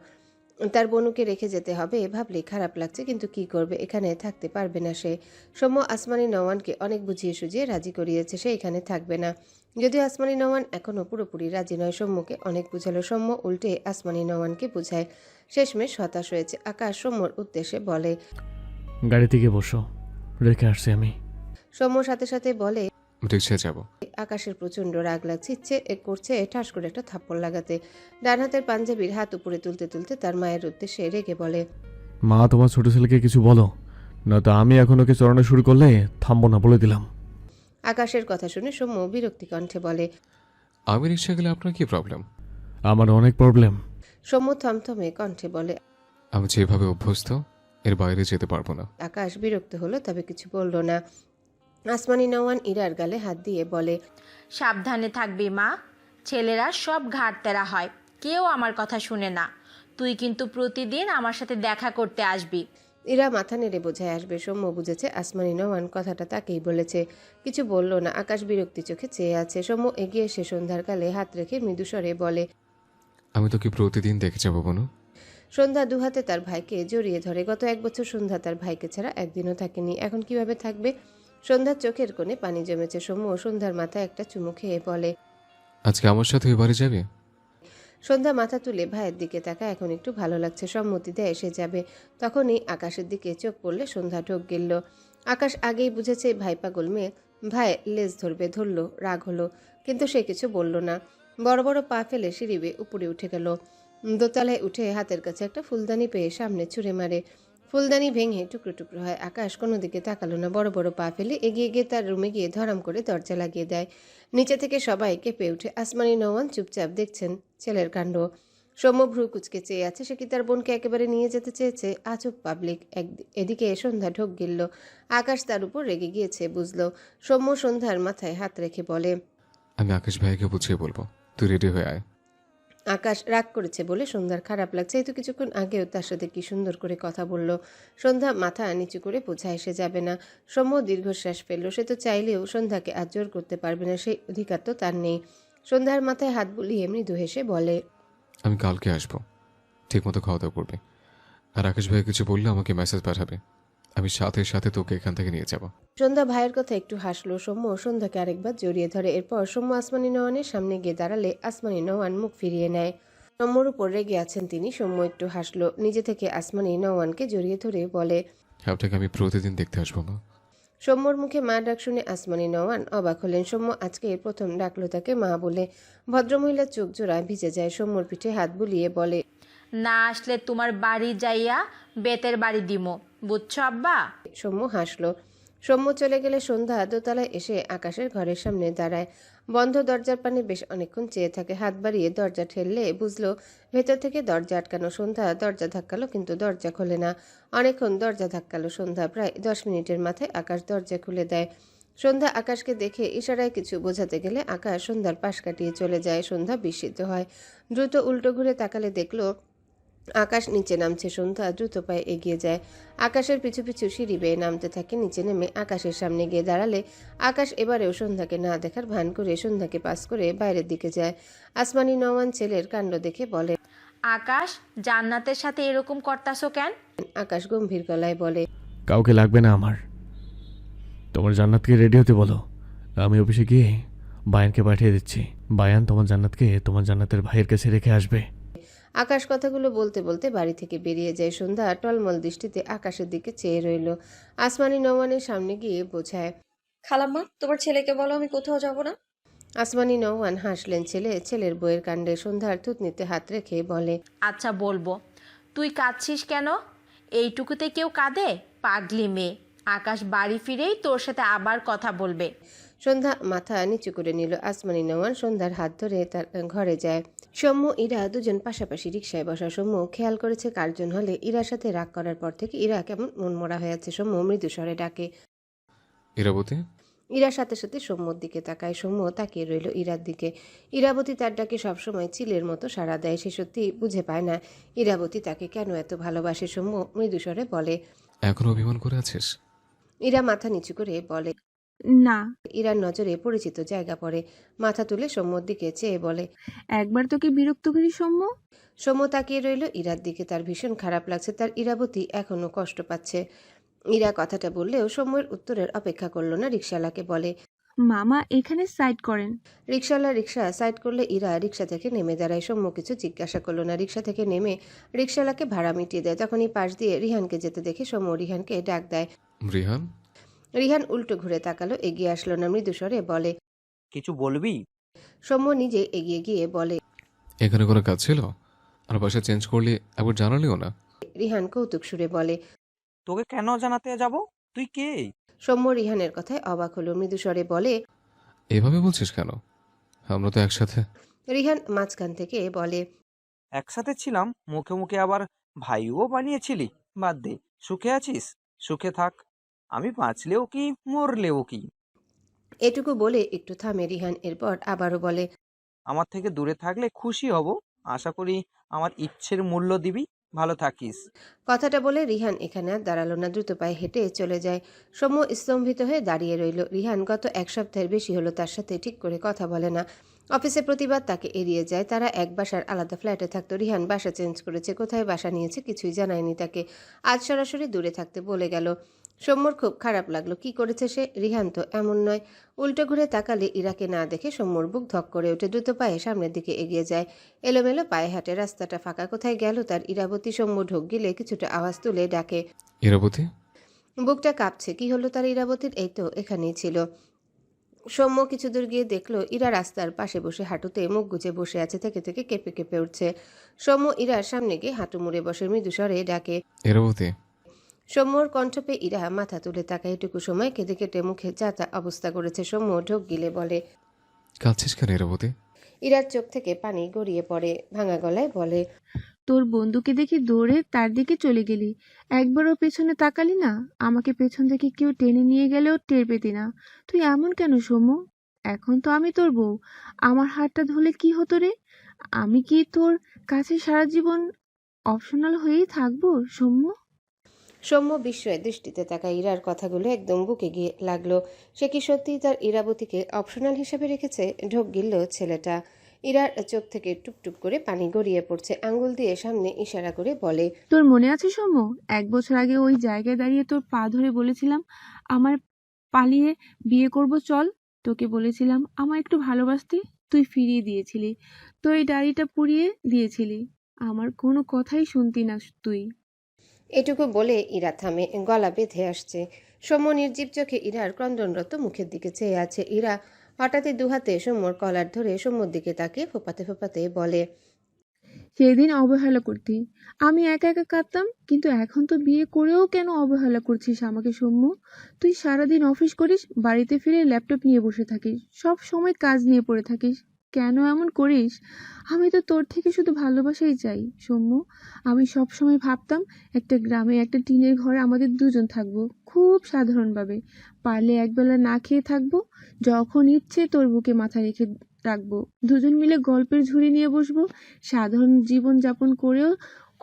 তার বনুকে রেখে যেতে হবে ভাবলেই খারাপ লাগছে, কিন্তু কি করবে, এখানে থাকতে পারবে না সে। সৌম্য আসমানি নওয়ানকে অনেক বুঝিয়ে সুঝিয়ে রাজি করিয়েছে, সে এখানে থাকবে না। যদিও আসমানি নওয়ান এখনও পুরোপুরি রাজি নয়। সৌম্যকে অনেক বুঝালো, সৌম্য উল্টে আসমানি নওয়ানকে বুঝায়। শেষমেশ হতাশ হয়েছে। আকাশ সৌম্যর উদ্দেশ্যে বলে। গাড়ি থেকে বসো, রেখে আসছি আমি। সৌম্য সাথে সাথে বলে। রিক্সায় যাব। আকাশের প্রচণ্ড রাগ লাগছে, ইচ্ছে করছে ঠাস করে একটা থাপ্পড় লাগাতে। ডান হাতের পাঞ্জাবির হাত উপরে তুলতে তুলতে তার মায়ের উদ্দেশ্যে রেগে বলে। মা তোমার ছোট ছেলেকে কিছু বলো, নয়তো আমি এখন ওকে চড়ানো শুরু করলে থামবো না, বলে দিলাম। আকাশের কথা শুনে সৌম্য বিরক্তি কণ্ঠে বলে। আমি রিক্সা গেলে আপনার কি প্রবলেম? আমার অনেক প্রবলেম। সৌম্য থমথমে কণ্ঠে বলে। আমি যেভাবে অভ্যস্ত এর বাইরে যেতে পারবো না। আকাশ বিরক্ত হলো, তবে কিছু বলল না। আসমানি নওয়ান ইরার গালে হাত দিয়ে বলে। সাবধানে থাকবি মা, ছেলেরা সব ঘাড়তেরা হয়, কেউ আমার কথা শুনে না। তুই কিন্তু প্রতিদিন আমার সাথে দেখা করতে আসবি। ইরা মাথা নেড়ে বোঝায় আসবে। সৌম্য বুঝেছে আসমানি নওয়ান কথাটা তাকেই বলেছে। কিছু বলল না। আকাশ বিরক্তি চোখে চেয়ে আছে। সৌম্য এগিয়ে এসে সন্ধ্যার গালে হাত রেখে মৃদুস্বরে বলে। আমি তোকে প্রতিদিন দেখে যাবো বনু। সন্ধ্যা দুহাতে তার ভাইকে জড়িয়ে ধরে। গত 1 বছর সন্ধ্যা তার ভাইকে ছাড়া একদিনও থাকেনি। এখন কিভাবে থাকবে? সন্ধ্যার চোখের কোণে পানি জমেছে। সৌম্য সন্ধ্যার মাথায় একটা চুমু খেয়ে বলে। আজকে আমার সাথে ওই বাড়ি যাবে? সন্ধ্যা মাথা তুলে ভাইয়ের দিকে তাকায়। এখন একটু ভালো লাগছে। সম্মতি দেয় এসে যাবে। তখনই আকাশের দিকে চোখ পড়লে সন্ধ্যা ঢোক গেল। আকাশ আগেই বুঝেছে ভাই পাগল মেয়ে। ভাই লেজ ধরবে, ধরল, রাগ হলো, কিন্তু সে কিছু বলল না। বড় বড় পা ফেলে সিঁড়ি বেয়ে উপরে উঠে গেল। দোতলায় উঠে হাতের কাছে একটা ফুলদানি পেয়ে সামনে ছুঁড়ে মারে। ফুলদানি ভেঙে টুকরো টুকরো হয়। আকাশ কোনো দিকে তাকালো না। বড় বড় পা ফেলে এগিয়ে গিয়ে তার রুমে গিয়ে ধরাম করে দরজা লাগিয়ে দেয়। নিচে থেকে সবাই কেঁপে উঠে। আসমানি নওয়ান চুপচাপ দেখছেন ছেলের কাণ্ড। সৌম্য ভ্রু কুচকে চেয়ে আছে। সে কি তার বোনকে একেবারে নিয়ে যেতে চেয়েছে? আজব পাবলিক। এদিকে সন্ধ্যা ঢোক গিলল। আকাশ তার উপর রেগে গিয়েছে বুঝলো। সৌম্য সন্ধ্যার মাথায় হাত রেখে বলে। আমি আকাশ ভাইকে বুঝিয়ে বলবো, তুই রেডি হয়ে আয়। আকাশ রাগ করেছে বলে সন্ধ্যার খারাপ লাগছে, এই তো কিছুক্ষণ আগেও তার সাথে কি সুন্দর করে কথা বলল। সন্ধ্যা মাথা নিচু করে বোঝায় সে যাবে না। সৌম্য দীর্ঘশ্বাস ফেলল। সে তো চাইলেও সন্ধ্যাকে আর জোর করতে পারবে না, সেই অধিকার তো তার নেই। সন্ধ্যার মাথায় হাত বুলিয়ে মৃদু হেসে বলে, আমি কালকে আসবো, ঠিক মতো খাওয়া দাওয়া করবি। আর আকাশ ভাই কিছু বললে আমাকে মেসেজ পাঠাবে, আমি সাথে সাথে তোকে এখান থেকে নিয়ে যাব। সন্ধ্যা ভাইয়ের কথা একটু হাসলো। সৌম্য সন্ধ্যাকে আরেকবার জড়িয়ে ধরে। এরপর সৌম্য আসমানি নওয়ানের সামনে গিয়ে দাঁড়ালে আসমানি নওয়ান মুখ ফিরিয়ে নেয়। সৌম্যর উপর রেগে আছেন তিনি। সৌম্য একটু হাসলো। নিজে থেকে আসমানি নওয়ানকে জড়িয়ে ধরে বলে, আপনাকে আমি প্রতিদিন দেখতে আসবো মা। সৌম্যর মুখে মা ডাক শুনে আসমানি নওয়ান অবাক হলেন। সৌম্য আজকে প্রথম ডাকলো তাকে মা বলে। ভদ্রমহিলার চোখ জোড়া ভিজে যায়। সৌম্যর পিঠে হাত বুলিয়ে বলে, না আসলে তোমার বাড়ি যাইয়া বেতের বাড়ি দিমো, বুঝছো আব্বা? সৌম্য হাসলো। সৌম্য চলে গেলে সন্ধ্যা দোতলায় এসে আকাশের ঘরের সামনে দাঁড়ায়। বন্ধ দরজার পানে বেশ অনেকক্ষণ চেয়ে থাকে। হাত বাড়িয়ে দরজা ঠেললে বুঝলো ভেতর থেকে দরজা আটকানো। সন্ধ্যা দরজা ধাক্কালো, কিন্তু দরজা খোলে না। অনেকক্ষণ দরজা ধাক্কালো সন্ধ্যা। প্রায় 10 মিনিটের মাথায় আকাশ দরজা খুলে দেয়। সন্ধ্যা আকাশকে দেখে ইশারায় কিছু বোঝাতে গেলে আকাশ সন্ধ্যার পাশ কাটিয়ে চলে যায়। সন্ধ্যা বিস্মিত হয়। দ্রুত উল্টো ঘুরে তাকালে দেখলো আকাশ নিচে নামছে। সন্ধ্যা দ্রুত পায়ে এগিয়ে যায়। আকাশের পিছু পিছু সিঁড়ি বেয়ে নামতে থাকে। নিচে নেমে আকাশের সামনে গিয়ে দাঁড়ালে আকাশ এবারেও সন্ধ্যাকে না দেখার ভান করে সন্ধ্যাকে পাস করে বাইরের দিকে যায়। আসমানি নওয়ান ছেলের কাণ্ড দেখে বলে, আকাশ, জান্নাতের সাথে এরকম করতাছো কেন? আকাশ গম্ভীর গলায় বলে, কাউকে লাগবে না আমার। তোমার জান্নাতকে রেডি হতে বলো, আমি অফিসে গিয়ে বায়ানকে পাঠিয়ে দিচ্ছি। বায়ান তোমার জান্নাতকে তোমার জান্নাতের ভাইয়ের কাছে রেখে আসবে। আকাশ কথাগুলো বলতে বলতে বাড়ি থেকে বেরিয়ে যায়। সন্ধ্যা টলমল দৃষ্টিতে আকাশের দিকে চেয়ে রইল। আসমানি নওয়ানের সামনে গিয়ে বোঝায়, খালাম্মা, তোমার ছেলেকে বলো আমি কোথাও যাব না। আসমানি নওয়ান হাসলেন। ছেলের বইয়ের কাণ্ডে সন্ধ্যার থুতনিতে হাত রেখে বলে, আচ্ছা বলবো। তুই কাঁদছিস কেন? এইটুকুতে কেউ কাঁদে? পাগলি মেয়ে। আকাশ বাড়ি ফিরেই তোর সাথে আবার কথা বলবে। সন্ধ্যা মাথা নিচু করে নিল। আসমানি নওয়ান সন্ধ্যার হাত ধরে তার ঘরে যায়। সৌম্য ইরা দুজন পাশাপাশি রিকশায় বসা। সৌম্য খেয়াল করেছে কার্জন হলে ইরার সাথে রাগ করার পর থেকে ইরা কেমন মনমরা হয়ে আছে। সৌম্য মৃদু স্বরে ডাকে, ইরাবতী। ইরার সাথে সাথে সৌম্যর দিকে তাকায়। সৌম্য তাকিয়ে রইল ইরার দিকে। ইরাবতী তার ডাকে সবসময় চিলের মতো সাড়া দেয়। সে সত্যি বুঝে পায় না ইরাবতী তাকে কেন এত ভালোবাসে। সৌম্য মৃদু স্বরে বলে, এখনো অভিমান করে আছিস? ইরা মাথা নিচু করে বলে। না, ইরার নজরে পরিচিত জায়গা পড়ে। মাথা তুলে সৌম্যর দিকে চেয়ে বলে, একবার তোকে বিরক্ত করি সৌম্য। সৌম্য তাকিয়ে রইল ইরার দিকে। তার ভীষণ খারাপ লাগছে। তার ইরাবতী এখনো কষ্ট পাচ্ছে। ইরা কথাটা বললেও সৌম্যের উত্তরের অপেক্ষা করলো না। রিকশাওয়ালাকে বলে, মামা এখানে সাইড করেন। রিকশাওয়ালা রিকশা সাইড করলে ইরা রিকশা থেকে নেমে দাঁড়ায়। সৌম্য কিছু জিজ্ঞাসা করলো না। রিকশা থেকে নেমে রিকশাওয়ালাকে ভাড়া মিটিয়ে দেয়। তখনই পাশ দিয়ে রিহানকে যেতে দেখে সৌম্য রিহানকে ডাক দেয়। রিহান। রিহান উল্টো ঘুরে তাকালো, এগিয়ে আসলো না। মৃদু স্বরে বলে, কিছু বলবি? সৌম্য নিজে এগিয়ে গিয়ে বলে, এখানে কোনো কাজ ছিল? আর বাসা চেঞ্জ করলে একবার জানালিও না। রিহান কৌতুক সুরে বলে, তোকে কেন জানাতে যাব? তুই কে? সৌম্য রিহানের কথায় অবাক হলো। মৃদু স্বরে বলে, এভাবে বলছিস কেন? আমরা তো একসাথে। রিহান মাঝখান থেকে বলে, একসাথে ছিলাম, মুখে মুখে আবার ভাইও বানিয়েছিলি। বাদ দে, সুখে আছিস? সুখে থাক। আমি বাঁচলেও কি মরলেও কি। এটুকু বলে একটু থামে রিহান। এরপর আবারও বলে, আমার থেকে দূরে থাকলে খুশি হব। আশা করি আমার ইচ্ছের মূল্য দিবি। ভালো থাকিস। কথাটা বলে রিহান এখানে আর দাঁড়ালো না। দ্রুত পায়ে হেঁটে চলে যায়। সৌম্য স্তম্ভিত হয়ে দাঁড়িয়ে রইল। রিহান গত 1 সপ্তাহের বেশি হলো তার সাথে ঠিক করে কথা বলে না। অফিসে প্রতিবার তাকে এড়িয়ে যায়। তারা এক বাসার আলাদা ফ্ল্যাটে থাকতো। রিহান বাসা চেঞ্জ করেছে। কোথায় বাসা নিয়েছে কিছুই জানায়নি তাকে। আজ সরাসরি দূরে থাকতে বলে গেল। সৌম্যর খুব খারাপ লাগলো। কি করেছে সে? রিহান তো এমন নয়। উল্টো ঘুরে তাকালে ইরাকে না দেখে সৌম্যর বুক ধক করে ওঠে। দ্রুত পায়ে সামনের দিকে এগিয়ে যায়। এলোমেলো পায়ে হাঁটে। রাস্তাটা ফাঁকা। কোথায় গেল তার ইরাবতী? সৌম্য ঢোক গিলে কিছুটা আওয়াজ তুলে ডাকে। ইরাবতী। বুকটা কাঁপছে। কি হলো তার ইরাবতীর? এই তো এখানেই ছিল। সৌম্য কিছু দূর গিয়ে দেখলো ইরা রাস্তার পাশে বসে হাঁটুতে মুখ গুজে বসে আছে। থেকে থেকে কেঁপে কেঁপে উঠছে। সৌম্য ইরার সামনে গিয়ে হাঁটু মুড়ে বসে মৃদু স্বরে ডাকে। ইরাবতী। সৌম্যর কণ্ঠ পেয়ে ইরা মাথা তুলে তাকায়। এটুকু সময় কেঁদে কেটে মুখে যাতা অবস্থা করেছে। সৌম্য ঢোক গিলে বলে, কাঁদছিস কেন ইরাবতী? ইরার চোখ থেকে পানি গড়িয়ে পড়ে। ভাঙা গলায় বলে, তোর বন্ধুকে দেখে দৌড়ে তার দিকে চলে গেলি, একবারও পেছনে তাকালি না। আমাকে পেছন থেকে কেউ টেনে নিয়ে গেলেও টের পেতি না। তুই এমন কেন সৌম্য? এখন তো আমি তোর বউ। আমার হাতটা ধরলে কি হতো রে? আমি কি তোর কাছে সারা জীবন অপশনাল হয়েই থাকবো সৌম্য? সৌম্য বিস্ময়ে দৃষ্টিতে তাকায় ইরার কথাগুলো একদম বুকে গিয়ে লাগলো। সে কি সত্যিই তার ইরাবতীকে অপশনাল হিসেবে রেখেছে? ঢোক গিলল ছেলেটা। ইরার চোখ থেকে টুপটুপ করে পানি গড়িয়ে পড়ছে। আঙ্গুল দিয়ে সামনে ইশারা করে বলে, তোর মনে আছে সৌম্য, 1 বছর আগে ওই জায়গায় দাঁড়িয়ে তোর পা ধরে বলেছিলাম আমার পালিয়ে বিয়ে করব চল? তোকে বলেছিলাম আমার একটু ভালোবাসতে, তুই ফিরিয়ে দিয়েছিলি। তো এই ডায়েরিটা পুড়িয়ে দিয়েছিলি। আমার কোনো কথাই শুনতি না তুই। এটুকু বলে ইরা থামে, গলা বেঁধে আসছে। সৌম্য নির্জীব চোখে ইরার ক্রন্দনরত মুখের দিকে চেয়ে আছে। ইরা হঠাৎই দুহাতে সৌম্যর কলার ধরে সৌম্যর দিকে তাকিয়ে ফোপাতে ফোপাতে বলে, সেদিন অবহেলা করতি, আমি একা একা কাঁদতাম, কিন্তু এখন তো বিয়ে করেও কেন অবহেলা করছিস আমাকে সৌম্য? তুই সারাদিন অফিস করিস, বাড়িতে ফিরে ল্যাপটপ নিয়ে বসে থাকিস, সব সময় কাজ নিয়ে পড়ে থাকিস। কেন এমন করিস? আমি তো তোর থেকে শুধু ভালোবাসাই চাই সৌম্য। আমি সব সময় ভাবতাম একটা গ্রামে একটা টিনের ঘরে আমাদের দুজন থাকবো, খুব সাধারণভাবে। পারলে একবেলা না খেয়ে থাকবো, যখন ইচ্ছে তোর বুকে মাথা রেখে রাখবো, দুজন মিলে গল্পের ঝুড়ি নিয়ে বসবো। সাধারণ জীবন যাপন করেও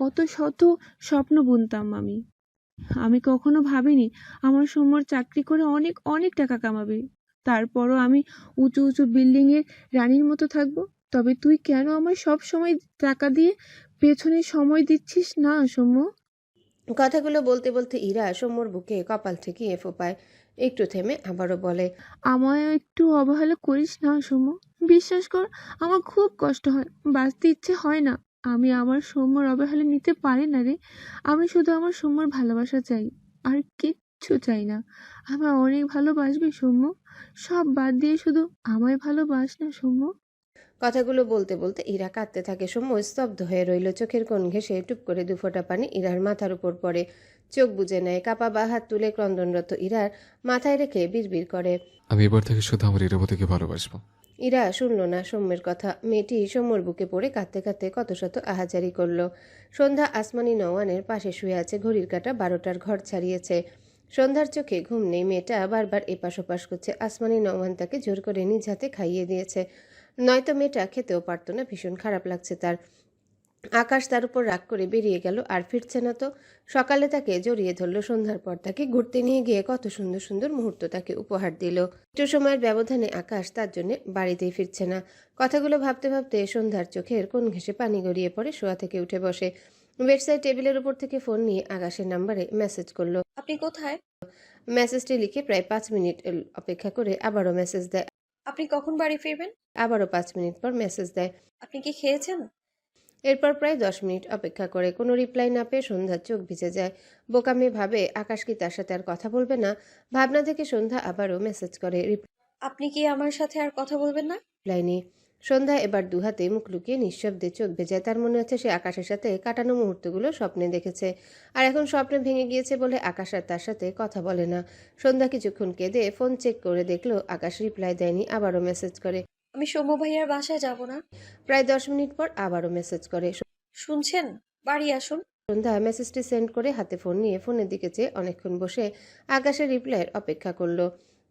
কত শত স্বপ্ন বুনতাম আমি। আমি কখনো ভাবিনি আমার সৌম্যর চাকরি করে অনেক অনেক টাকা কামাবে, তারপরও আমি উঁচু উঁচু বিল্ডিং এর রানীর মতো থাকবো। তবে তুই কেন আমার সব সময় টাকা দিয়ে পেছনে সময় দিচ্ছিস না সৌম্য? কথাগুলো বলতে বলতে ইরা সৌম্যর বুকে কপাল ঠেকিয়ে ফোপায়। একটু থেমে আবারও বলে, আমায় একটু অবহেলা করিস না সৌম্য। বিশ্বাস কর, আমার খুব কষ্ট হয়, বাঁচতে ইচ্ছে হয় না। আমি আমার সৌম্যর অবহেলা নিতে পারি না রে। আমি শুধু আমার সৌম্যর ভালোবাসা চাই, আর কিচ্ছু চাই না। আমায় অনেক ভালোবাসবি সৌম্য, সব বাদ দিয়ে শুধু আমায় ভালোবাস না সৌম্য। কথাগুলো বলতে বলতে ইরা কাঁদতে থাকে। সৌম্য স্তব্ধ হয়ে রইল। চোখের কোণ ঘেঁষে টুপ করে দুফোঁটা পানি ইরার মাথার উপর পড়ে। চোখ বুজে নেয়। কাপা বা হাত তুলে ক্রন্দনরত ইরার মাথায় রেখে বিড়বিড় করে। আমি এবার থেকে শুধু আমার ইরাবতীকে ভালোবাসবো। ইরা শুনল না সৌম্যের কথা। মেয়েটি সৌম্যর বুকে পড়ে কাঁদতে কাঁদতে কত শত আহাজারি করল। সন্ধ্যা আসমানি নওয়ানের পাশে শুয়ে আছে। ঘড়ির কাঁটা 12টার ঘর ছাড়িয়েছে। সন্ধ্যার চোখে ঘুম নেই। মেয়েটা বারবার এপাশ ওপাশ করছে। আসমানি নওয়ান তাকে জোর করে নিজ হাতে খাইয়ে দিয়েছে। নয়তো মেয়েটা খেতেও পারতো না। ভীষণ খারাপ লাগছে তার। আকাশ তার উপর রাগ করে বেরিয়ে গেল, আর ফিরছে না তো। সকালে তাকে জড়িয়ে ধরল, সন্ধ্যার পর তাকে ঘুরতে নিয়ে গিয়ে কত সুন্দর সুন্দর মুহূর্ত তাকে উপহার দিল। একটু সময়ের ব্যবধানে আকাশ তার জন্য বাড়িতেই ফিরছে না। কথাগুলো ভাবতে ভাবতে সন্ধ্যার চোখের কোণ ঘেঁষে পানি গড়িয়ে পড়ে। শোয়া থেকে উঠে বসে। বেডসাইড টেবিলের উপর থেকে ফোন নিয়ে আকাশের নাম্বারে মেসেজ করলো। আপনি কোথায়? মেসেজটি লিখে প্রায় 5 মিনিট অপেক্ষা করে আবারও মেসেজ দেয়। আপনি কখন বাড়ি ফিরবেন? আবারও 5 মিনিট পর মেসেজ দেয়। আপনি কি খেয়েছেন? এরপর প্রায় 10 মিনিট অপেক্ষা করে। কোনো রিপ্লাই না পেয়ে সন্ধ্যার চোখ ভিজে যায়। বোকা মেয়ে ভাবে আকাশ কি তার সাথে আর কথা বলবে না। ভাবনা থেকে সন্ধ্যা আবারও মেসেজ করে। আপনি কি আমার সাথে আর কথা বলবেন না? রিপ্লাই নেই। সন্ধ্যা এবার দুহাতে মুখ লুকিয়ে নিঃশব্দে চোখ ভেজায়। তার মনে হচ্ছে সে আকাশের সাথে কাটানো মুহূর্তগুলো স্বপ্নে দেখেছে, আর এখন স্বপ্নে ভেঙে গিয়েছে বলে আকাশ আর তার সাথে কথা বলে না। সন্ধ্যা কিছুক্ষণ কেঁদে ফোন চেক করে দেখলো আকাশ রিপ্লাই দেয়নি। আবারও মেসেজ করে। আমি সৌম্য ভাইয়ার বাসায় যাব না। প্রায় 10 মিনিট পর আবারও মেসেজ করে। শুনছেন? বাড়ি আসুন। সন্ধ্যা মেসেজটি সেন্ড করে হাতে ফোন নিয়ে ফোনের দিকে চেয়ে অনেকক্ষণ বসে আকাশের রিপ্লাইয়ের অপেক্ষা করলো।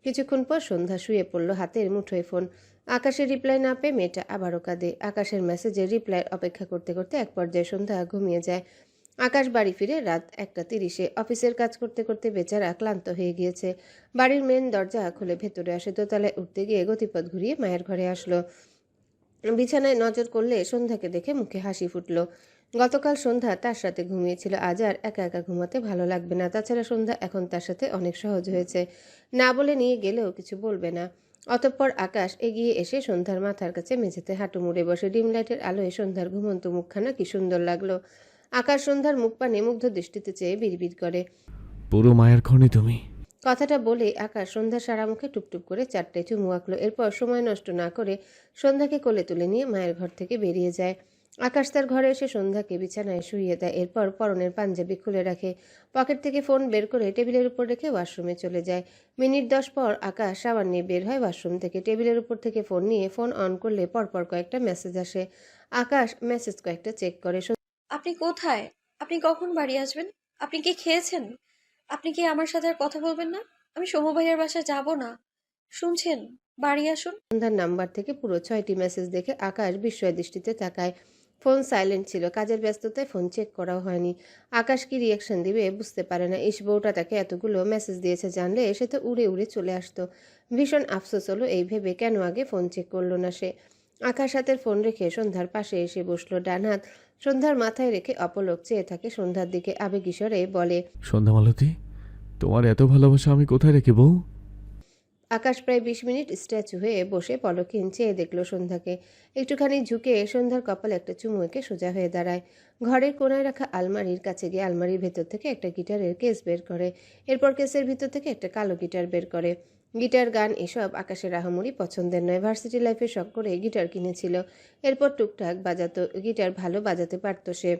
কিছুক্ষণ পর সন্ধ্যা শুয়ে পড়লো, হাতের মুঠোয় ফোন। আকাশের রিপ্লাই না পেয়ে মেয়েটা আবারও কাঁদে। আকাশের মেসেজের রিপ্লাইয়ের অপেক্ষা করতে করতে এক পর্যায়ে সন্ধ্যা ঘুমিয়ে যায়। আকাশ বাড়ি ফিরে রাত 1টা 30-এ। অফিসের কাজ করতে করতে বেচারা ক্লান্ত হয়ে গিয়েছে। বাড়ির মেন দরজা খুলে ভেতরে আসে। দোতলায় উঠতে গিয়ে গতিপথ ঘুরিয়ে মায়ের ঘরে আসলো। বিছানায় নজর করলে সন্ধ্যাকে দেখে মুখে হাসি ফুটল। গতকাল সন্ধ্যা তার সাথে ঘুমিয়েছিল, আজ আর একা একা ঘুমাতে ভালো লাগবে না। তাছাড়া সন্ধ্যা এখন তার সাথে অনেক সহজ হয়েছে। না বলে নিয়ে গেলেও কিছু বলবে না। অতঃপর আকাশ এগিয়ে এসে সন্ধ্যার মাথার কাছে মেঝেতে হাঁটু মুড়ে বসে। ডিম লাইটের আলোয় সন্ধ্যার ঘুমন্ত মুখখানা কি সুন্দর লাগলো। আকাশ সন্ধ্যার মুখ পানে মুগ্ধ দৃষ্টিতে চেয়ে বিড়বিড় করে। পুরো মায়ের খনি তুমি। কথাটা বলে আকাশ সন্ধ্যার সারা মুখে টুপটুপ করে 4টে চুমু আঁকলো। এরপর সময় নষ্ট না করে সন্ধ্যাকে কোলে তুলে নিয়ে মায়ের ঘর থেকে বেরিয়ে যায়। আকাশ তার ঘরে এসে সন্ধ্যাকে বিছানায় শুইয়ে দেয়। এরপর পরনের পাঞ্জাবি খুলে রাখে। পকেট থেকে ফোন বের করে টেবিলের উপর রেখে ওয়াশরুমে চলে যায়। মিনিট 10 পর আকাশ সাবান নিয়ে বের হয় ওয়াশরুম থেকে। টেবিলের উপর থেকে ফোন নিয়ে ফোন অন করলে পরপর কয়েকটা মেসেজ আসে। আকাশ মেসেজ কয়েকটা চেক করে। আপনি কোথায়? আপনি কখন বাড়ি আসবেন? আপনি কি খেয়েছেন? আপনি কি আমার সাথে আর কথা বলবেন না? আমি সৌম্য ভাইয়ার বাসায় যাব না। শুনছেন? বাড়ি আসুন। সন্ধ্যার নাম্বার থেকে পুরো 6টি মেসেজ দেখে আকাশ বিস্ময় দৃষ্টিতে তাকায়। ফোন সাইলেন্ট ছিল, কাজের ব্যস্ততায় ফোন চেক করাও হয়নি। আকাশ কি রিয়াকশন দিবে বুঝতে পারে না। বউটা তাকে এতগুলো মেসেজ দিয়েছে জানলে সে তো উড়ে উড়ে চলে আসতো। ভীষণ আফসোস হলো এই ভেবে কেন আগে ফোন চেক করলো না সে। আকাশ হাতের ফোন রেখে সন্ধ্যার পাশে এসে বসলো, ডান হাত সন্ধ্যার মাথায় রেখে অপলক চেয়ে থাকে সন্ধ্যার দিকে। আবেগীস্বরে বলে, সন্ধ্যা মালতী, তোমার এত ভালোবাসা আমি কোথায় রেখে বউ? আকাশ প্রায় 20 মিনিট স্ট্যাচু হয়ে বসে পলকহীন চেয়ে দেখলো সন্ধ্যাকে। একটুখানি ঝুঁকে সন্ধ্যার কপালে একটা চুমু এঁকে সোজা হয়ে দাঁড়ায়। ঘরের কোনায় রাখা আলমারির কাছে গিয়ে আলমারির ভেতর থেকে একটা গিটারের কেস বের করে। এরপর কেসের ভিতর থেকে একটা কালো গিটার বের করে। গিটার, গান এসব আকাশের আহামরি পছন্দের নয়। ভার্সিটি লাইফে শখ করে গিটার কিনেছিল, এরপর টুকটাক বাজাতো। গিটার ভালো বাজাতে পারতো সে,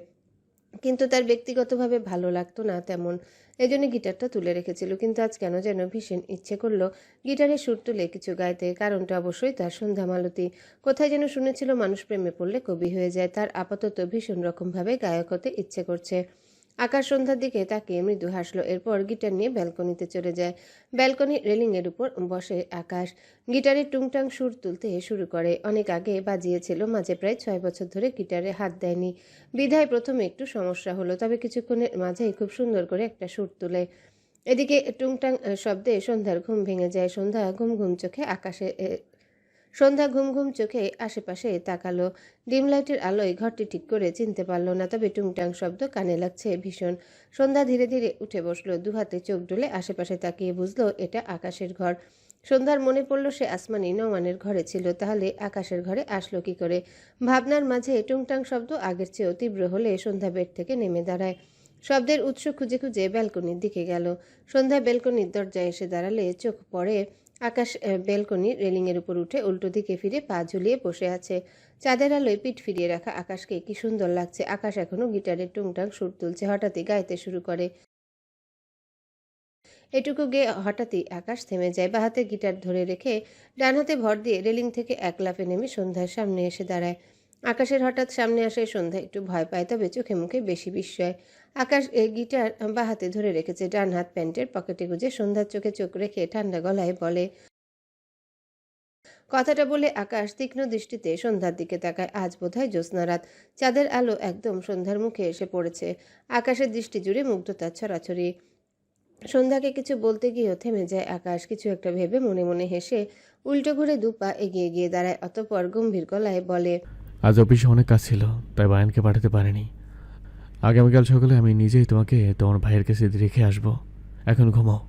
কিন্তু তার ব্যক্তিগতভাবে ভালো লাগতো না তেমন। এজন্য গিটারটা তুলে রেখেছিল। কিন্তু আজ কেন যেন ভীষণ ইচ্ছে করলো গিটারের সুর তুলে কিছু গাইতে। কারণটা অবশ্যই তার সন্ধ্যা মালতী। কোথায় যেন শুনেছিল মানুষ প্রেমে পড়লে কবি হয়ে যায়। তার আপাতত ভীষণ রকমভাবে গায়ক হতে ইচ্ছে করছে। আকাশ সন্ধ্যার দিকে তাকিয়ে মৃদু হাসলো। এরপর গিটার নিয়ে ব্যালকনিতে চলে যায়। ব্যালকনির রেলিংয়ের উপর বসে আকাশ। গিটারের টুংটাং সুর তুলতে শুরু করে। অনেক আগে বাজিয়েছিল, মাঝে প্রায় 6 বছর ধরে গিটারে হাত দেয়নি। বিধায় প্রথমে একটু সমস্যা হলো, তবে কিছুক্ষণের মাঝেই খুব সুন্দর করে একটা সুর তুলে। এদিকে টুংটাং শব্দে সন্ধ্যার ঘুম ভেঙে যায়। সন্ধ্যা ঘুম ঘুম চোখে আশেপাশে তাকালো। ডিম লাইটের আলোয় ঘরটি ঠিক করে চিনতে পারলো না, তবে টুংটাং শব্দ কানে লাগছে ভীষণ। সন্ধ্যা ধীরে ধীরে উঠে বসলো, দুহাতে চোখ ডুলে আশেপাশে তাকিয়ে বুঝলো এটা আকাশের ঘর। সন্ধ্যার মনে পড়ল সে আসমানি নওয়ানের ঘরে ছিল, তাহলে আকাশের ঘরে আসলো কি করে? ভাবনার মাঝে টুংটাং শব্দ আগের চেয়েও তীব্র হলে সন্ধ্যা বেড থেকে নেমে দাঁড়ায়। শব্দের উৎস খুঁজে খুঁজে ব্যালকনির দিকে গেল। সন্ধ্যা ব্যালকনির দরজায় এসে দাঁড়ালে চোখ পড়ে আকাশ ব্যালকনির রেলিংয়ের উপর উঠে উল্টো দিকে ফিরে পা ঝুলিয়ে বসে আছে। চাঁদের আলোয় পিঠ ফিরিয়ে রাখা আকাশকে কি সুন্দর লাগছে। আকাশ এখনো গিটারের টুংটাং সুর তুলছে, হঠাৎই গাইতে শুরু করে। এটুকু গিয়ে হঠাৎই আকাশ থেমে যায়। বা হাতে গিটার ধরে রেখে ডান হাতে ভর দিয়ে রেলিং থেকে এক লাফে নেমে সন্ধ্যার সামনে এসে দাঁড়ায়। আকাশের হঠাৎ সামনে আসে সন্ধ্যা একটু ভয় পায়, তবে চোখে মুখে বেশি বিস্ময়। আকাশ গিটার বা হাতে ধরে রেখেছে, ডান হাত প্যান্টের পকেটে গুজে। সন্ধ্যার চোখে চোখ রেখে ঠান্ডা গলায় বলে, কথাটা বলে আকাশ তীক্ষ্ণ দৃষ্টিতে সন্ধ্যার দিকে তাকায়। আজ বোধহয় জ্যোৎস্না রাত, চাঁদের আলো একদম সন্ধ্যার মুখে এসে পড়েছে। আকাশের দৃষ্টি জুড়ে মুগ্ধতার ছড়াছড়ি। সন্ধ্যাকে কিছু বলতে গিয়েও থেমে যায় আকাশ। কিছু একটা ভেবে মনে মনে হেসে উল্টো ঘুরে 2 পা এগিয়ে গিয়ে দাঁড়ায়। অতঃপর গম্ভীর গলায় বলে, আজ অফিসে অনেক কাজ ছিল, তাই বায়ানকে পাঠাতে পারিনি। আগামীকাল সকালে আমি নিজেই তোমাকে তোমার ভাইয়ের কাছে রেখে আসবো। এখন ঘুমাও।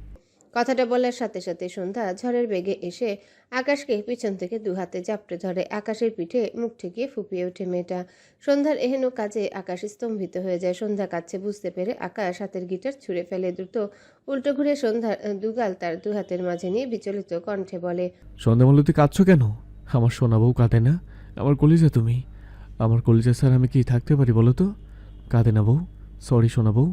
কথাটা বলার সাথে সাথে সন্ধ্যা ঝড়ের বেগে এসে আকাশকে পিছন থেকে 2 হাতে জাপটে ধরে। আকাশের পিঠে মুখ ঠেকিয়ে ফুপিয়ে ওঠে মেয়েটা। সন্ধ্যার এহেন কাজে আকাশ স্তম্ভিত হয়ে যায়। সন্ধ্যা কাছে বুঝতে পেরে আকাশ হাতের গিটার ছুঁড়ে ফেলে। দ্রুত উল্টো ঘুরে সন্ধ্যার দুগাল তার 2 হাতের মাঝে নিয়ে বিচলিত কণ্ঠে বলে, সন্ধ্যা মালতী, কাঁদছো কেন? আমার সোনা বউ কাঁদে না, আমার কলিজা তুমি। আমার কলিজা স্যার আমি কি থাকতে পারি বলো তো? কাঁদে না বউ, সরি সোনা বউ।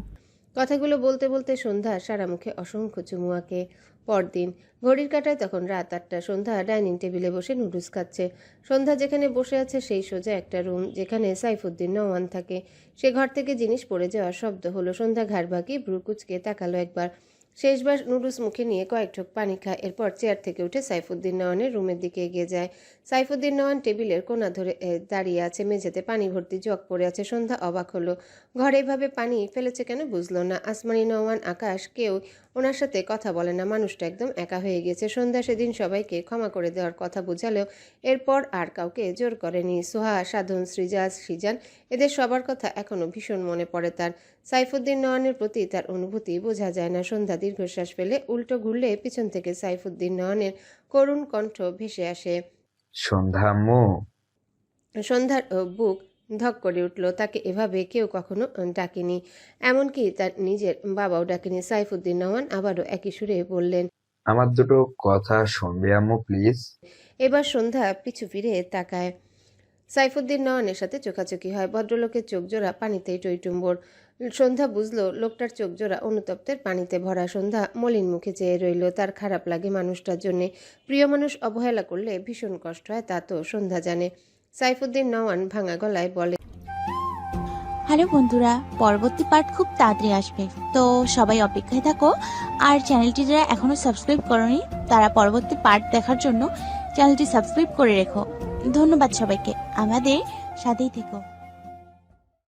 কথাগুলো বলতে বলতে সন্ধ্যা সারা মুখে অসংখ্য চুমু আঁকে। পরদিন ঘড়ির কাঁটায় তখন রাত 8টা। সন্ধ্যা ডাইনিং টেবিলে বসে নুডলস খাচ্ছে। সন্ধ্যা যেখানে বসে আছে সেই সোজা একটা রুম, যেখানে সাইফুদ্দিন নওয়ান থাকে। সে ঘর থেকে জিনিস পড়ে যাওয়ার শব্দ হলো। সন্ধ্যা ঘাড় বাঁকিয়ে ভ্রু কুঁচকে তাকালো একবার। শেষবার নুডলস মুখে নিয়ে কয়েক ঢোক পানি খায়। এরপর চেয়ার থেকে উঠে সাইফুদ্দিন নওয়ানের রুমের দিকে এগিয়ে যায়। সাইফুদ্দিন নওয়ান টেবিলের কোণা ধরে দাঁড়িয়ে আছে। মেঝেতে পানি ভর্তি জগ পড়ে আছে। সন্ধ্যা অবাক হলো, ঘরে এভাবে পানি ফেলেছে কেন বুঝলো না। আসমানি নওয়ান, আকাশ, কেউ ওনার সাথে কথা বলে না। মানুষটা একদম একা হয়ে গেছে। সন্ধ্যা সেদিন সবাইকে ক্ষমা করে দেওয়ার কথা বোঝালেও এরপর আর কাউকে জোর করেনি। সোহা, সাধন, সৃজাজ, সিজান, এদের সবার কথা এখনো ভীষণ মনে পড়ে তার। সাইফুদ্দিন নওয়ানের প্রতি তার অনুভূতি বোঝা যায় না। সন্ধ্যা দীর্ঘশ্বাস ফেলে উল্টো ঘুরলে পিছন থেকে সাইফুদ্দিন নওয়ানের করুণ কণ্ঠ ভেসে আসে, সন্ধ্যা আম্মু। সন্ধ্যার বুক ধক করে উঠল। তাকে এভাবে কেউ কখনো ডাকেনি, এমনকি তার নিজের বাবাও ডাকেনি। সাইফুদ্দিন নওয়ান আবারও একই সুরে বললেন, আমার দুটো কথা শুনবে আম্মু প্লিজ। এবার সন্ধ্যা পিছু ফিরে তাকায়। সাইফুদ্দিন নওয়ানের সাথে চোখাচোখি হয়। ভদ্রলোকের চোখ জোড়া পানিতেই টইটুম্বর। সন্ধ্যা বুঝলো লোকটার চোখ জোড়া অনুতপ্তের পানিতে ভরা। সন্ধ্যা মলিন মুখে চেয়ে রইল। তার খারাপ লাগে মানুষটার জন্যে। প্রিয় মানুষ অবহেলা করলে ভীষণ কষ্ট হয়, তা তো সন্ধ্যা জানে। সাইফুদ্দিন নওয়ান ভাঙা গলায় বলে, হ্যালো বন্ধুরা, পরবর্তী পার্ট খুব তাড়াতাড়ি আসবে, তো সবাই অপেক্ষায় থাকো। আর চ্যানেলটি যারা এখনো সাবস্ক্রাইব করনি তারা পরবর্তী পার্ট দেখার জন্য চ্যানেলটি সাবস্ক্রাইব করে রেখো। ধন্যবাদ সবাইকে, আমাদের সাথেই থেকো।